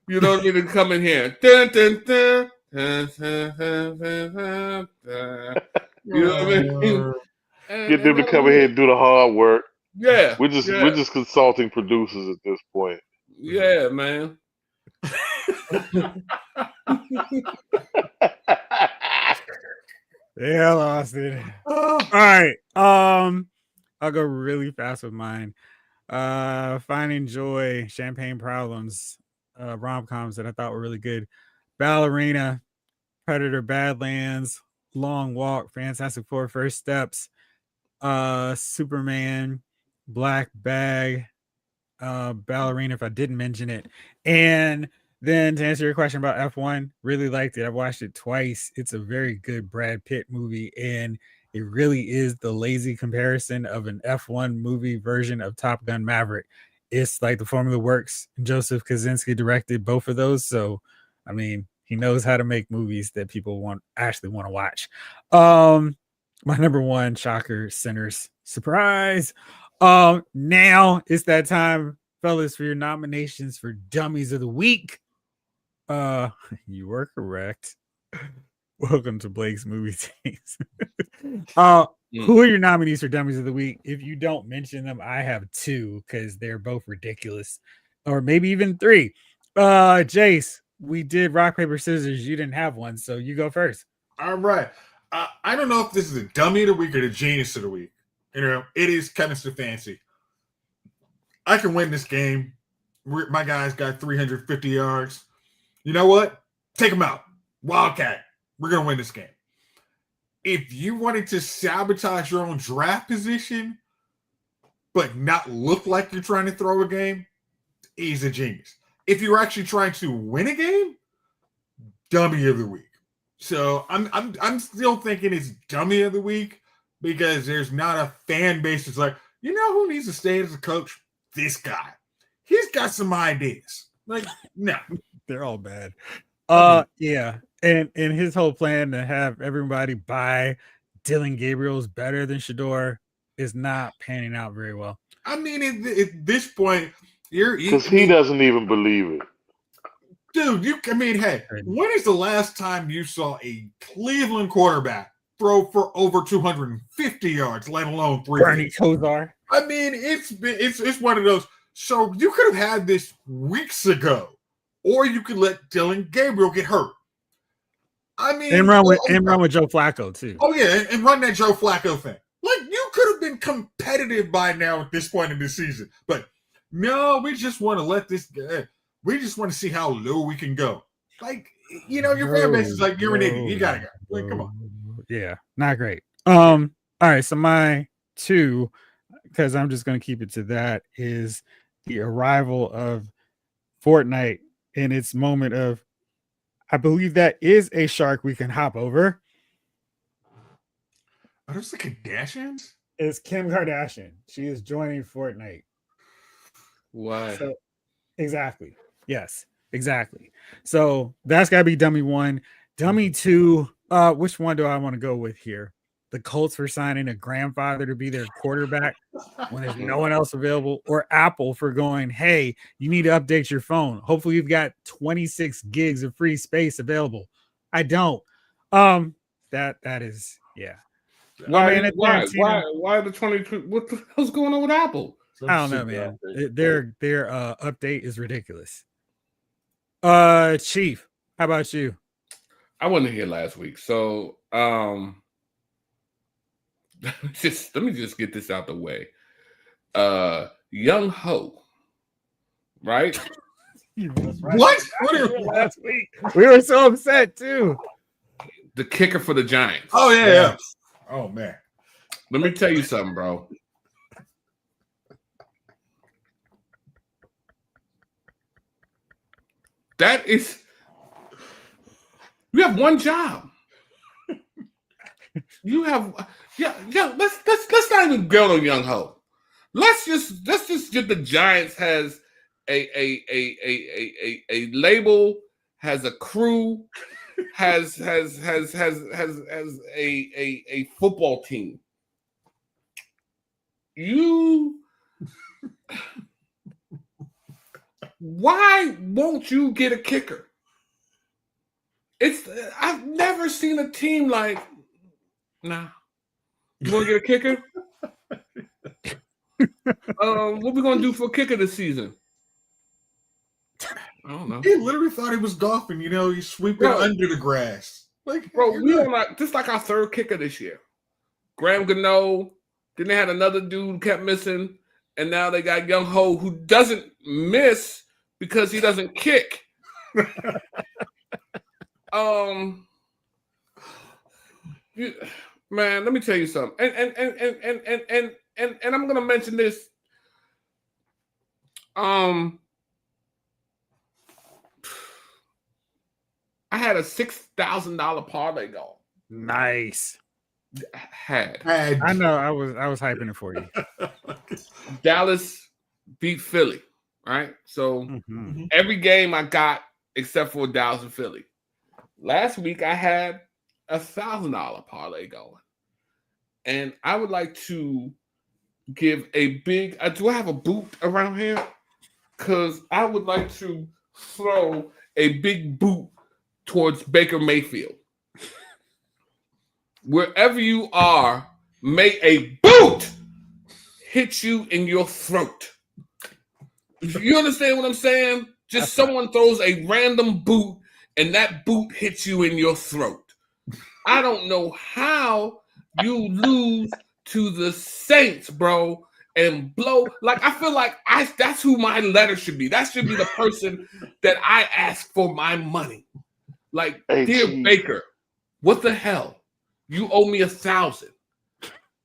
You know what I mean? To come in here. Dun, dun, dun. You know what I mean? Get them to come in here and do the hard work. Yeah. We're just consulting producers at this point. Yeah, man. Yeah, I lost it. All right. I'll go really fast with mine. Finding Joy, Champagne Problems, rom-coms that I thought were really good. Ballerina, Predator, Badlands, Long Walk, Fantastic Four, First Steps, Superman, Black Bag, Ballerina, if I didn't mention it. And then to answer your question about F1, really liked it. I've watched it twice. It's a very good Brad Pitt movie, and it really is the lazy comparison of an F1 movie version of Top Gun Maverick. It's like the formula works. Joseph Kosinski directed both of those. So, I mean, he knows how to make movies that people actually want to watch. My number one, shocker, Sinners. Surprise. Now it's that time, fellas, for your nominations for Dummies of the Week. You were correct. Welcome to Blake's Movie Takes. Who are your nominees for Dummies of the Week? If you don't mention them, I have 2 because they're both ridiculous, or maybe even 3. Jace, we did rock, paper, scissors. You didn't have one, so you go first. All right. I don't know if this is a dummy of the week or the genius of the week. It is Kevin Stefanski. I can win this game. My guy's got 350 yards. You know what? Take him out. Wildcat. We're going to win this game. If you wanted to sabotage your own draft position, but not look like you're trying to throw a game, he's a genius. If you're actually trying to win a game, dummy of the week. So I'm still thinking it's dummy of the week because there's not a fan base that's like, you know who needs to stay as a coach? This guy. He's got some ideas. Like, no. They're all bad. Yeah. And his whole plan to have everybody buy Dylan Gabriel's better than Shador is not panning out very well. I mean, at this point, because he doesn't even believe it. Dude, hey, when is the last time you saw a Cleveland quarterback throw for over 250 yards, let alone 3? Bernie Kosar. I mean, it's one of those. So you could have had this weeks ago, or you could let Dylan Gabriel get hurt. I mean, and run with Joe Flacco too. Oh yeah, and run that Joe Flacco thing. Like, you could have been competitive by now at this point in the season, but no, we just want to let this. We just want to see how low we can go. Like, your fan base is like, you're an idiot. You gotta go. Like, come on. Yeah, not great. All right. So my 2, because I'm just gonna keep it to that, is the arrival of Fortnite in its moment of, I believe that is a shark we can hop over. Are those the Kardashians? It's Kim Kardashian. She is joining Fortnite. Why? So, exactly. Yes, exactly. So that's got to be dummy 1. Dummy 2, which one do I want to go with here? The Colts for signing a grandfather to be their quarterback when there's no one else available, or Apple for going, hey, you need to update your phone. Hopefully you've got 26 gigs of free space available. I don't. That is, yeah. Why the 22? What the hell's going on with Apple? I don't know, man. Their update is ridiculous. Chief, how about you? I wasn't here last week, so let me just get this out the way. Young Ho, right? What? Last week we were so upset too. The kicker for the Giants. Oh yeah. Oh man. Let me tell you something, bro. That is, you have one job. You have, yeah. Let's not even go on Young Ho. Let's just get the Giants has a label, has a crew, has a football team. Why won't you get a kicker? I've never seen a team like, nah. You want to get a kicker? What we gonna do for a kicker this season? I don't know. He literally thought he was golfing. He's sweeping under the grass. Like, bro, we don't like just like our third kicker this year. Graham Gano. Then they had another dude who kept missing, and now they got Young Ho who doesn't miss because he doesn't kick. Man, let me tell you something. And I'm gonna mention this. I had a $6,000 parlay goal. Nice. I know. I was hyping it for you. Dallas beat Philly, right? So every game I got except for Dallas and Philly. Last week I had $1,000 parlay going, and I would like to give a big. Do I have a boot around here? Because I would like to throw a big boot towards Baker Mayfield. Wherever you are, may a boot hit you in your throat. You understand what I'm saying? Just someone throws a random boot and that boot hits you in your throat. I don't know how you lose to the Saints, bro, and blow. Like, I feel like that's who my letter should be. That should be the person that I ask for my money. Like, dear Baker, what the hell? You owe me $1,000.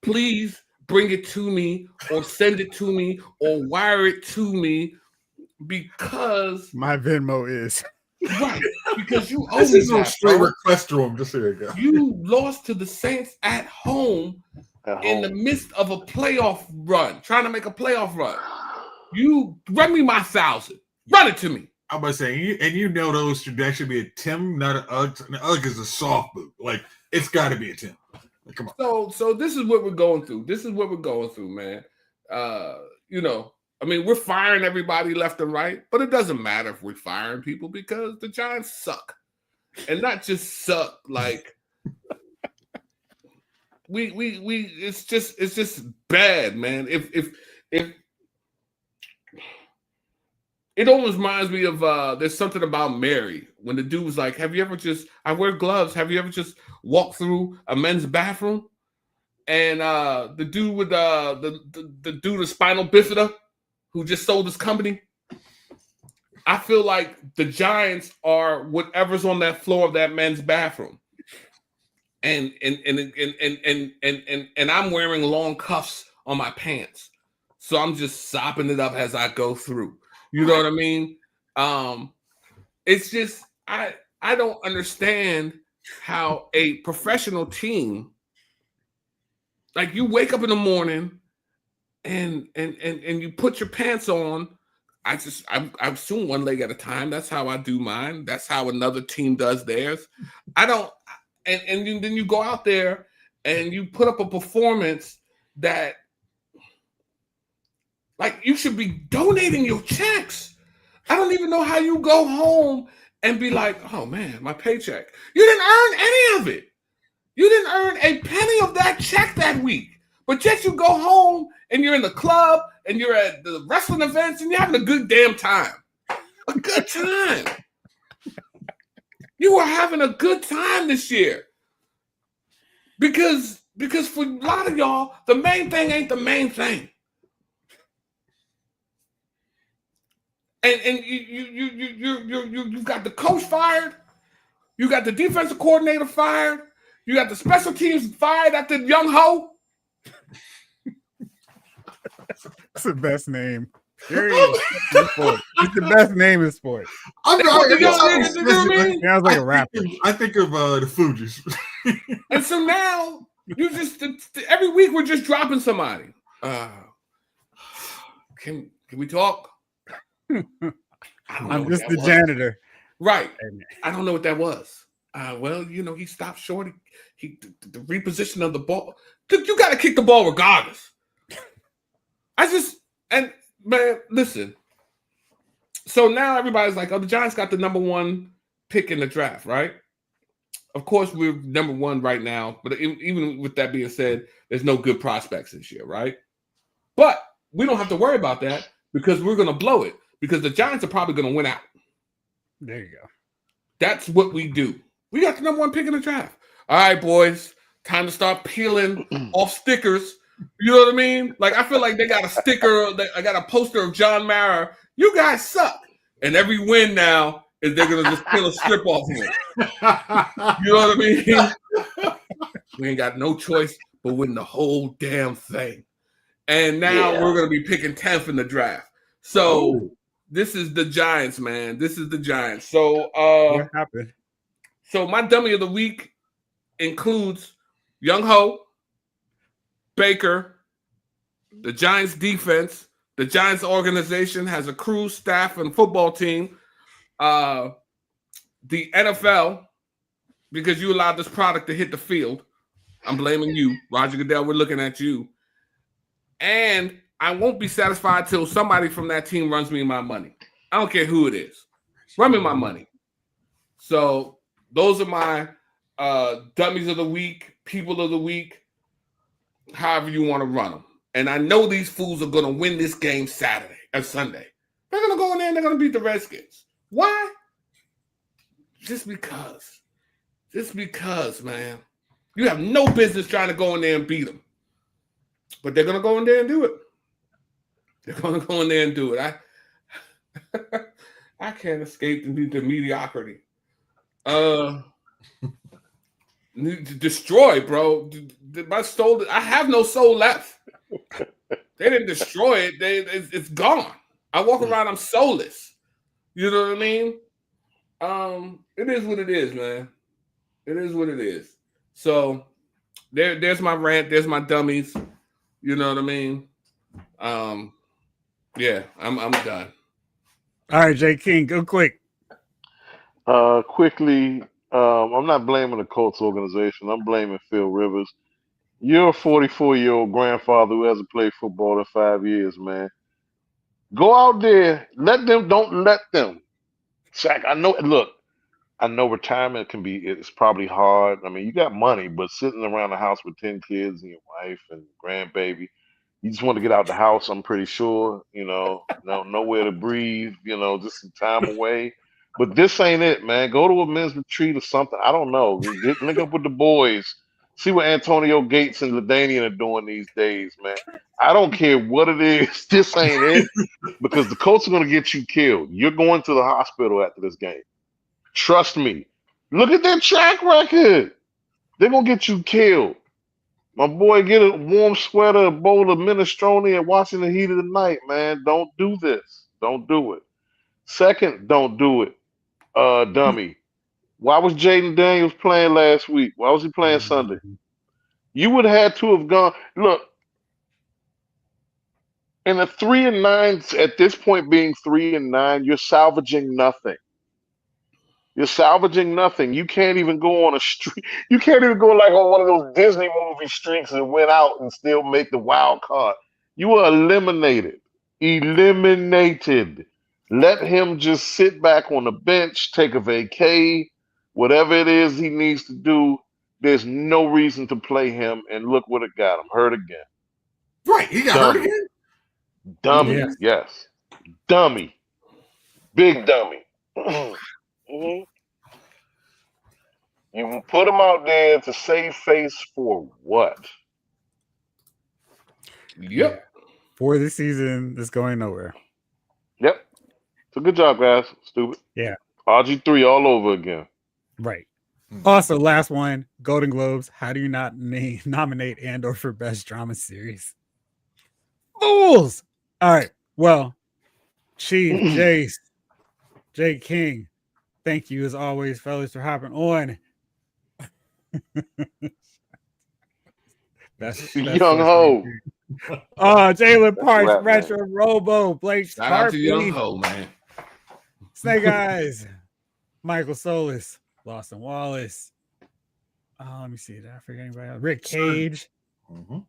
Please bring it to me or send it to me or wire it to me because my Venmo is right. Because you owe this me is no that, straight bro. request to him. Just here you go. You lost to the Saints at home in the midst of a playoff run, trying to make a playoff run. You run me my $1,000. Run it to me. I'm about to say, you know those that should be a Tim, not an Ugg. An Ugg is a soft boot. Like, it's got to be a Tim. Like, come on. So this is what we're going through. This is what we're going through, man. You know, I mean, we're firing everybody left and right, but it doesn't matter if we're firing people because the Giants suck, and not just suck. Like we it's just bad, man. If it almost reminds me of there's something about Mary when the dude was like, "Have you ever just? I wear gloves. Have you ever just walked through a men's bathroom?" And the dude with the dude with spinal bifida who just sold his company. I feel like the Giants are whatever's on that floor of that men's bathroom, and I'm wearing long cuffs on my pants, so I'm just sopping it up as I go through. You know what I mean? It's just I don't understand how a professional team, like, you wake up in the morning and you put your pants on. I assume one leg at a time. That's how I do mine. That's how another team does theirs. I don't, and then you go out there and you put up a performance that, like, you should be donating your checks. I don't even know how you go home and be like, oh man, my paycheck. You didn't earn any of it. You didn't earn a penny of that check that week. But yet you go home and you're in the club and you're at the wrestling events and you're having a good damn time. A good time. You were having a good time this year. Because for a lot of y'all, the main thing ain't the main thing. And you've got the coach fired. You got the defensive coordinator fired. You got the special teams fired at the young ho. That's the best name. Period. It's the best name in sports. Sounds like a rapper. I think of the Fugees. And so now you just every week we're just dropping somebody. Can we talk? I'm just the janitor. Right. I don't know what that was. Well, you know, he stopped short. The reposition of the ball. You got to kick the ball regardless. Man, listen. So now everybody's like, oh, the Giants got the number 1 pick in the draft, right? Of course, we're number 1 right now. But even with that being said, there's no good prospects this year, right? But we don't have to worry about that because we're going to blow it because the Giants are probably going to win out. There you go. That's what we do. We got the number 1 pick in the draft. All right, boys, time to start peeling off stickers. You know what I mean? Like, I feel like they got a sticker. I got a poster of John Mara. You guys suck. And every win now is they're going to just peel a strip off him. You know what I mean? We ain't got no choice but win the whole damn thing. And now we're going to be picking 10th in the draft. So this is the Giants, man. This is the Giants. So what happened? So my dummy of the week includes Young Ho, Baker, the Giants defense. The Giants organization has a crew, staff, and football team. The NFL, because you allowed this product to hit the field. I'm blaming you. Roger Goodell, we're looking at you. And I won't be satisfied till somebody from that team runs me my money. I don't care who it is. Run me my money. So those are my dummies of the week, people of the week, however you want to run them. And I know these fools are going to win this game Sunday. They're going to go in there and they're going to beat the Redskins. Why? Just because. Just because, man. You have no business trying to go in there and beat them. But they're going to go in there and do it. They're going to go in there and do it. I can't escape the mediocrity. Destroy, bro. My soul. I have no soul left. They didn't destroy it. It's gone. I walk around. I'm soulless. You know what I mean? It is what it is, man. It is what it is. So there's my rant. There's my dummies. You know what I mean? Yeah, I'm done. All right, Jay King, go quick. Quickly, I'm not blaming the Colts organization. I'm blaming Phil Rivers. You're a 44-year-old grandfather who hasn't played football in 5 years, man. Go out there. Don't let them. Shaq, I know retirement it's probably hard. I mean, you got money, but sitting around the house with 10 kids and your wife and grandbaby, you just want to get out the house, I'm pretty sure, nowhere to breathe, just some time away. But this ain't it, man. Go to a men's retreat or something. I don't know. Link up with the boys. See what Antonio Gates and LaDainian are doing these days, man. I don't care what it is. This ain't it. Because the Colts are going to get you killed. You're going to the hospital after this game. Trust me. Look at their track record. They're going to get you killed. My boy, get a warm sweater, a bowl of minestrone, and watching the heat of the night, man. Don't do this. Don't do it. Second, don't do it. Dummy. Why was Jaden Daniels playing last week? Why was he playing Sunday? You would have had to have gone. Look, in a 3-9, at this point being 3-9, you're salvaging nothing. You're salvaging nothing. You can't even go on a streak. You can't even go like on one of those Disney movie streaks and win out and still make the wild card. You are eliminated. Eliminated. Let him just sit back on the bench, take a vacay, whatever it is he needs to do. There's no reason to play him. And look what it got him. Hurt again. Right. He got hurt again? Dummy. Yes. Dummy. Big dummy. Mm-hmm. You put him out there to save face for what? Yep. For the season that's going nowhere. Yep. So good job, guys. Stupid. Yeah. RG3 all over again. Right. Also, last one, Golden Globes. How do you not nominate Andor for Best Drama Series? Fools! All right. Well, Chief, Jace, Jay King, thank you as always, fellas, for hopping on. That's Young Ho. Jalen Parks, Retro Robo, Blake Shout out to Young Ho, man. Snake Eyes, Michael Solis, Lawson Wallace. Let me see. Did I forget anybody else? Rick Cage. Mm-hmm.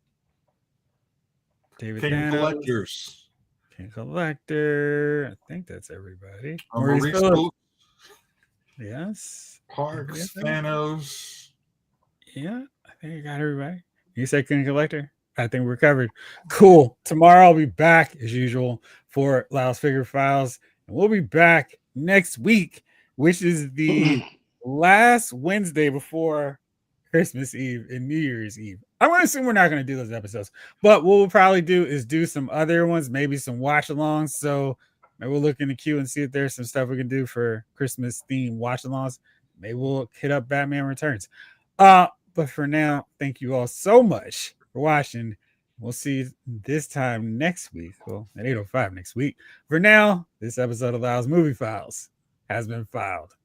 David King Collectors. King Collector. I think that's everybody. Maurice Phillips. Yes. Parks, Thanos. Yeah, I think I got everybody. You said King Collector? I think we're covered. Cool. Tomorrow I'll be back as usual for Lyle's Figure Files. And we'll be back next week, which is the last Wednesday before Christmas Eve and New Year's Eve. I'm going to assume we're not going to do those episodes, but what we'll probably do is do some other ones, maybe some watch-alongs. So maybe we'll look in the queue and see if there's some stuff we can do for Christmas-themed watch-alongs. Maybe we'll hit up Batman Returns. But for now, thank you all so much for watching. We'll see you this time next week. Well, at 8:05 next week. For now, this episode of Lyle's Movie Files has been filed.